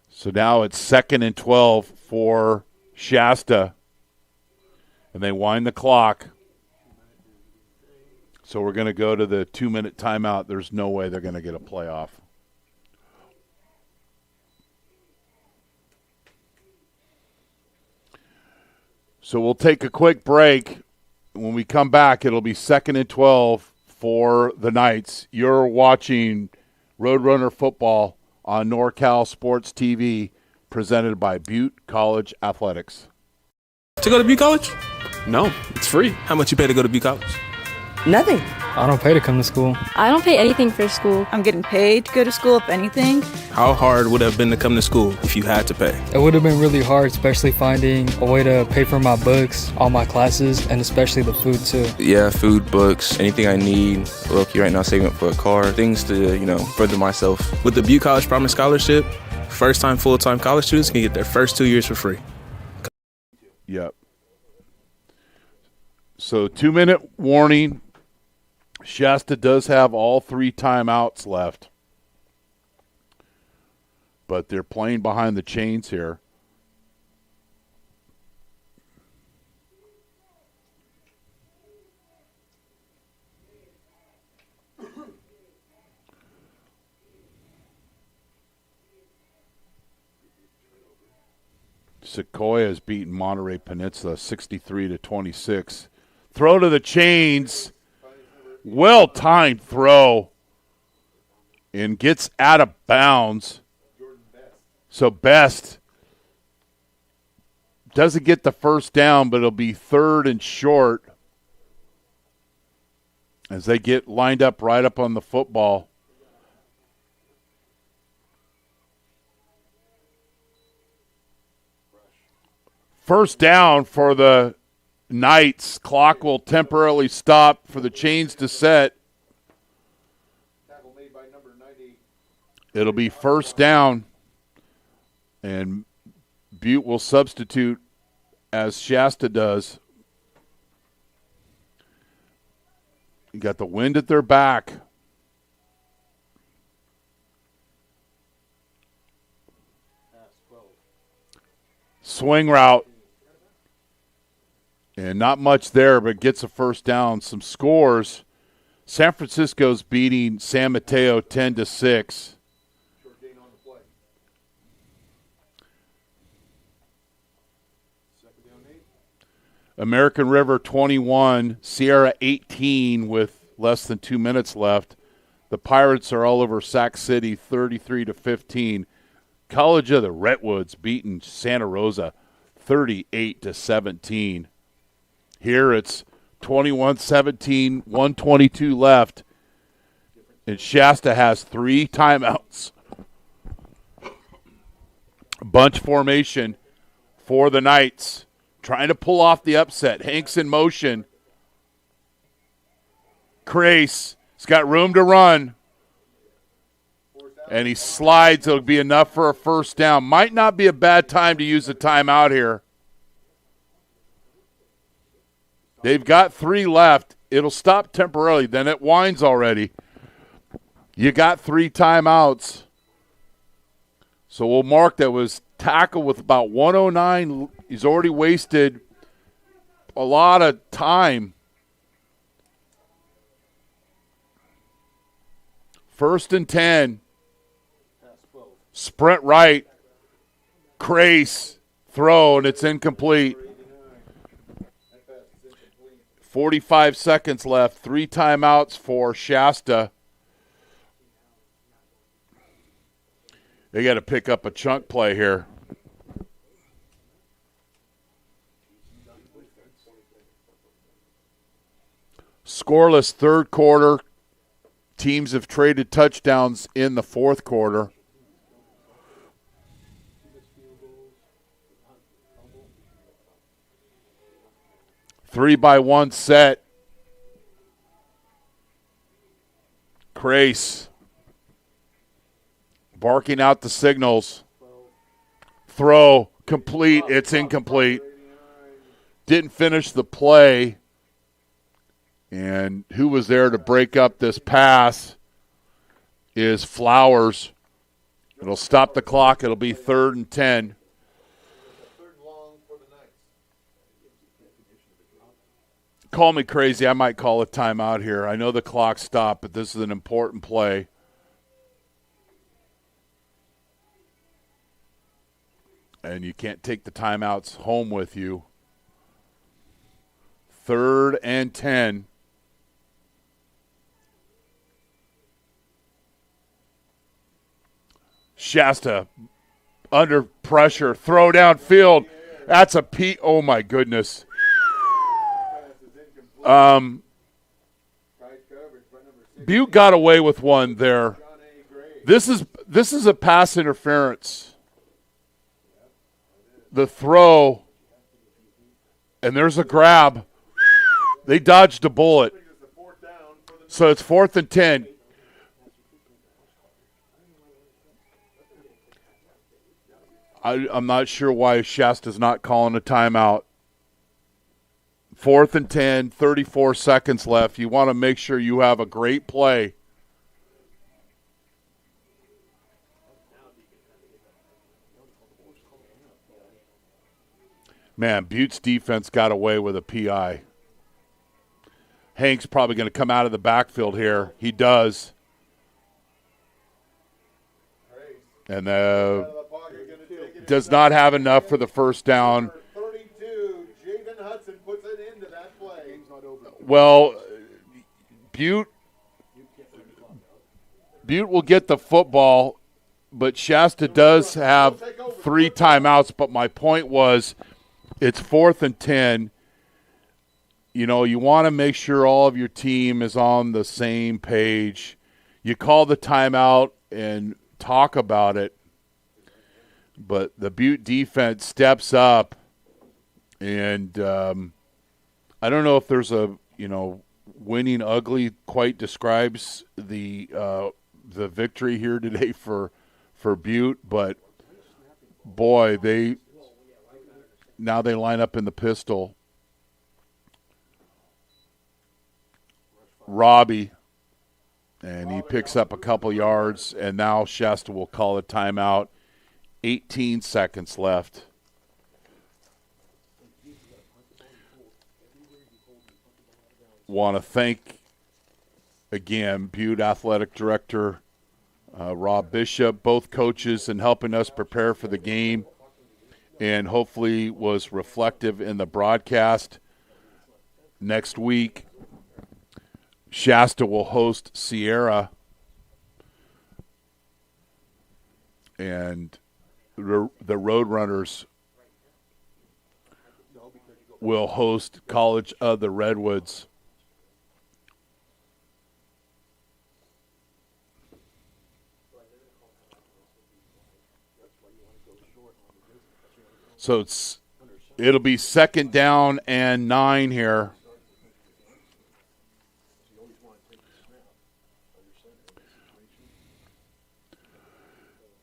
So now it's 2nd and 12 for Shasta. And they wind the clock. So we're going to go to the 2-minute timeout. There's no way they're going to get a playoff. So we'll take a quick break. When we come back, it'll be 2nd and 12 for the Knights. You're watching Roadrunner football on NorCal Sports TV, presented by Butte College Athletics. To go to Butte College? No, it's free. How much you pay to go to Butte College? Nothing. I don't pay to come to school. I don't pay anything for school. I'm getting paid to go to school, if anything. How hard would it have been to come to school if you had to pay? It would have been really hard, especially finding a way to pay for my books, all my classes, and especially the food too. Yeah, food, books, anything I need. Low-key right now, saving up for a car, things to, further myself. With the Butte College Promise Scholarship, first-time full-time college students can get their first 2 years for free. Yep. So 2-minute warning. Shasta does have all 3 timeouts left. But they're playing behind the chains here. Sequoia has beaten Monterey Peninsula 63-26. Throw to the chains. Well-timed throw. And gets out of bounds. So Best doesn't get the first down, but it'll be 3rd and short as they get lined up right up on the football. First down for the Knights. Clock will temporarily stop for the chains to set. It'll be first down, and Butte will substitute as Shasta does. You got the wind at their back. Swing route. And not much there, but gets a first down. Some scores. San Francisco's beating San Mateo 10-6. American River 21, Sierra 18 with less than 2 minutes left. The Pirates are all over Sac City 33-15. College of the Redwoods beating Santa Rosa 38-17. Here it's 21-17, 122 left. And Shasta has 3 timeouts. Bunch formation for the Knights. Trying to pull off the upset. Hanks in motion. Crace. He's got room to run. And he slides. It'll be enough for a first down. Might not be a bad time to use a timeout here. They've got 3 left. It'll stop temporarily. Then it winds already. You got 3 timeouts. So we'll mark that was tackle with about 109. He's already wasted a lot of time. First and 10. Sprint right. Crace. Throw, and it's incomplete. 45 seconds left. 3 timeouts for Shasta. They got to pick up a chunk play here. Scoreless third quarter. Teams have traded touchdowns in the fourth quarter. Three by one set. Crace barking out the signals. Throw complete. It's incomplete. Didn't finish the play. And who was there to break up this pass is Flowers. It'll stop the clock. It'll be 3rd and 10. Call me crazy. I might call a timeout here. I know the clock stopped, but this is an important play. And you can't take the timeouts home with you. 3rd and 10. Shasta under pressure. Throw downfield. That's a P. Oh, my goodness. Butte got away with one there. This is a pass interference. The throw, and there's a grab. They dodged a bullet. So it's 4th and 10. I'm not sure why Shasta's not calling a timeout. 4th and 10, 34 seconds left. You want to make sure you have a great play. Man, Butte's defense got away with a PI. Hank's probably going to come out of the backfield here. He does. And does not have enough for the first down. Well, Butte will get the football, but Shasta does have 3 timeouts. But my point was, it's 4th and 10. You know, you want to make sure all of your team is on the same page. You call the timeout and talk about it. But the Butte defense steps up, and I don't know if there's a, winning ugly quite describes the victory here today for Butte, but boy, Now they line up in the pistol. Robbie, and he picks up a couple yards, and now Shasta will call a timeout. 18 seconds left. Want to thank, again, Butte Athletic Director Rob Bishop, both coaches, in helping us prepare for the game, and hopefully was reflective in the broadcast. Next week, Shasta will host Sierra, and the Roadrunners will host College of the Redwoods. So it'll be 2nd down and 9 here.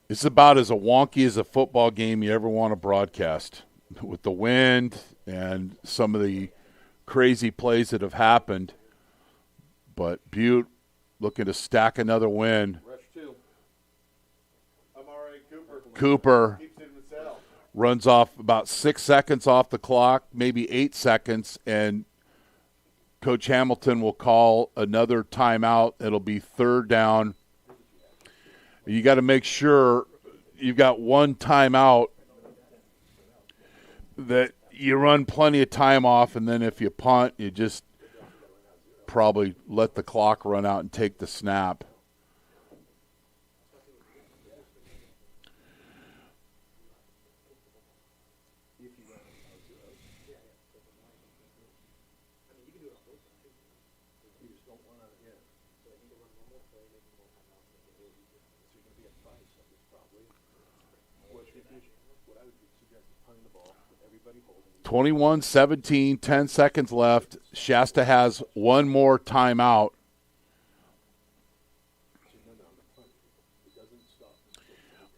It's about as wonky as a football game you ever want to broadcast, with the wind and some of the crazy plays that have happened. But Butte looking to stack another win. Cooper runs off about 6 seconds off the clock, maybe 8 seconds, and Coach Hamilton will call another timeout. It'll be 3rd down. You got to make sure you've got one timeout that you run plenty of time off, and then if you punt, you just probably let the clock run out and take the snap. what I would suggest is punting the ball with everybody holding. 21-17, 10 seconds left. Shasta has one more timeout.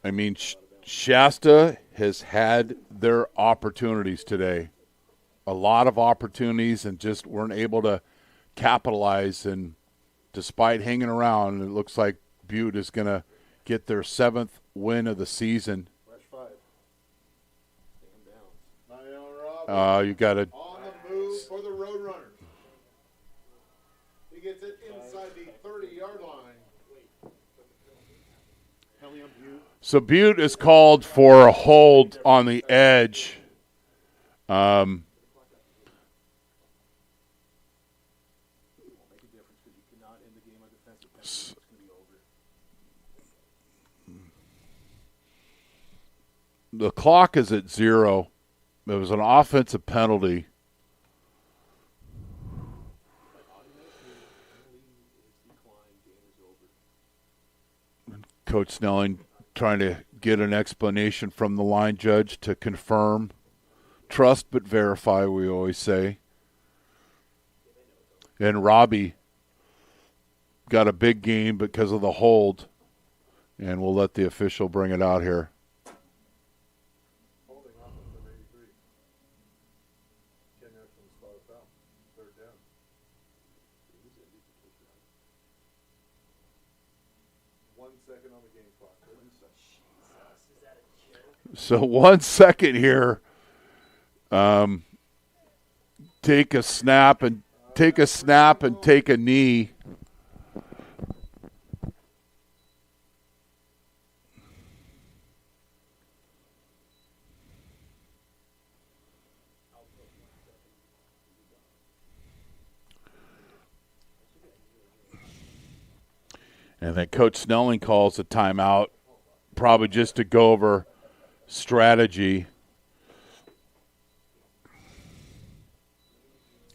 I mean, Shasta has had their opportunities today. A lot of opportunities and just weren't able to capitalize. And despite hanging around, it looks like Butte is going to get their 7th win of the season. You got to on the move for the Roadrunners. He gets it inside the 30-yard line. So Butte is called for a hold on the edge. The clock is at 0. It was an offensive penalty. Coach Snelling trying to get an explanation from the line judge to confirm. Trust but verify, we always say. And Robbie got a big game because of the hold. And we'll let the official bring it out here. Holding off on number 83. 10 yards from the spot of foul. 3rd down. One second on the game clock. So 1 second here. Take a snap and take a knee. And then Coach Snelling calls a timeout, probably just to go over strategy.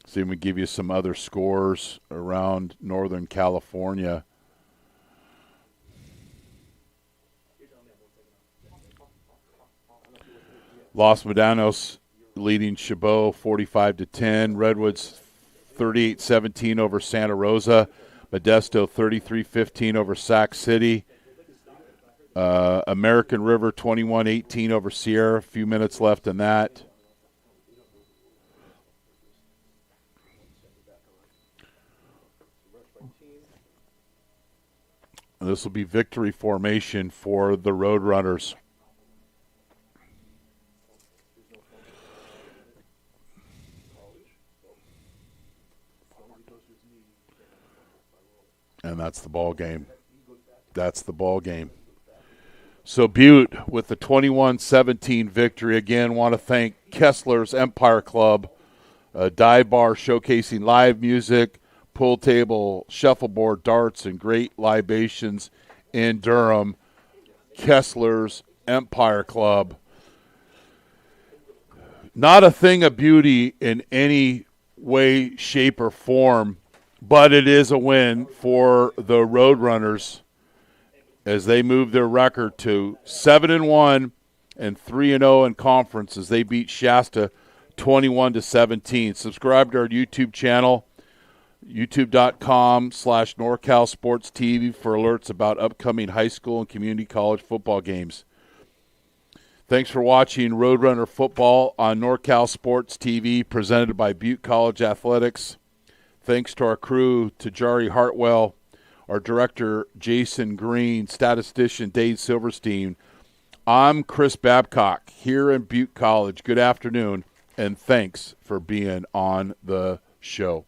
See if we give you some other scores around Northern California. Los Medanos leading Chabot 45-10. Redwoods 38-17 over Santa Rosa. Modesto 33-15 over Sac City. American River 21-18 over Sierra. A few minutes left in that. And this will be victory formation for the Roadrunners. And that's the ball game. That's the ball game. So Butte with the 21-17 victory. Again, want to thank Kessler's Empire Club, a dive bar showcasing live music, pool table, shuffleboard, darts, and great libations in Durham. Kessler's Empire Club. Not a thing of beauty in any way, shape, or form, but it is a win for the Roadrunners as they move their record to 7-1 and 3-0 in conference as they beat Shasta 21-17. Subscribe to our YouTube channel, youtube.com/NorCal Sports TV for alerts about upcoming high school and community college football games. Thanks for watching Roadrunner Football on NorCal Sports TV, presented by Butte College Athletics. Thanks to our crew, to Jari Hartwell, our director, Jason Green, statistician, Dave Silverstein. I'm Chris Babcock here in Butte College. Good afternoon, and thanks for being on the show.